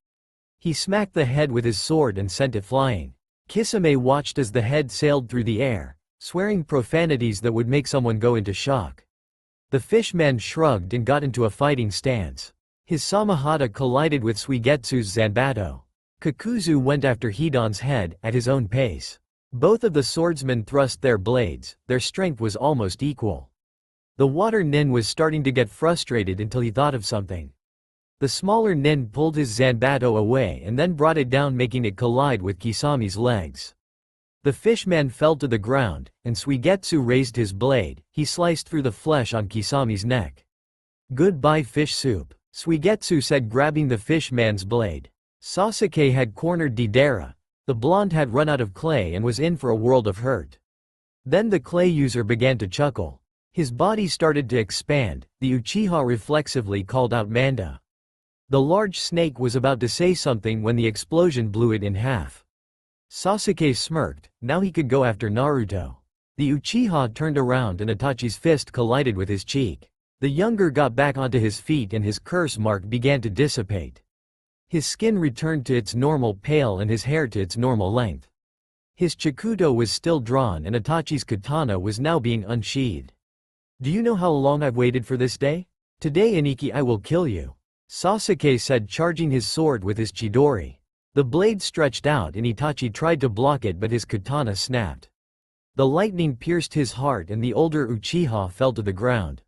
He smacked the head with his sword and sent it flying. Kisame watched as the head sailed through the air, swearing profanities that would make someone go into shock. The fishman shrugged and got into a fighting stance. His Samahata collided with Suigetsu's Zanbato. Kakuzu went after Hidan's head at his own pace. Both of the swordsmen thrust their blades. Their strength was almost equal. The water nin was starting to get frustrated until he thought of something. The smaller nin pulled his Zanbato away and then brought it down, making it collide with Kisami's legs. The fishman fell to the ground, and Suigetsu raised his blade. He sliced through the flesh on Kisami's neck. "Goodbye fish soup," Suigetsu said, grabbing the fishman's blade. Sasuke had cornered Deidara. The blonde had run out of clay and was in for a world of hurt. Then the clay user began to chuckle. His body started to expand. The Uchiha reflexively called out Manda. The large snake was about to say something when the explosion blew it in half. Sasuke smirked. Now he could go after Naruto. The Uchiha turned around and Itachi's fist collided with his cheek. The younger got back onto his feet and his curse mark began to dissipate. His skin returned to its normal pale and his hair to its normal length. His Chikuto was still drawn and Itachi's katana was now being unsheathed. "Do you know how long I've waited for this day? Today, Iniki, I will kill you," Sasuke said, charging his sword with his Chidori. The blade stretched out and Itachi tried to block it, but his katana snapped. The lightning pierced his heart and the older Uchiha fell to the ground.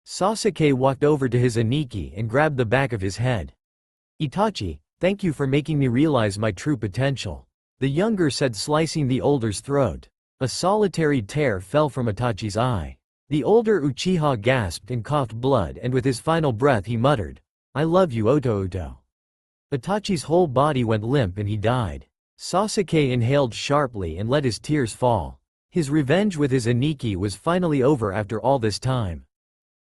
Sasuke walked over to his Iniki and grabbed the back of his head. "Itachi, thank you for making me realize my true potential," the younger said, slicing the older's throat. A solitary tear fell from Itachi's eye. The older Uchiha gasped and coughed blood, and with his final breath he muttered, "I love you, Oto-Oto." Itachi's whole body went limp and he died. Sasuke inhaled sharply and let his tears fall. His revenge with his Iniki was finally over after all this time.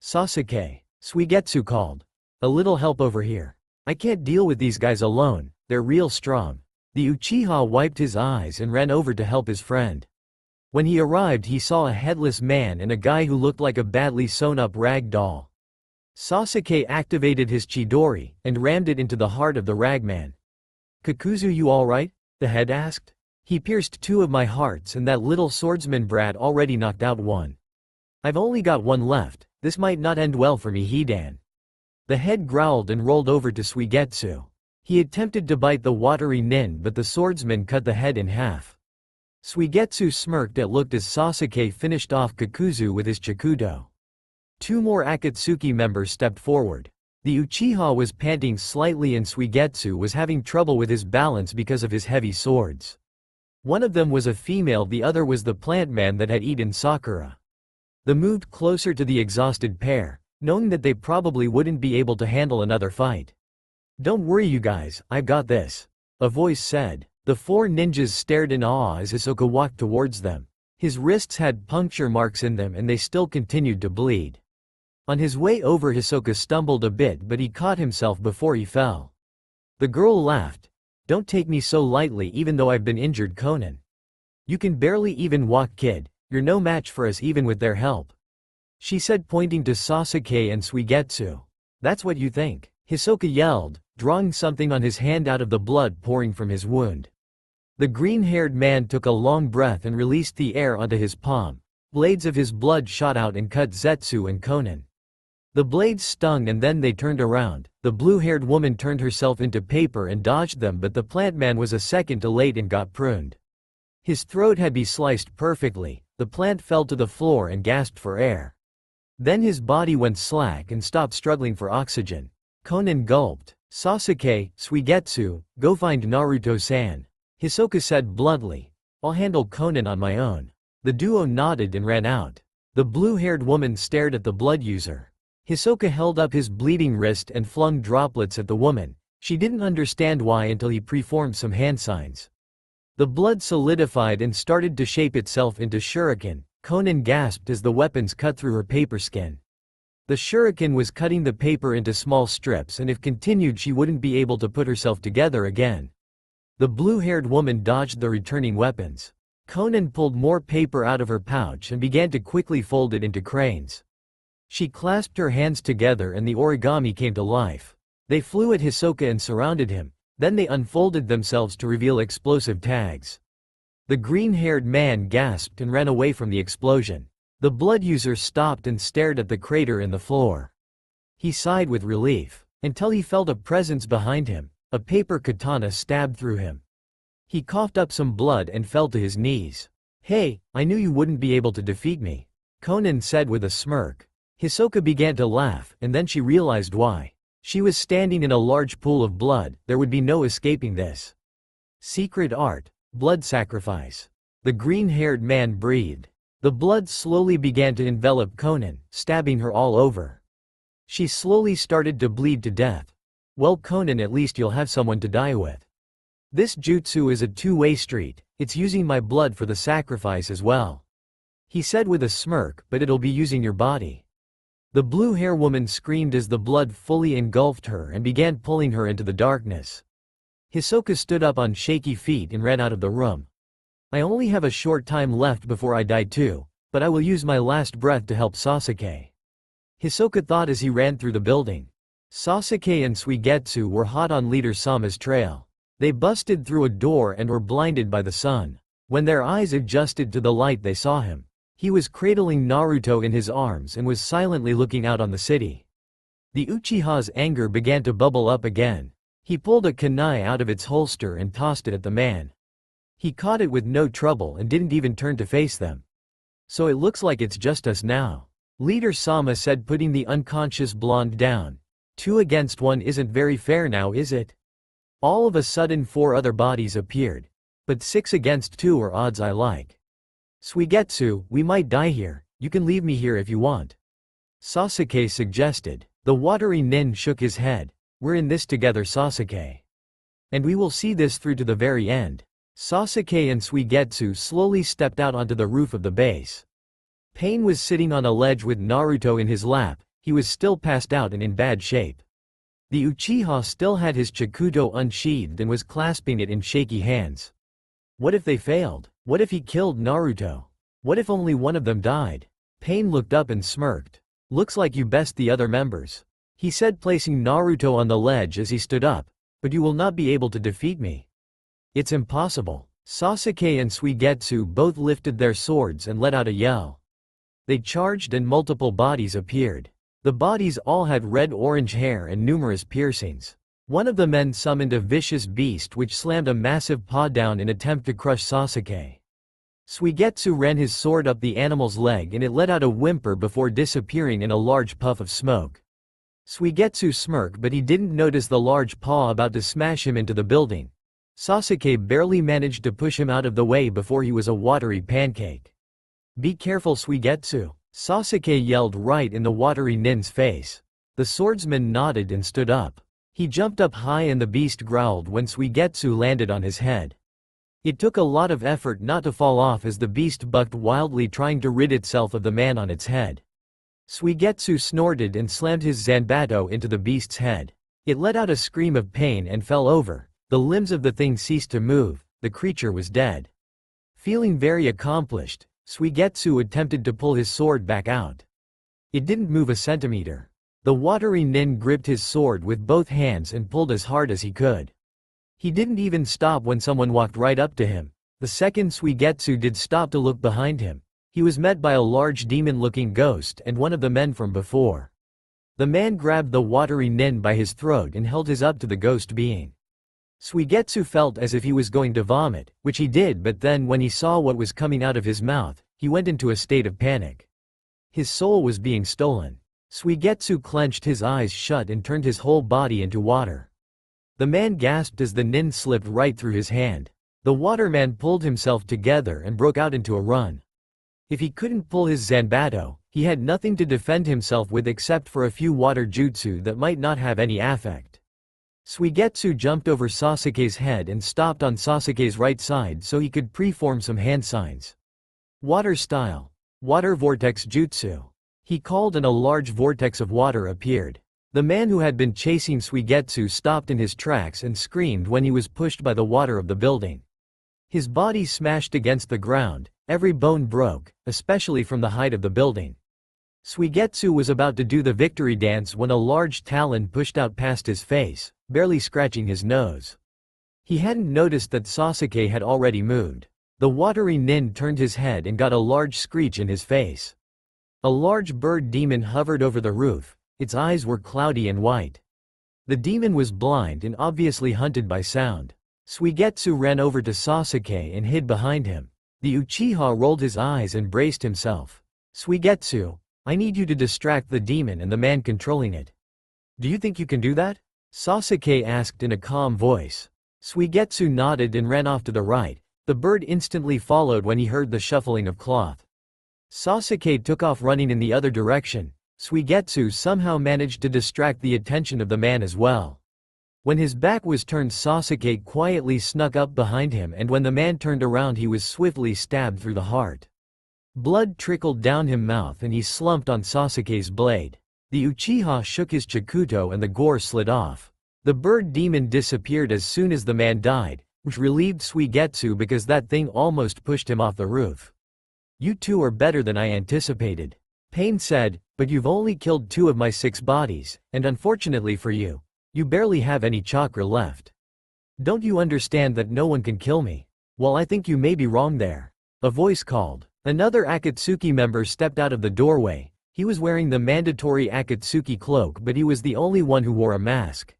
"Sasuke," Suigetsu called. "A little help over here. I can't deal with these guys alone, they're real strong." The Uchiha wiped his eyes and ran over to help his friend. When he arrived, he saw a headless man and a guy who looked like a badly sewn-up rag doll. Sasuke activated his Chidori and rammed it into the heart of the ragman. "Kakuzu, you alright?" the head asked. "He pierced 2 of my hearts and that little swordsman brat already knocked out 1. I've only got 1 left, this might not end well for me, Hidan." The head growled and rolled over to Suigetsu. He attempted to bite the watery nin, but the swordsman cut the head in half. Suigetsu smirked and looked as Sasuke finished off Kakuzu with his Chikuto. 2 more Akatsuki members stepped forward. The Uchiha was panting slightly and Suigetsu was having trouble with his balance because of his heavy swords. One of them was a female, the other was the plant man that had eaten Sakura. They moved closer to the exhausted pair, knowing that they probably wouldn't be able to handle another fight. "Don't worry you guys, I've got this," a voice said. The 4 ninjas stared in awe as Hisoka walked towards them. His wrists had puncture marks in them and they still continued to bleed. On his way over, Hisoka stumbled a bit, but he caught himself before he fell. The girl laughed. "Don't take me so lightly, even though I've been injured, Conan. You can barely even walk, kid. You're no match for us even with their help," she said, pointing to Sasuke and Suigetsu. "That's what you think," Hisoka yelled, drawing something on his hand out of the blood pouring from his wound. The green-haired man took a long breath and released the air onto his palm. Blades of his blood shot out and cut Zetsu and Conan. The blades stung and then they turned around. The blue-haired woman turned herself into paper and dodged them, but the plant man was a second too late and got pruned. His throat had been sliced perfectly. The plant fell to the floor and gasped for air. Then his body went slack and stopped struggling for oxygen. Conan gulped. "Sasuke, Suigetsu, go find Naruto-san," Hisoka said bluntly. "I'll handle Conan on my own." The duo nodded and ran out. The blue-haired woman stared at the blood user. Hisoka held up his bleeding wrist and flung droplets at the woman. She didn't understand why until he performed some hand signs. The blood solidified and started to shape itself into shuriken. Conan gasped as the weapons cut through her paper skin. The shuriken was cutting the paper into small strips, and if continued she wouldn't be able to put herself together again. The blue-haired woman dodged the returning weapons. Conan pulled more paper out of her pouch and began to quickly fold it into cranes. She clasped her hands together and the origami came to life. They flew at Hisoka and surrounded him. Then they unfolded themselves to reveal explosive tags. The green-haired man gasped and ran away from the explosion. The blood user stopped and stared at the crater in the floor. He sighed with relief, until he felt a presence behind him. A paper katana stabbed through him. He coughed up some blood and fell to his knees. "Hey, I knew you wouldn't be able to defeat me," Conan said with a smirk. Hisoka began to laugh, and then she realized why. She was standing in a large pool of blood, there would be no escaping this. Secret art. Blood sacrifice. The green-haired man breathed. The blood slowly began to envelop Konan, stabbing her all over. She slowly started to bleed to death. Well, Konan, at least you'll have someone to die with. This jutsu is a two-way street, it's using my blood for the sacrifice as well. He said with a smirk, but it'll be using your body. The blue-hair woman screamed as the blood fully engulfed her and began pulling her into the darkness. Hisoka stood up on shaky feet and ran out of the room. I only have a short time left before I die too, but I will use my last breath to help Sasuke. Hisoka thought as he ran through the building. Sasuke and Suigetsu were hot on Leader Sama's trail. They busted through a door and were blinded by the sun. When their eyes adjusted to the light, they saw him. He was cradling Naruto in his arms and was silently looking out on the city. The Uchiha's anger began to bubble up again. He pulled a kunai out of its holster and tossed it at the man. He caught it with no trouble and didn't even turn to face them. So it looks like it's just us now. Leader Sama said, putting the unconscious blonde down. 2 against 1 isn't very fair now, is it? All of a sudden 4 other bodies appeared. But 6 against 2 are odds I like. Suigetsu, we might die here, you can leave me here if you want. Sasuke suggested. The watery nin shook his head. We're in this together, Sasuke. And we will see this through to the very end. Sasuke and Suigetsu slowly stepped out onto the roof of the base. Pain was sitting on a ledge with Naruto in his lap. He was still passed out and in bad shape. The Uchiha still had his Chikuto unsheathed and was clasping it in shaky hands. What if they failed? What if he killed Naruto? What if only one of them died? Pain looked up and smirked. Looks like you best the other members, he said, placing Naruto on the ledge as he stood up. But you will not be able to defeat me. It's impossible. Sasuke and Suigetsu both lifted their swords and let out a yell. They charged and multiple bodies appeared. The bodies all had red-orange hair and numerous piercings. One of the men summoned a vicious beast which slammed a massive paw down in attempt to crush Sasuke. Suigetsu ran his sword up the animal's leg and it let out a whimper before disappearing in a large puff of smoke. Suigetsu smirked, but he didn't notice the large paw about to smash him into the building. Sasuke barely managed to push him out of the way before he was a watery pancake. Be careful, Suigetsu, Sasuke yelled right in the watery nin's face. The swordsman nodded and stood up. He jumped up high and the beast growled when Suigetsu landed on his head. It took a lot of effort not to fall off as the beast bucked wildly, trying to rid itself of the man on its head. Suigetsu snorted and slammed his Zanbato into the beast's head. It let out a scream of pain and fell over. The limbs of the thing ceased to move. The creature was dead. Feeling very accomplished, Suigetsu attempted to pull his sword back out. It didn't move a centimeter. The watery nin gripped his sword with both hands and pulled as hard as he could. He didn't even stop when someone walked right up to him. The second Suigetsu did stop to look behind him, he was met by a large demon-looking ghost and one of the men from before. The man grabbed the watery nin by his throat and held his up to the ghost being. Suigetsu felt as if he was going to vomit, which he did, but then when he saw what was coming out of his mouth, he went into a state of panic. His soul was being stolen. Suigetsu clenched his eyes shut and turned his whole body into water. The man gasped as the nin slipped right through his hand. The waterman pulled himself together and broke out into a run. If he couldn't pull his Zanbato, he had nothing to defend himself with except for a few water jutsu that might not have any effect. Suigetsu jumped over Sasuke's head and stopped on Sasuke's right side so he could preform some hand signs. Water style. Water vortex jutsu. He called and a large vortex of water appeared. The man who had been chasing Suigetsu stopped in his tracks and screamed when he was pushed by the water of the building. His body smashed against the ground, every bone broke, especially from the height of the building. Suigetsu was about to do the victory dance when a large talon pushed out past his face, barely scratching his nose. He hadn't noticed that Sasuke had already moved. The watery nin turned his head and got a large screech in his face. A large bird demon hovered over the roof. Its eyes were cloudy and white. The demon was blind and obviously hunted by sound. Suigetsu ran over to Sasuke and hid behind him. The Uchiha rolled his eyes and braced himself. Suigetsu, I need you to distract the demon and the man controlling it. Do you think you can do that? Sasuke asked in a calm voice. Suigetsu nodded and ran off to the right. The bird instantly followed when he heard the shuffling of cloth. Sasuke took off running in the other direction. Suigetsu somehow managed to distract the attention of the man as well. When his back was turned, Sasuke quietly snuck up behind him, and when the man turned around he was swiftly stabbed through the heart. Blood trickled down his mouth and he slumped on Sasuke's blade. The Uchiha shook his Chikuto and the gore slid off. The bird demon disappeared as soon as the man died, which relieved Suigetsu because that thing almost pushed him off the roof. You two are better than I anticipated, Pain said, but you've only killed 2 of my 6 bodies, and unfortunately for you, you barely have any chakra left. Don't you understand that no one can kill me? Well, I think you may be wrong there. A voice called. Another Akatsuki member stepped out of the doorway. He was wearing the mandatory Akatsuki cloak, but he was the only one who wore a mask.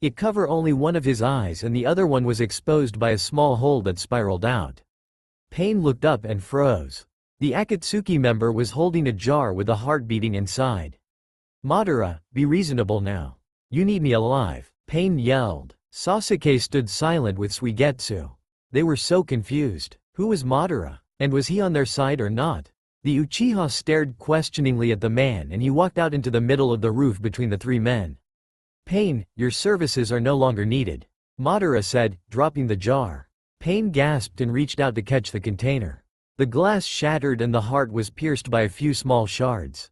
It covered only one of his eyes and the other one was exposed by a small hole that spiraled out. Pain looked up and froze. The Akatsuki member was holding a jar with a heart beating inside. Madara, be reasonable now. You need me alive, Pain yelled. Sasuke stood silent with Suigetsu. They were so confused. Who was Madara? And was he on their side or not? The Uchiha stared questioningly at the man and he walked out into the middle of the roof between the 3 men. Pain, your services are no longer needed, Madara said, dropping the jar. Pain gasped and reached out to catch the container. The glass shattered and the heart was pierced by a few small shards.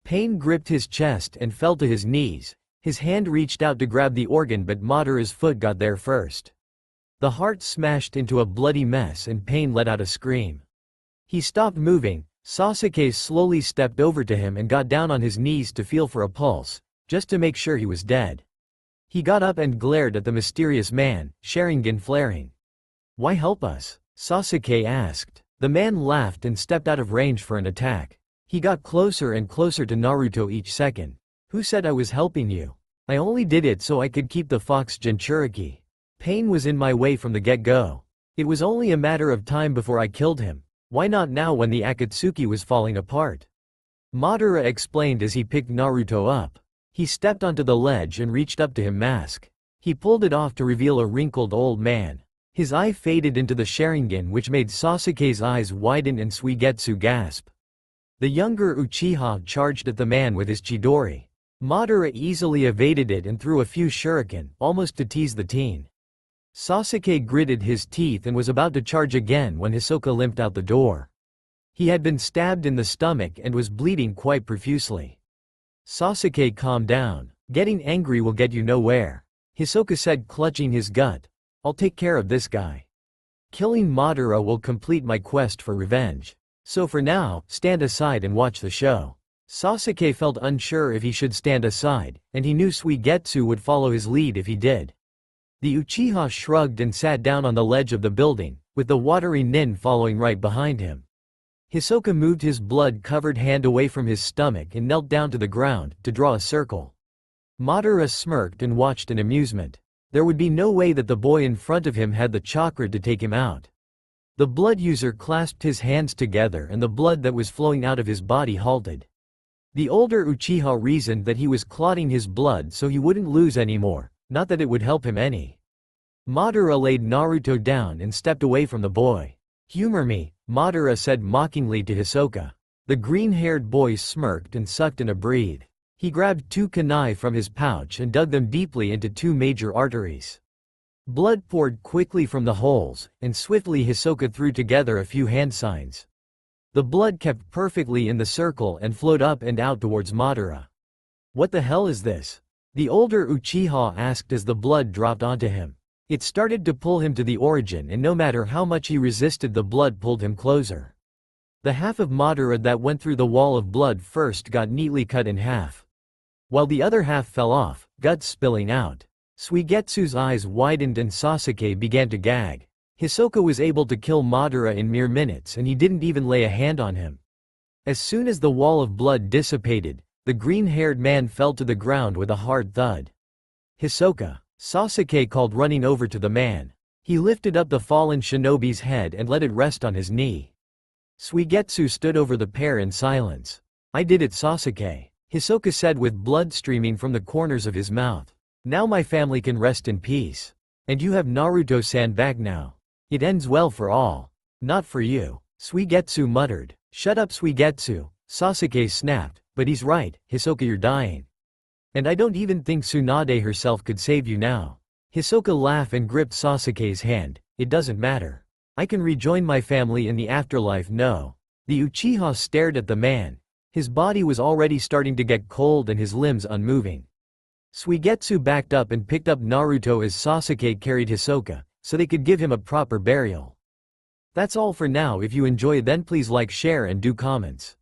Pain gripped his chest and fell to his knees. His hand reached out to grab the organ, but Madara's foot got there first. The heart smashed into a bloody mess and Pain let out a scream. He stopped moving. Sasuke slowly stepped over to him and got down on his knees to feel for a pulse, just to make sure he was dead. He got up and glared at the mysterious man, Sharingan flaring. Why help us? Sasuke asked. The man laughed and stepped out of range for an attack. He got closer and closer to Naruto each second. Who said I was helping you? I only did it so I could keep the Fox Jinchuriki. Pain was in my way from the get-go. It was only a matter of time before I killed him. Why not now when the Akatsuki was falling apart? Madara explained as he picked Naruto up. He stepped onto the ledge and reached up to him mask. He pulled it off to reveal a wrinkled old man. His eye faded into the Sharingan, which made Sasuke's eyes widen and Suigetsu gasp. The younger Uchiha charged at the man with his Chidori. Madara easily evaded it and threw a few shuriken, almost to tease the teen. Sasuke gritted his teeth and was about to charge again when Hisoka limped out the door. He had been stabbed in the stomach and was bleeding quite profusely. Sasuke, calm down. Getting angry will get you nowhere, Hisoka said, clutching his gut. I'll take care of this guy. Killing Madara will complete my quest for revenge. So for now, stand aside and watch the show. Sasuke felt unsure if he should stand aside, and he knew Suigetsu would follow his lead if he did. The Uchiha shrugged and sat down on the ledge of the building, with the watery Nin following right behind him. Hisoka moved his blood-covered hand away from his stomach and knelt down to the ground, to draw a circle. Madara smirked and watched in amusement. There would be no way that the boy in front of him had the chakra to take him out. The blood user clasped his hands together and the blood that was flowing out of his body halted. The older Uchiha reasoned that he was clotting his blood so he wouldn't lose anymore, not that it would help him any. Madara laid Naruto down and stepped away from the boy. Humor me, Madara said mockingly to Hisoka. The green-haired boy smirked and sucked in a breath. He grabbed 2 kunai from his pouch and dug them deeply into 2 major arteries. Blood poured quickly from the holes, and swiftly Hisoka threw together a few hand signs. The blood kept perfectly in the circle and flowed up and out towards Madara. What the hell is this? The older Uchiha asked as the blood dropped onto him. It started to pull him to the origin, and no matter how much he resisted, the blood pulled him closer. The half of Madara that went through the wall of blood first got neatly cut in half, while the other half fell off, guts spilling out. Suigetsu's eyes widened and Sasuke began to gag. Hisoka was able to kill Madara in mere minutes and he didn't even lay a hand on him. As soon as the wall of blood dissipated, the green-haired man fell to the ground with a hard thud. Hisoka, Sasuke called, running over to the man. He lifted up the fallen shinobi's head and let it rest on his knee. Suigetsu stood over the pair in silence. I did it, Sasuke, Hisoka said with blood streaming from the corners of his mouth. Now my family can rest in peace. And you have Naruto-san back now. It ends well for all. Not for you, Suigetsu muttered. Shut up, Suigetsu, Sasuke snapped. But he's right, Hisoka, you're dying. And I don't even think Tsunade herself could save you now. Hisoka laughed and gripped Sasuke's hand. It doesn't matter. I can rejoin my family in the afterlife. No. The Uchiha stared at the man. His body was already starting to get cold and his limbs unmoving. Suigetsu backed up and picked up Naruto as Sasuke carried Hisoka, so they could give him a proper burial. That's all for now. If you enjoy, then please like, share and do comments.